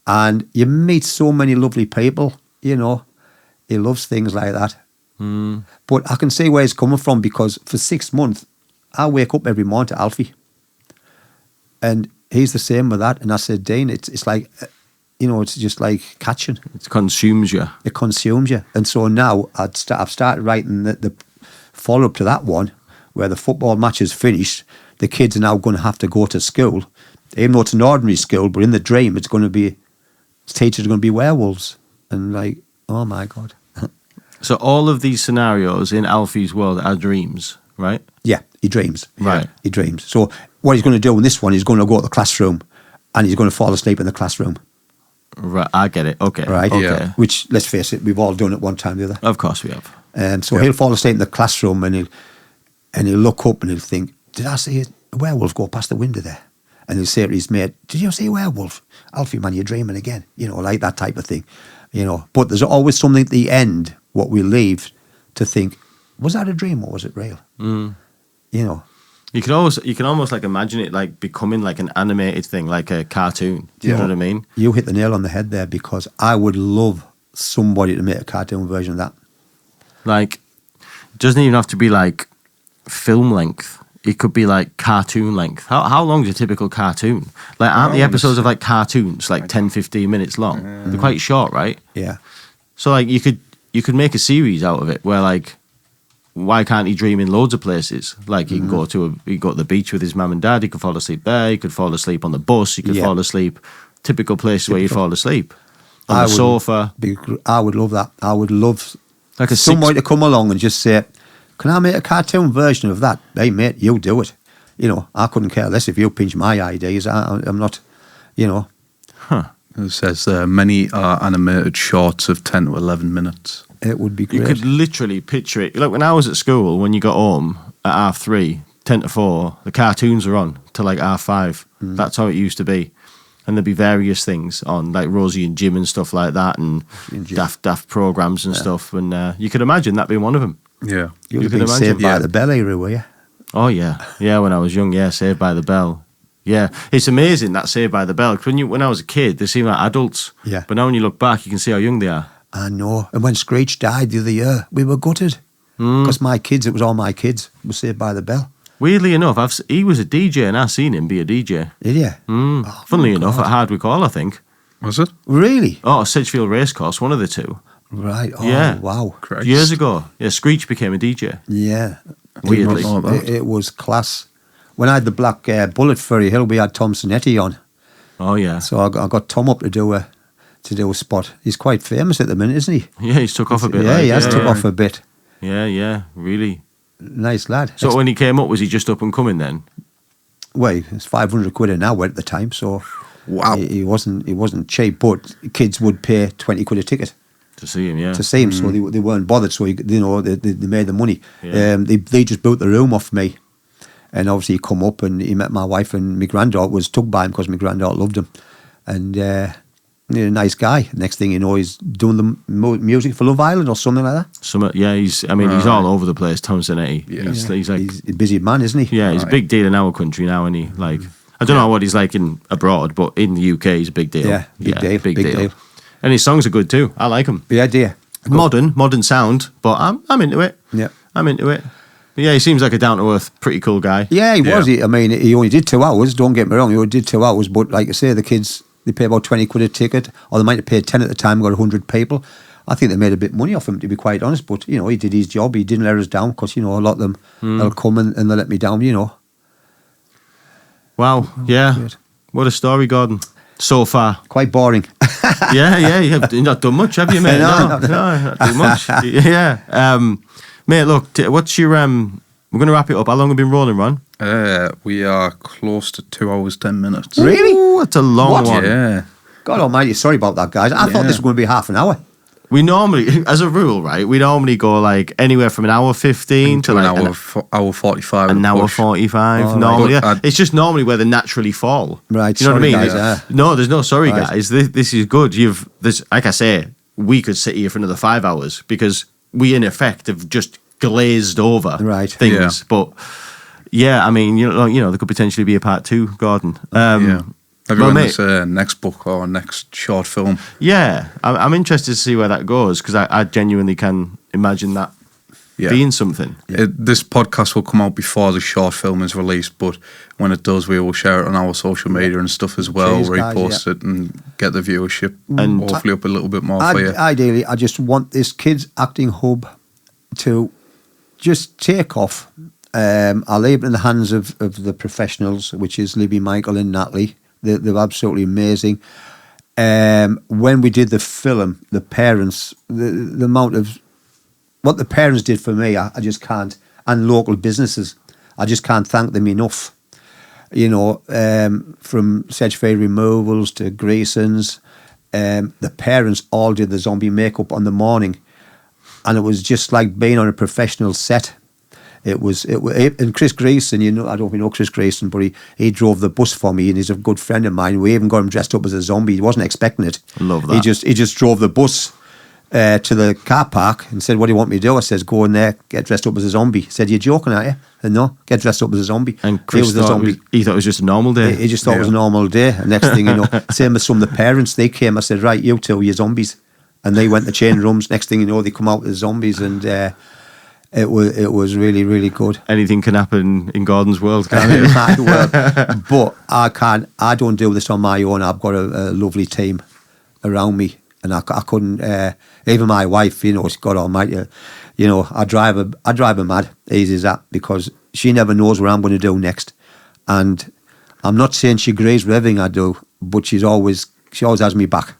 And you meet so many lovely people, He loves things like that. But I can see where he's coming from, because for 6 months, I wake up every morning to Alfie. And he's the same with that. And I said, Dean, it's like, it's just like catching. It consumes you. It consumes you. And so now I've started writing the follow-up to that one, where the football match is finished. The kids are now going to have to go to school. Even though it's an ordinary school, but in the dream, teachers are going to be werewolves. And like, oh my God. So all of these scenarios in Alfie's world are dreams, right? Yeah, he dreams. Right. He dreams. So what he's going to do in this one, he's going to go to the classroom and he's going to fall asleep in the classroom. Right, I get it. Okay. Right. Okay. Yeah. Which, let's face it, we've all done it one time or the other. Of course we have. And so he'll fall asleep in the classroom and he'll look up and he'll think, did I see a werewolf go past the window there? And he'll say to his mate, did you see a werewolf? Alfie, man, you're dreaming again. Like that type of thing. But there's always something at the end, what we leave to think, was that a dream or was it real? You can almost like imagine it like becoming like an animated thing, like a cartoon. Do you know what I mean? You hit the nail on the head there, because I would love somebody to make a cartoon version of that. Like, it doesn't even have to be like film length. It could be like cartoon length. How long is a typical cartoon? Like, aren't the episodes of like cartoons like 10, 15 minutes long? They're quite short, right? Yeah. So like you could make a series out of it where like, why can't he dream in loads of places? Like he can go to the beach with his mum and dad. He could fall asleep there. He could fall asleep on the bus. He could fall asleep. Typical places where you fall asleep on the sofa. I would love that. I would love like somebody to come along and just say, can I make a cartoon version of that? Hey, mate, you do it. I couldn't care less if you pinch my ideas. I'm not, Huh. It says many are animated shorts of 10 to 11 minutes. It would be great. You could literally picture it. Like when I was at school, when you got home at 3:30, 10 to 4, the cartoons were on till like 5:30. That's how it used to be. And there'd be various things on, like Rosie and Jim and stuff like that, and daft programs and stuff. And you could imagine that being one of them. Yeah. You would have been Saved by the Bell era, were you? Oh, yeah. Yeah, when I was young, Saved by the Bell. Yeah. It's amazing, that Saved by the Bell. When I was a kid, they seemed like adults. Yeah. But now when you look back, you can see how young they are. I know. And when Screech died the other year, we were gutted. Because it was all my kids, were Saved by the Bell. Weirdly enough, he was a DJ and I've seen him be a DJ. Did you? Oh, funnily enough, at Hardwick Hall, I think. Was it? Really? Oh, Sedgefield Racecourse, one of the two. Right. Oh, yeah. Wow. Christ. Years ago. Yeah, Screech became a DJ. Yeah. Weirdly. It was class. When I had the Black Bullet Ferry Hill, we had Tom Sonetti on. Oh, yeah. So I got Tom up to do a spot. He's quite famous at the minute, isn't he? Yeah, he's took off a bit. Yeah, he has took yeah. off a bit. Yeah, really. Nice lad. So when he came up, was he just up and coming then? Well, it's 500 quid an hour at the time, so Wow. he wasn't cheap, but kids would pay 20 quid a ticket To see him, yeah. to see him, so they weren't bothered, so they made the money. Yeah. They just built the room off me, and obviously he come up and he met my wife, and my granddaughter was took by him because my granddaughter loved him, and a nice guy. Next thing you know, he's doing the music for Love Island or something like that. Yeah, he's all over the place, Tom Sonetti. Yeah. He's like, he's a busy man, isn't he? yeah, he's a big deal in our country now, and he like, I don't know what he's like in abroad, but in the UK, he's a big deal. Yeah, big deal. And his songs are good too. I like them. The idea. Modern sound, but I'm into it. Yeah. I'm into it. But yeah, he seems like a down to earth, pretty cool guy. Yeah, he was. Yeah. I mean, he only did 2 hours. Don't get me wrong, he only did 2 hours. But like I say, the kids, they pay about 20 quid a ticket, or they might have paid 10 at the time. Got 100 people. I think they made a bit of money off him, to be quite honest. But he did his job. He didn't let us down, because a lot of them they'll come and they let me down. Wow. Yeah. Great. What a story, Gordon. So far. Quite boring. Yeah. You've not done much, have you, mate? No. No, not done much. Yeah. Mate, look, what's your we're going to wrap it up. How long have we been rolling, Ron? We are close to 2 hours, 10 minutes. Really? Ooh, that's a long What? one. Yeah. God almighty, sorry about that, guys. I thought this was going to be half an hour. We normally, as a rule, right, we normally go like anywhere from an hour 15 to an like hour 45. an at a hour push. 45 Oh, normally. right. Yeah. It's just normally where they naturally fall. Right, Do you know sorry, what I mean? guys, No, there's no sorry, Right. guys. This is good. There's, like I say, we could sit here for another 5 hours because we, in effect, have just glazed over Right. things. Yeah. But yeah, I mean, there could potentially be a part 2, Gordon. Yeah. Have you well, got mate, this next book or next short film? Yeah, I'm interested to see where that goes, because I genuinely can imagine that being something. This podcast will come out before the short film is released, but when it does, we will share it on our social media and stuff as well, Cheers, guys, repost it and get the viewership and hopefully up a little bit more for you. Ideally, I just want this kids acting hub to just take off. I'll leave it in the hands of the professionals, which is Libby, Michael and Natalie. They're absolutely amazing. When we did the film, the parents, the amount of what the parents did for me, I just can't, and local businesses, I just can't thank them enough. You know, from Sedgefield Removals to Grayson's, the parents all did the zombie makeup on the morning, and it was just like being on a professional set. And Chris Grayson, you know, I don't know if you know Chris Grayson, but he drove the bus for me, and he's a good friend of mine. We even got him dressed up as a zombie. He wasn't expecting it. I love that. He just drove the bus to the car park and said, "What do you want me to do?" I says, "Go in there, get dressed up as a zombie." He said, "You're joking, aren't you?" I said, "No, get dressed up as a zombie." And Chris he was the zombie. He thought it was just a normal day. He just thought it was a normal day. And next thing you know, same as some of the parents, they came. I said, "Right, you two, you're zombies," and they went to change rooms. Next thing you know, they come out as zombies, and it was really, really good. Anything can happen in Gordon's world, can't it? But I don't do this on my own. I've got a lovely team around me, and I couldn't. Even my wife, you know, God Almighty, you know, I drive her mad. Easy as that, because she never knows what I'm going to do next. And I'm not saying she agrees with everything I do, but she always has me back.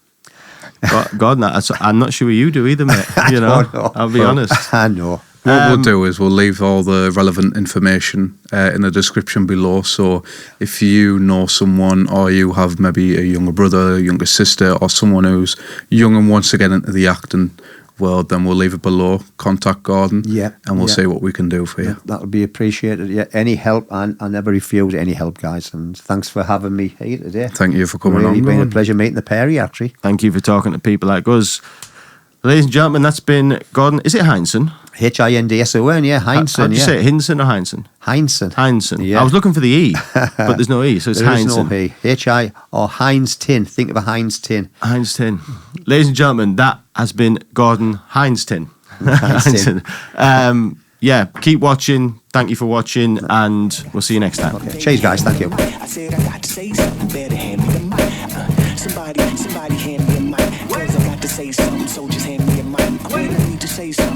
Gordon, I'm not sure you do either, mate. You know, I'll be honest. I know. What we'll do is we'll leave all the relevant information in the description below. So if you know someone, or you have maybe a younger brother, a younger sister, or someone who's young and wants to get into the acting world, then we'll leave it below. Contact Gordon, and we'll see what we see for you. That would be appreciated. Yeah, any help, and I never refuse any help, guys. And thanks for having me here today. Thank you for coming on. It's been a pleasure meeting the pair of you, actually. Thank you for talking to people like us. Ladies and gentlemen, that's been Gordon. Is it Hindson? Hindson, yeah, Hindson. How do you say it, Hindson or Hindson? Hindson. Yeah. I was looking for the E, but there's no E, so it's Hindson. There is no E. H-I or Heinz Tin. Think of a Heinz Tin. Heinz Tin. Ladies and gentlemen, that has been Gordon Heinz Tin. Yeah, keep watching. Thank you for watching, and we'll see you next time. Okay. Cheers, guys. Thank you. I said I got to say something, better hand me the mic. Somebody hand me a mic. Cause I got to say something, so just hand me a mic. I need to say something.